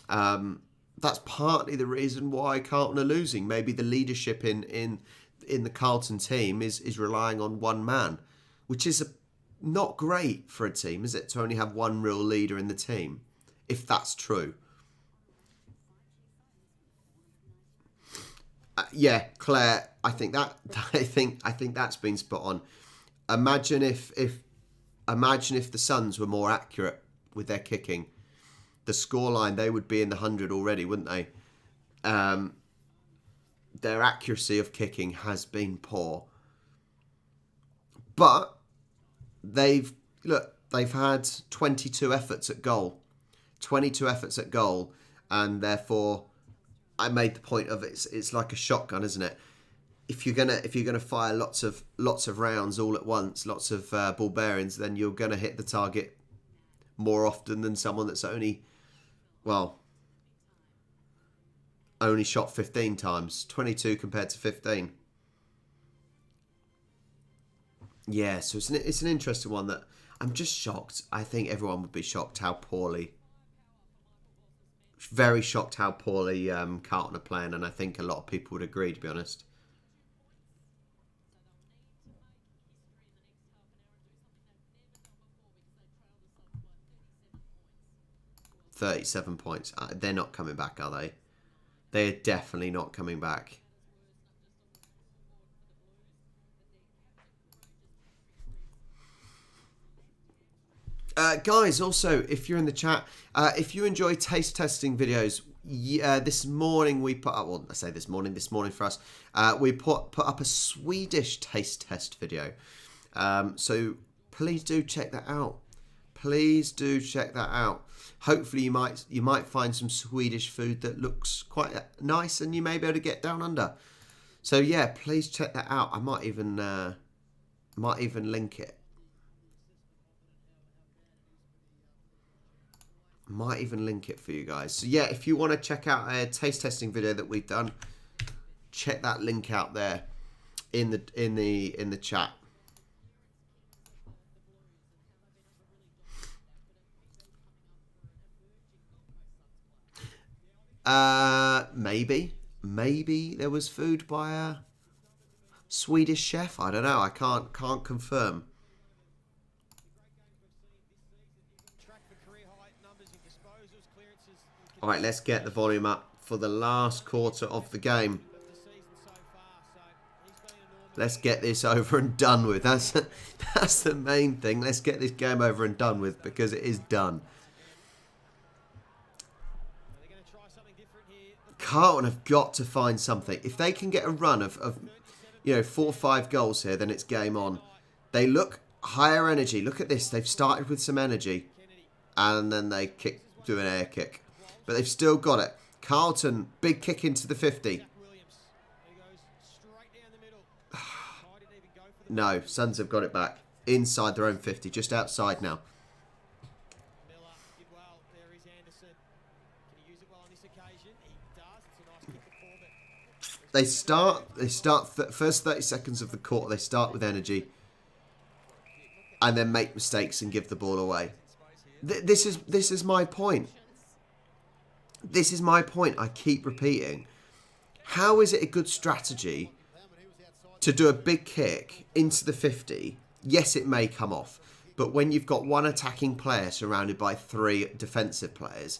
the reason why Carlton are losing. Maybe the leadership in the Carlton team is relying on one man, which is not great for a team, is it? To only have one real leader in the team, if that's true. Yeah, Claire, I think that's been spot on. Imagine if the Suns were more accurate with their kicking, the scoreline, they would be in the 100 already, wouldn't they? Their accuracy of kicking has been poor, but they've had 22 efforts at goal, and therefore, I made the point of it's like a shotgun, isn't it? If you're gonna fire lots of rounds all at once, lots of ball bearings, then you're gonna hit the target more often than someone that's only shot 15 times. 22 compared to 15. Yeah, so it's an interesting one that I'm just shocked. I think everyone would be shocked how poorly. Very shocked how poorly Carlton are playing, and I think a lot of people would agree, to be honest. 37 points. They're not coming back, are they? They're definitely not coming back. Guys, also, if you're in the chat, if you enjoy taste testing videos, this morning we put up, well, I say this morning for us, we put up a Swedish taste test video. So please do check that out. Please do check that out. Hopefully you might find some Swedish food that looks quite nice and you may be able to get down under. So yeah, please check that out. I might even link it. Might even link it for you guys. So yeah, if you want to check out a taste testing video that we've done, check that link out there in the chat. Maybe there was food by a Swedish chef. I don't know. I can't confirm. All right, let's get the volume up for the last quarter of the game. Let's get this over and done with. That's the main thing. Let's get this game over and done with because it is done. Carlton have got to find something. If they can get a run of 4 or 5 goals here, then it's game on. They look higher energy. Look at this. They've started with some energy. And then they do an air kick. But they've still got it. Carlton, big kick into the 50. No, Suns have got it back. Inside their own 50. Just outside now. They start first 30 seconds of the quarter, they start with energy and then make mistakes and give the ball away. This is my point. This is my point. I keep repeating. How is it a good strategy to do a big kick into the 50? Yes, it may come off, but when you've got one attacking player surrounded by 3 defensive players,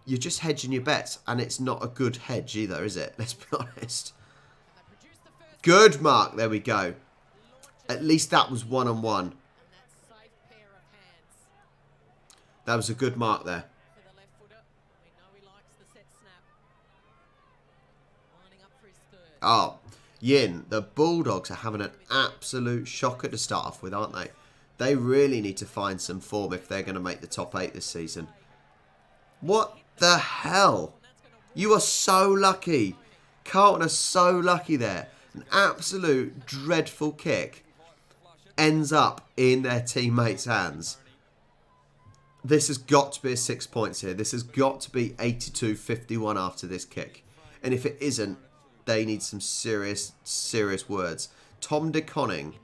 you're just hedging your bets, and it's not a good hedge either, is it? Let's be honest. Good mark. There we go. At least that was 1-on-1. That was a good mark there. Oh, Yin, the Bulldogs are having an absolute shocker to start off with, aren't they? They really need to find some form if they're going to make the top 8 this season. What the hell? You are so lucky. Carlton are so lucky there. An absolute dreadful kick ends up in their teammates' hands. This has got to be a 6 points here. This has got to be 82-51 after this kick. And if it isn't, they need some serious words. Tom de Koning.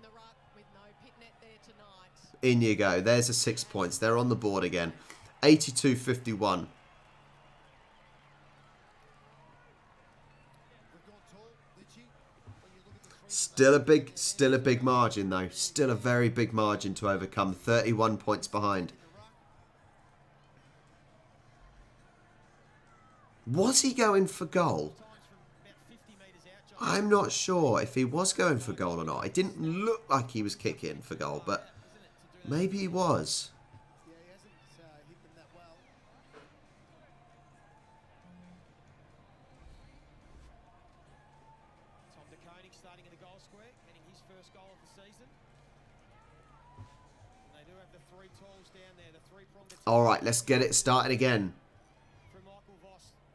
In you go. There's a 6 points. They're on the board again. 82-51. Still a big margin though. Still a very big margin to overcome. 31 points behind. Was he going for goal? I'm not sure if he was going for goal or not. It didn't look like he was kicking for goal, but maybe he was. All right, let's get it started again.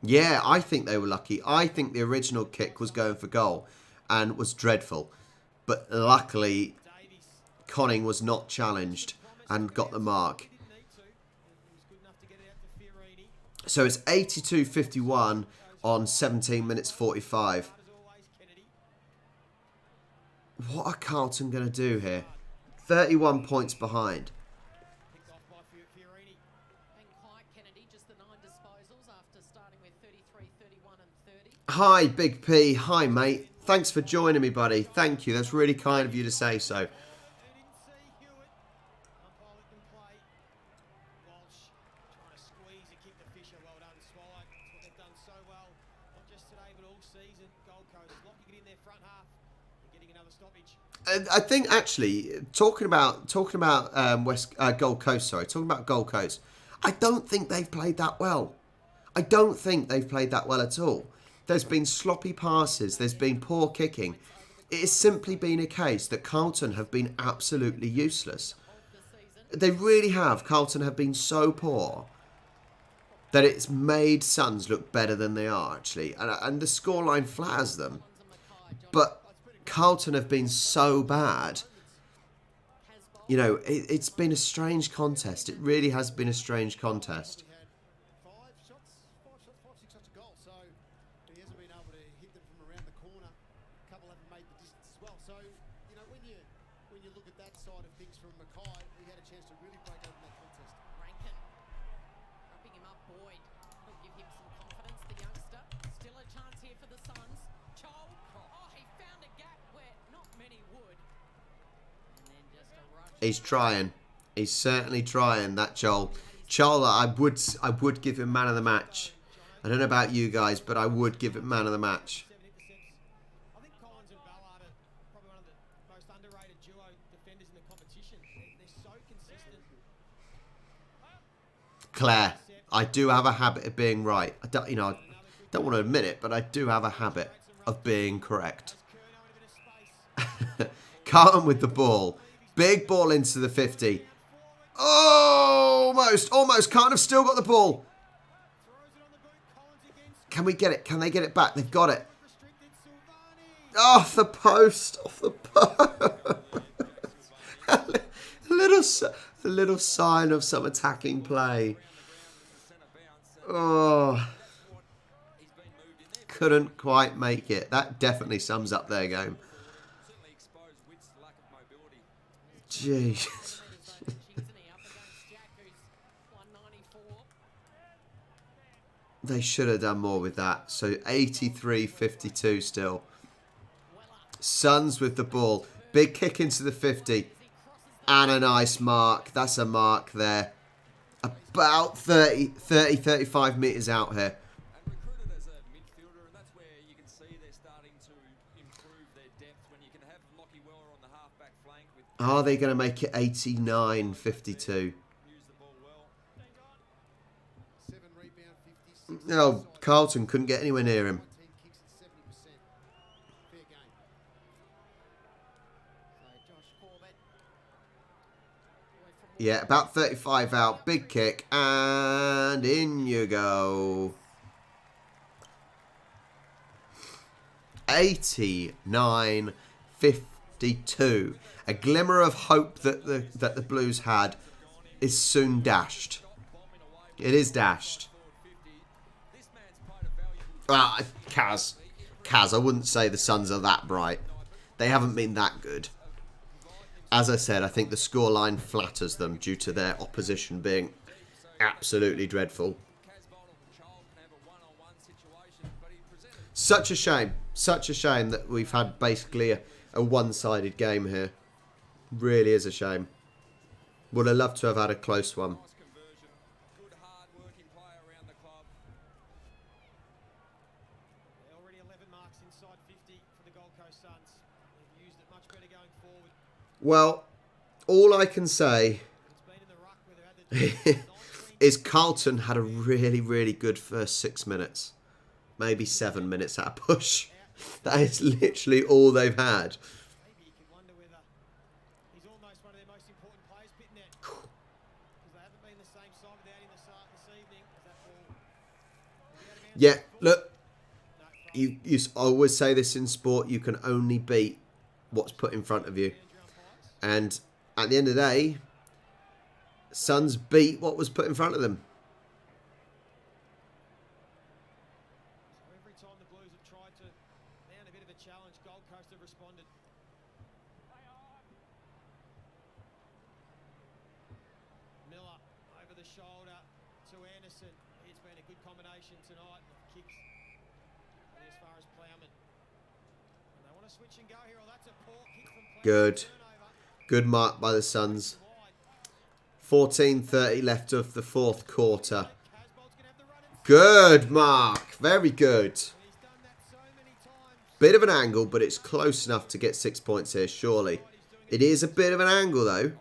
Yeah, I think they were lucky. I think the original kick was going for goal and was dreadful. But luckily, Conning was not challenged and got the mark. So it's 82-51 on 17 minutes 45. What are Carlton going to do here? 31 points behind. Hi, Big P. Hi, mate. Thanks for joining me, buddy. Thank you. That's really kind of you to say so. just today, but all season, Gold Coast locking it in their front half and getting another stoppage. I think actually talking about Gold Coast. Sorry, talking about Gold Coast. I don't think they've played that well. I don't think they've played that well at all. There's been sloppy passes. There's been poor kicking. It has simply been a case that Carlton have been absolutely useless. They really have. Carlton have been so poor that it's made SUNS look better than they are, actually. And the scoreline flatters them. But Carlton have been so bad. You know, it's been a strange contest. It really has been a strange contest. Five, six shots a goal. So he hasn't been able to hit them from around the corner. A couple haven't made the distance as well. So, you know, when you look at that side of things from Mackay, he had a chance to really break open that contest. Rankin wrapping him up. Boyd will give him some confidence. The youngster still a chance here for the Suns. Chol, oh, he found a gap where not many would. And then just a rush. He's trying. He's certainly trying, that Joel. Joel, I would give him man of the match. I don't know about you guys, but I would give him man of the match. 7 intercepts. I think Collins and Ballard are probably one of the most underrated duo defenders in the competition. They're so consistent. Claire, I do have a habit of being right. I don't want to admit it, but I do have a habit of being correct. Carlton with the ball. Big ball into the 50. Almost. Carlton have still got the ball. Can we get it? Can they get it back? They've got it. Off the post. A little sign of some attacking play. Oh. Couldn't quite make it. That definitely sums up their game. Jeez. They should have done more with that. So 83-52 still. SUNS with the ball. Big kick into the 50. And a nice mark. That's a mark there. About 35 metres out here. And recruited as a midfielder, and that's where you can see they're starting to improve their depth when you can have Lockie Weller on the half-back flank with Are they going to make it 89-52? use the ball well. 7 rebound, 56. Oh, Carlton couldn't get anywhere near him. 19 kicks at 70%. Fair game. So Josh Corbett. Yeah, about 35 out. Big kick. And in you go. 89-52. A glimmer of hope that the Blues had is soon dashed. It is dashed. Kaz, I wouldn't say the Suns are that bright. They haven't been that good. As I said, I think the scoreline flatters them due to their opposition being absolutely dreadful. Such a shame. Such a shame that we've had basically a one-sided game here. Really is a shame. Would have loved to have had a close one. Good, hard-working player around the club. They're already 11 marks inside 50 for the Gold Coast Suns. They've used it much better going forward. Well, all I can say It's been in the ruck where they've had the 19 is Carlton had a really, really good first 6 minutes. Maybe 7 minutes at a push. That is literally all they've had. Maybe you can wonder whether he's almost one of their most important players, Pitnet. Because they haven't been the same side without him this evening. As that ball. Yeah, look, you always say this in sport, you can only beat what's put in front of you. And at the end of the day, SUNS beat what was put in front of them. So every time the Blues have tried to mount a bit of a challenge, Gold Coast have responded. Miller over the shoulder to Anderson. It's been a good combination tonight. Kicks as far as Plowman. And they want to switch and go here. Oh, that's a poor kick from Plowman. Good. Turnover. Good mark by the SUNS. Wide. 14:30 left of the fourth quarter. Casbolt's going to have the run and Good mark. Very good. he's done bit of an angle, but it's close enough to get 6 points here, surely. It is a bit of an angle, though.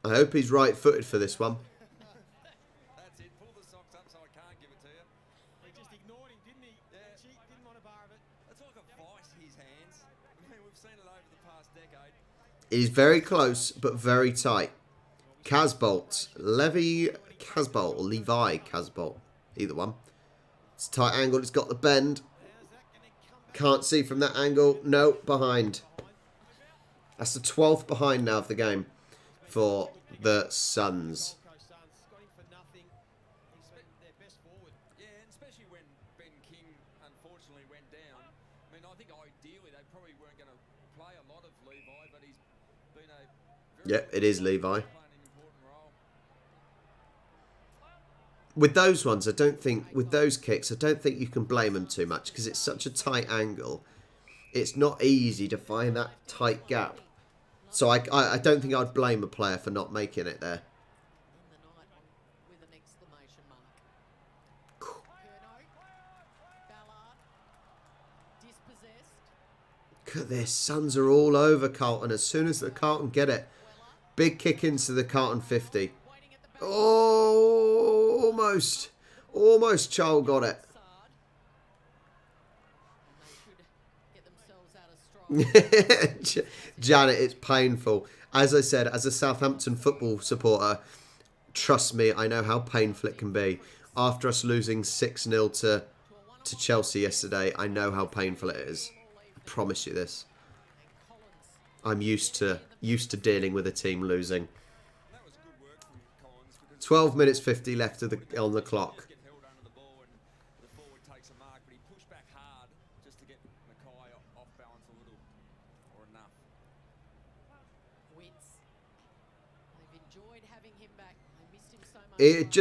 I hope he's right-footed for this one. That's it. Pull the socks up so I can't give it to you. He just ignored him, didn't he? Yeah. Didn't want a bar of it. That's like a vice, his hands. I mean, we've seen it over the past decade. It is very close, but very tight. Casbolt. Levi Casbolt or Levi Casbolt. Either one. It's a tight angle. It's got the bend. Can't see from that angle. No, behind. That's the 12th behind now of the game for the Suns. Got him for nothing. He's their best forward. Yeah, and especially when Ben King unfortunately went down. I mean, I think ideally they probably weren't going to play a lot of Levi, but he's been a very Yep, it is Levi. playing an important role. With those ones, I don't think, with those kicks, I don't think you can blame them too much because it's such a tight angle. It's not easy to find that tight gap. So I don't think I'd blame a player for not making it there. In the night with an exclamation mark. Curnow. Ballard. Dispossessed. Look at this. Suns are all over Carlton as soon as the Carlton get it. Big kick into the Carlton 50. Waiting at the back. Oh, almost. Almost Charles got it. Sard. And they should get themselves out of stride. Janet, it's painful. As I said, as a Southampton football supporter, trust me, I know how painful it can be. After us losing 6-0 to Chelsea yesterday, I know how painful it is. I promise you this. I'm used to dealing with a team losing. That was good work from Collins because 12 minutes 50 left on the clock. just get held under the ball and the forward takes a mark, but he pushed back hard just to get Mackay off balance a little or enough. Wits. They've enjoyed having him back. They missed him so much.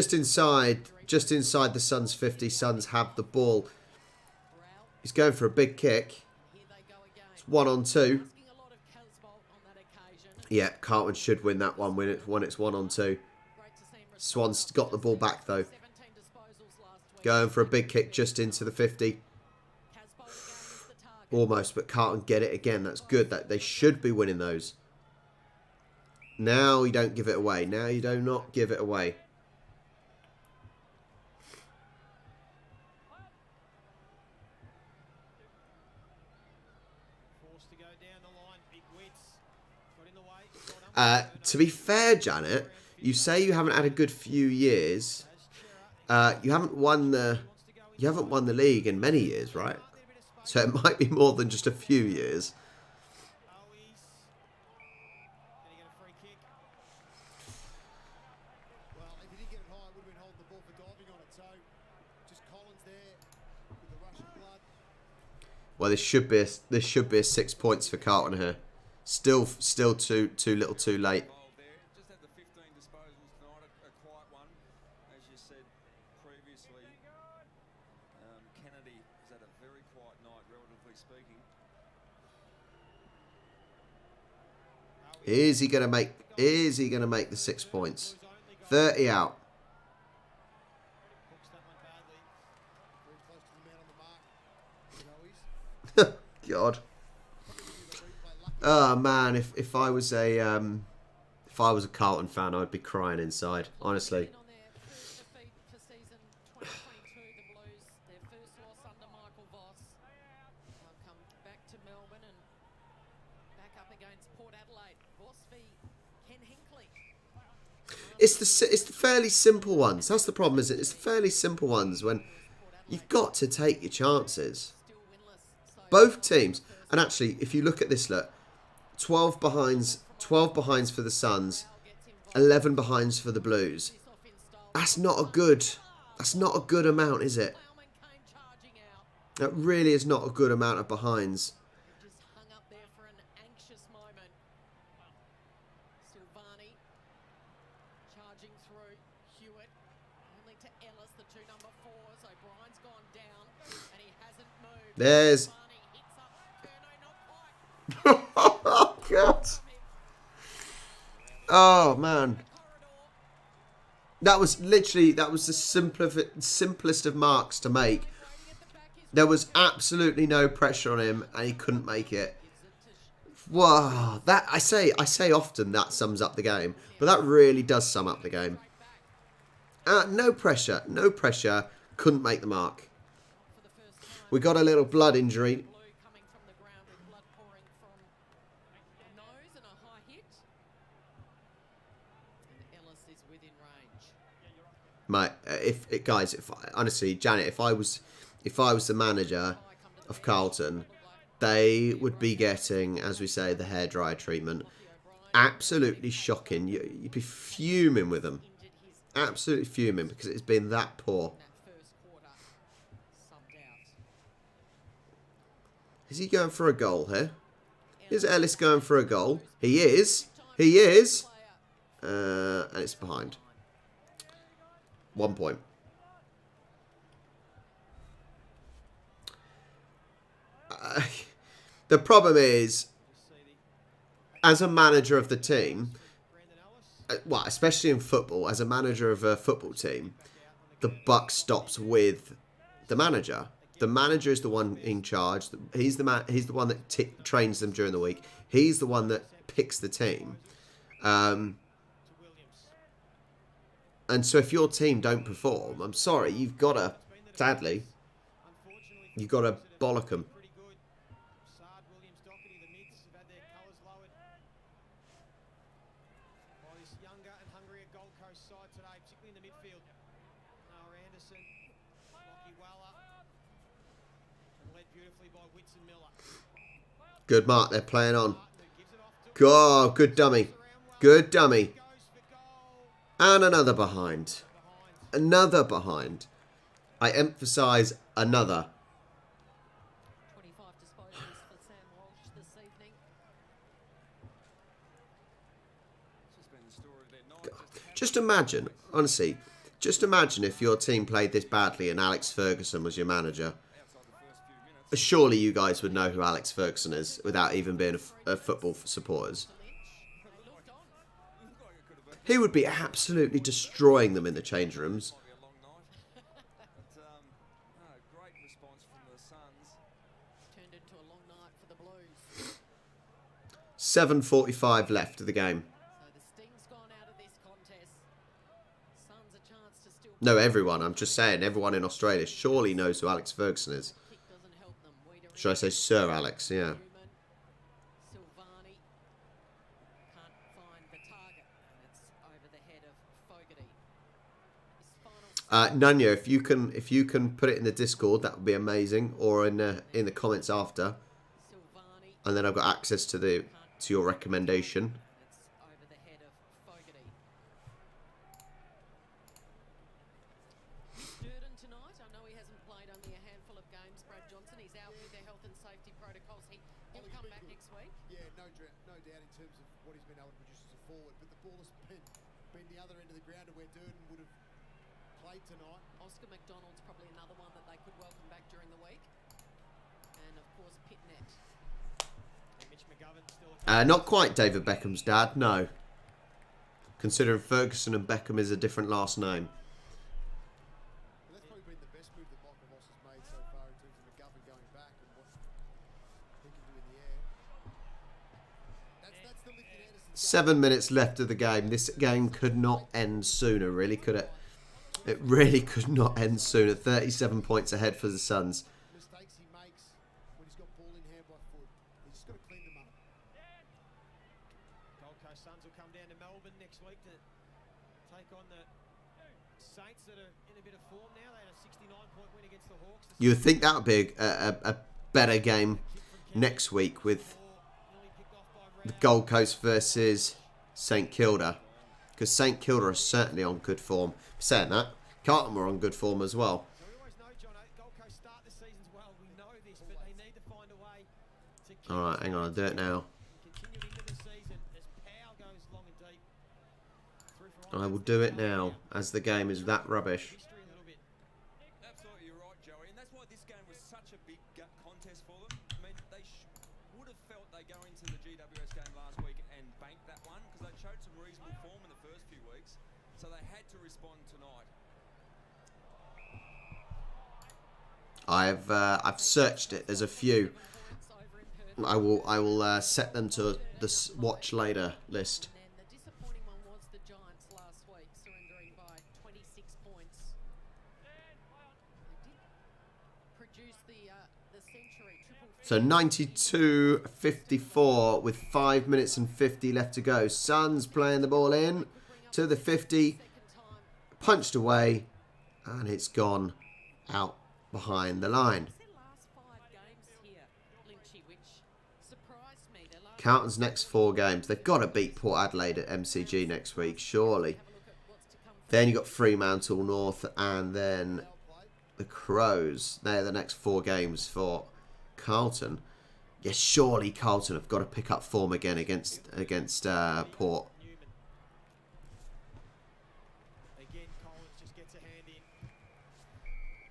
Just inside the Suns 50, Suns have the ball. Brow. He's going for a big kick. Here they go again. It's 1-on-2. Asking a lot of Casbolt on that occasion. Yeah, Carlton should win that one when it's 1-on-2. Great to see him respond. Swan's got the ball back though. 17 disposals last week. Going for a big kick just into the 50. Casbolt again is the target. Almost, but Carlton get it again. That's good. That they should be winning those. Now you don't give it away. Now you do not give it away. Forced to go down the line. Big Wits. Got in the way. Well done. To be fair, Janet, you say you haven't had a good few years. You haven't won the league in many years, right? So it might be more than just a few years. Owies. Can he get a free kick? Well, if he didn't get it high, it would have been holding the ball for diving on it. So, just Collins there with the rush of blood. Well, this should be a 6 points for Carlton here. Still too little, too late. Involved there. Just had the 15 disposals tonight, a quiet one, as you said previously. Kennedy has had a very quiet night, relatively speaking. Is he gonna make the 6 points? 30 out. Hooks that one badly. Very close to the man on the mark. God. Oh man, if I was a Carlton fan, I'd be crying inside. Honestly. On their first defeat for season 2022, the Blues, their first loss under Michael Voss. They'll come back to Melbourne and back up against Port Adelaide. Voss v Ken Hinkley. It's the fairly simple ones. That's the problem, is it? It's the fairly simple ones when you've got to take your chances. Still winless. So Both teams, and actually, if you look at this, look, 12 behinds for the Suns, 11 behinds for the Blues. this off in style. That's not a good amount, is it? Plowman came charging out. That really is not a good amount of behinds. Just hung up there for an anxious moment. Silvani charging through. Hewitt only to Ellis, the two number fours. O'Brien's gone down and he hasn't moved. There's Silvani hits up Curnow, not quite. oh God. Oh man. That was literally, that was the simplest of marks to make. There was absolutely no pressure on him, and he couldn't make it. Wow, that I say often that sums up the game, but that really does sum up the game. No pressure, couldn't make the mark. We got a little blood injury. Coming from the ground with blood pouring from the nose and a high hit. And Ellis is within range. Honestly, Janet, if I was the manager of Carlton, they would be getting, as we say, the hairdryer treatment. Absolutely shocking. You'd be fuming with them. Absolutely fuming because it's been that poor. That first quarter subbed out. Is he going for a goal here? Is Ellis going for a goal? He is. He is. And it's behind. 1 point. The problem is, as a manager of the team, well, especially in football, as a manager of a football team, the buck stops with the manager. The manager is the one in charge. He's the man. He's the one that trains them during the week. He's the one that picks the team. And so if your team don't perform, I'm sorry, you've got to, sadly, you've got to bollock them. Good mark, they're playing on. Oh, good dummy. Good dummy. And another behind. Another behind. I emphasise another. 25 disposals for Sam Walsh this evening. Just imagine, honestly, just imagine if your team played this badly and Alex Ferguson was your manager. Surely you guys would know who Alex Ferguson is without even being a football supporters. He would be absolutely destroying them in the change rooms. Great response from the SUNS. Turned into a long night for the Blues. 7:45 left of the game. So the sting's gone out of this contest. Suns a chance to still. No, everyone. I'm just saying, everyone in Australia surely knows who Alex Ferguson is. Kick doesn't help them. Should I say Sir Alex? Yeah. Silvani can't find the target, and it's over the head of Fogarty. His final Nunya, if you can put it in the Discord, that would be amazing, or in the comments after, Silvani and then I've got access to your recommendation. It's over the head of Fogarty. Durden tonight. I know he hasn't played only a handful of games. Brad Johnson, he's out with the health and safety protocols. He'll come back next week. Yeah, no doubt in terms of what he's been able to produce as a forward. But the ball has been the other end of the ground to where Durden would have played tonight. Oscar McDonald's probably another one that they could welcome back during the week. And of course, Pitnet. Not quite David Beckham's dad, no. Considering Ferguson and Beckham is a different last name. But that's probably been the best move that Michael Moss has made so far in terms of McGovern going back and what he can do in the air. That's the lift in Anderson. 7 minutes left of the game. This game could not end sooner, really, could it? It really could not end sooner. 37 points ahead for the Suns. Mistakes he makes when he's got ball in hand by foot. He's just got to clean them up. Gold Coast Suns will come down to Melbourne next week to take on the Saints that are in a bit of form now. They had a 69-point win against the Hawks. You would think that would be a better game next week with the Gold Coast versus St Kilda. Because St Kilda are certainly on good form. Saying that, Carlton were on good form as well. So we always know, John, Gold Coast start the seasons well. We know this, but they need to find a way to keep Alright, hang on, I'll do it now. continue into the season as Powell goes long and deep. Through for I will do it now, as the game is that rubbish. history a little bit. Absolutely, you're right, Joey, and that's why this game was such a big contest for them. I mean, they would have felt they go into the GWS game last week and bank that one because they showed some reasonable form in the first few weeks. So they had to respond tonight. I've searched it. There's a few. I will set them to the watch later list. And then the disappointing one was the Giants last week, surrendering by 26 points. They did produce the century triple. So 92-54 with 5 minutes and 50 left to go. Suns playing the ball in to the 50, punched away, and it's gone out behind the line. Their last 5 games here, Lynchy, which surprised me. Their last Carlton's next 4 games. They've got to beat Port Adelaide at MCG next week, surely. have a look at what's to come. Then you've got Fremantle North and then the Crows. They're the next 4 games for Carlton. Yes, surely Carlton have got to pick up form again against Port. Newman. Again, Collins just gets a hand in.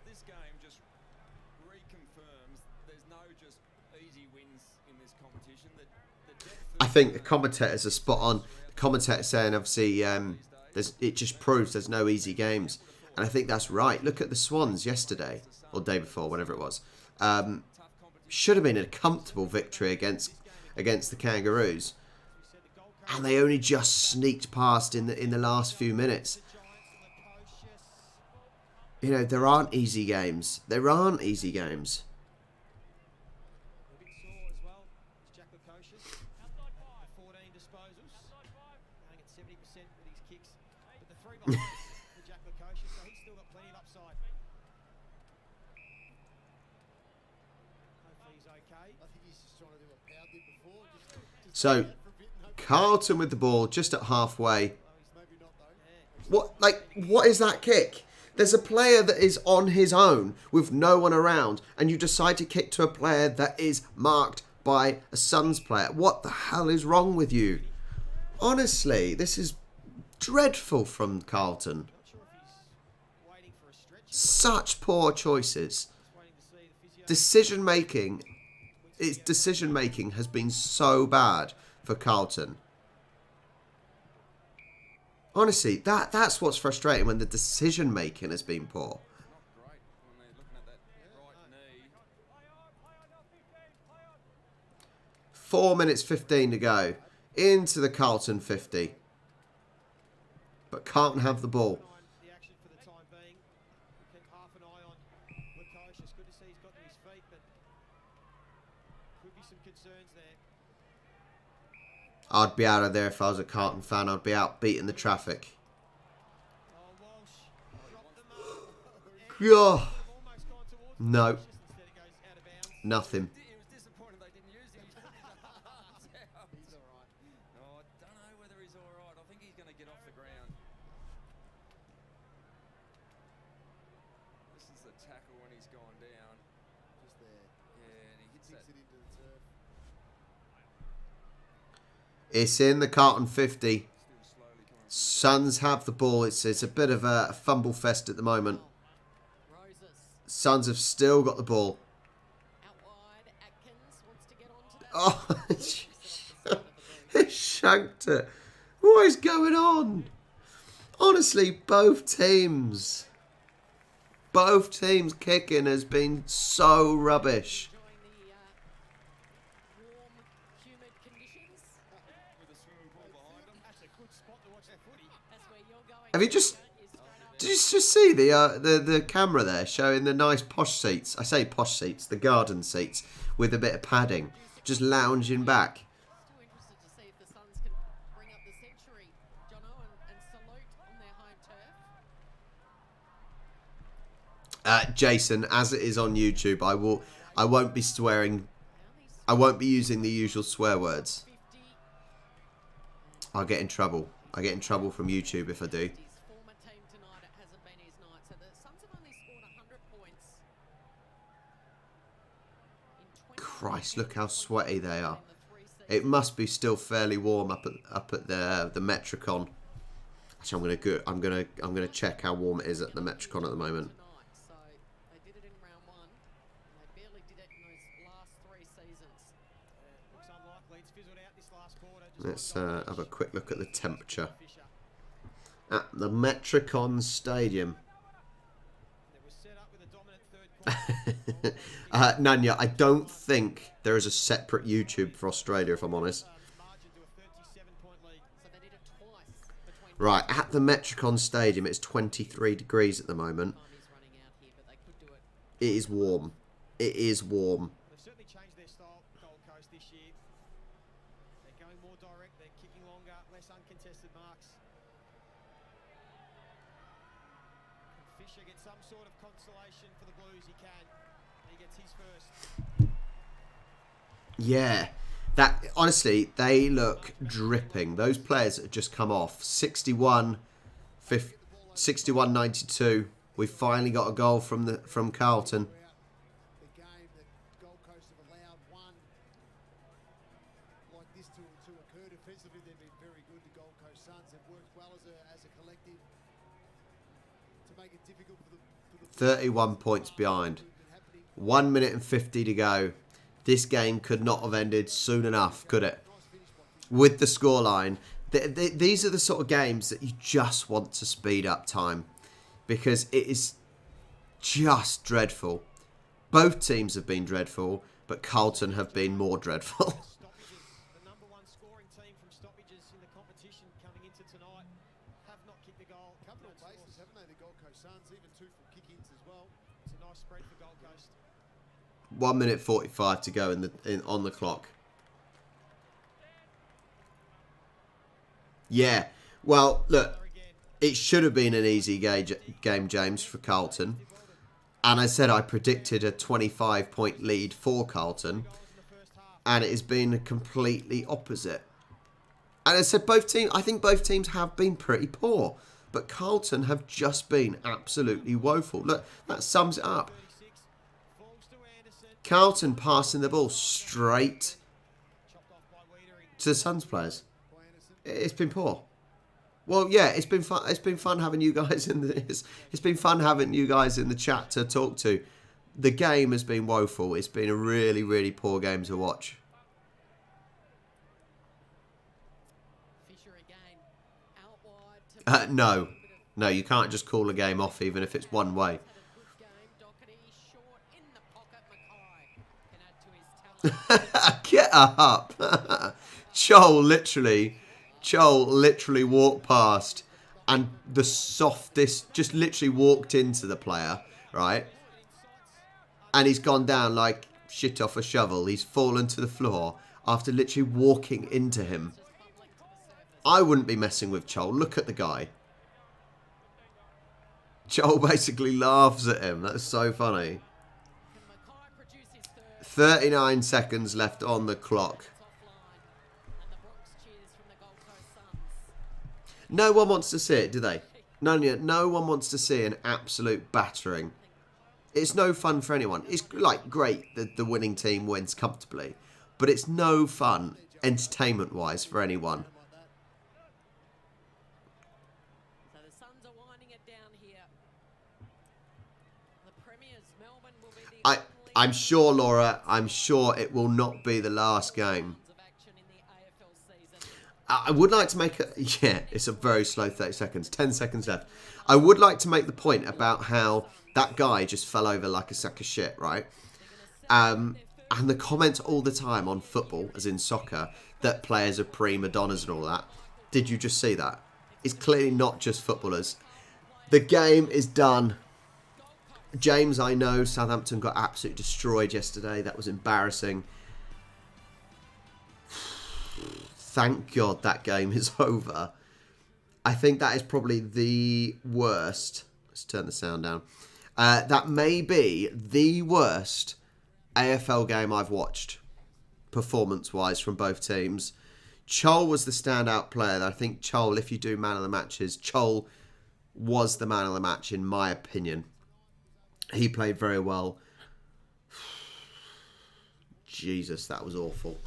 This game just reconfirms there's no just easy wins in this competition. The depth I think the commentators are spot on. The commentator saying obviously it just proves there's no easy games, and I think that's right. Look at the Swans yesterday or day before, whatever it was. Should have been a comfortable victory against the Kangaroos, and they only just sneaked past in the last few minutes. You know, there aren't easy games. There aren't easy games. A bit sore as well. It's Jack Lukosius. 14 disposals. Playing at 70% with his kicks. But the 3 behind for Jack Lukosius, so he's still got plenty of upside. Hopefully he's okay. I think he's just trying to do what Powell did before. Just So for a bit and hope Carlton with the ball just at halfway. maybe not though. What is that kick? There's a player that is on his own with no one around, and you decide to kick to a player that is marked by a Suns player. What the hell is wrong with you? Honestly, this is dreadful from Carlton. Not sure if he's waiting for a stretch. Such poor choices. Just waiting to see the physio. Decision making has been so bad for Carlton. Honestly, that's what's frustrating, when the decision making has been poor. not great when they're looking at that right knee. 4 minutes 15 to go into the Carlton 50. But Carlton have the ball. The action for the time being. We'll keep half an eye on Lukosius. Good to see he's got to his feet, but could be some concerns there. I'd be out of there if I was a Carlton fan. I'd be out beating the traffic. Oh, Walsh dropped the mark. Yeah. Almost gone towards No. Lukosius. Instead it goes out of bounds. Nothing. It was disappointing they didn't use him. He's all right. Oh, I don't know whether he's all right. I think he's going to get off the ground. This is the tackle when he's gone down. Just there. Yeah, and he hits that. Kicks it into the turf. It's in the Carlton 50. Still slowly coming. Suns have the ball. It's a bit of a fumble fest at the moment. Roses Suns have still got the ball. out wide. Atkins wants to get onto that. Oh, he shanked it. What is going on? Honestly, both teams kicking has been so rubbish. Enjoying the warm, humid conditions. With a swimming pool behind him. That's a good spot to watch the footy. That's where you're going. Have you just- Is straight over Did you just see the camera there showing the nice posh seats? I say posh seats, the garden seats with a bit of padding, just lounging back. Still interested to see if the Suns can bring up the century, Jono, and salute on their home turf. Jason, as it is on YouTube, I won't be swearing. I won't be using the usual swear words. 50. I'll get in trouble. I get in trouble from YouTube if I do. His former team tonight, it hasn't been his night. So the Suns have only scored 100 points. In 20 Christ, look how sweaty they are. in the 3 seasons. It must be still fairly warm up at the Metricon. Actually, I'm gonna check how warm it is at the Metricon at the moment. Tonight, so they did it in round 1. And they barely did it in those last 3 seasons. Looks unlikely. It's fizzled out this last quarter. Just Let's one goal have a each. quick look at the temperature. Fisher. at the Metricon Stadium. It was set up with a dominant third quarter. Nanya, I don't think there is a separate YouTube for Australia, if I'm honest. Margin to a 37-point lead. So they did it twice between Right, at the Metricon Stadium, it's 23 degrees at the moment. time he's running out here, but they could do it. It is warm. It is warm. They've certainly changed their style, Gold Coast, this year. They're going more direct, they're kicking longer, less uncontested marks. Can Fisher get some sort of consolation for the Blues? He can. He gets his first. Yeah. That, honestly, they look dripping. Those players that have just come off. 61-92. We finally got a goal from Carlton. The game that Gold Coast have allowed one like this to occur defensively. They've been very good. The Gold Coast Suns have worked well as a collective to make it difficult for the 31 points behind. 1 minute and 50 to go. This game could not have ended soon enough, could it? With the scoreline. These are the sort of games that you just want to speed up time. Because it is just dreadful. Both teams have been dreadful, but Carlton have been more dreadful. Stoppages, the number one scoring team from stoppages in the competition coming into tonight, have not kicked a goal. couple of No scores. bases, haven't they? The Gold Coast Suns, even 2 from kick-ins as well. It's a nice spread for Gold Coast. 1 minute 45 to go on the clock. Yeah. Well, look. It should have been an easy game, James, for Carlton. And I said I predicted a 25-point lead for Carlton. And it has been completely opposite. And I said I think both teams have been pretty poor. But Carlton have just been absolutely woeful. Look, that sums it up. 36, falls to Anderson, Carlton passing the ball straight chopped off by Wiedering. to the Suns players. It's been poor. Well, yeah, it's been fun. It's been fun having you guys in this. It's been fun having you guys in the chat to talk to. The game has been woeful. It's been a really, really poor game to watch. Fisher again, out wide to No, you can't just call a game off even if it's one way. had a good game. Doherty short in the pocket. Mackay can add to his talent. Get up. Joel literally walked past and the softest, just literally walked into the player, right? And he's gone down like shit off a shovel. He's fallen to the floor after literally walking into him. I wouldn't be messing with Joel. Look at the guy. Joel basically laughs at him. That's so funny. Can Mackay produce his third? 39 seconds left on the clock. It's offline. And the Bronx cheers from the Gold Coast Suns. No one wants to see it, do they? No one wants to see an absolute battering. It's no fun for anyone. It's like great that the winning team wins comfortably, but it's no fun entertainment-wise for anyone. So the Suns are winding it down here. The Premiers, Melbourne, will be the I'm only sure, Laura. I'm sure it will not be the last game. of action in the AFL season. I would like to make a... Yeah, it's a very slow 30 seconds. 10 seconds left. I would like to make the point about how that guy just fell over like a sack of shit, right? And the comments all the time on football, as in soccer, that players are prima donnas and all that. Did you just see that? It's clearly not just footballers. The game is done. James, I know Southampton got absolutely destroyed yesterday. That was embarrassing. Thank God that game is over. I think that is probably the worst. Let's turn the sound down. That may be the worst AFL game I've watched, performance-wise, from both teams. Chol was the standout player. I think Chol, if you do man of the matches, Chol was the man of the match, in my opinion. He played very well. Jesus, that was awful.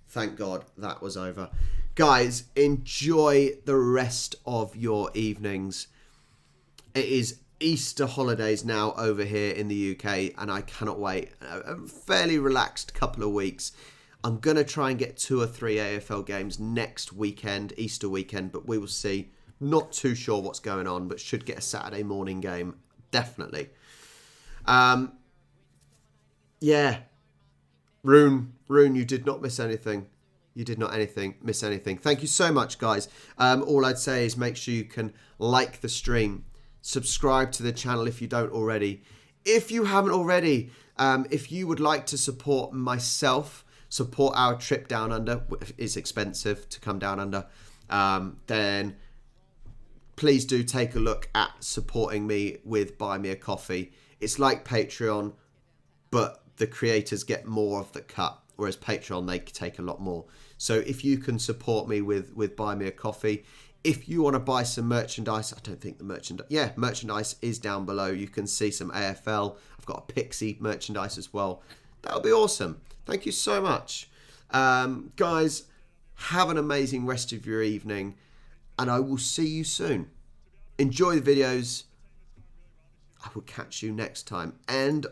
Thank God that was over. Guys, enjoy the rest of your evenings. It is Easter holidays now over here in the UK, and I cannot wait. A fairly relaxed couple of weeks. I'm going to try and get 2 or 3 AFL games next weekend, Easter weekend, but we will see. Not too sure what's going on, but should get a Saturday morning game. Definitely. Yeah. Rune, you did not miss anything. You did not miss anything. Thank you so much, guys. All I'd say is make sure you can like the stream. Subscribe to the channel if you don't already. If you haven't already, if you would like to support myself, support our trip down under, it's expensive to come down under, then please do take a look at supporting me with Buy Me a Coffee. It's like Patreon, but the creators get more of the cut, whereas Patreon, they take a lot more. So if you can support me with Buy Me a Coffee, if you want to buy some merchandise, I don't think the merchandise is down below. You can see some AFL. I've got a Pixie merchandise as well. That'll be awesome. Thank you so much. Guys, have an amazing rest of your evening, and I will see you soon. Enjoy the videos. I will catch you next time. And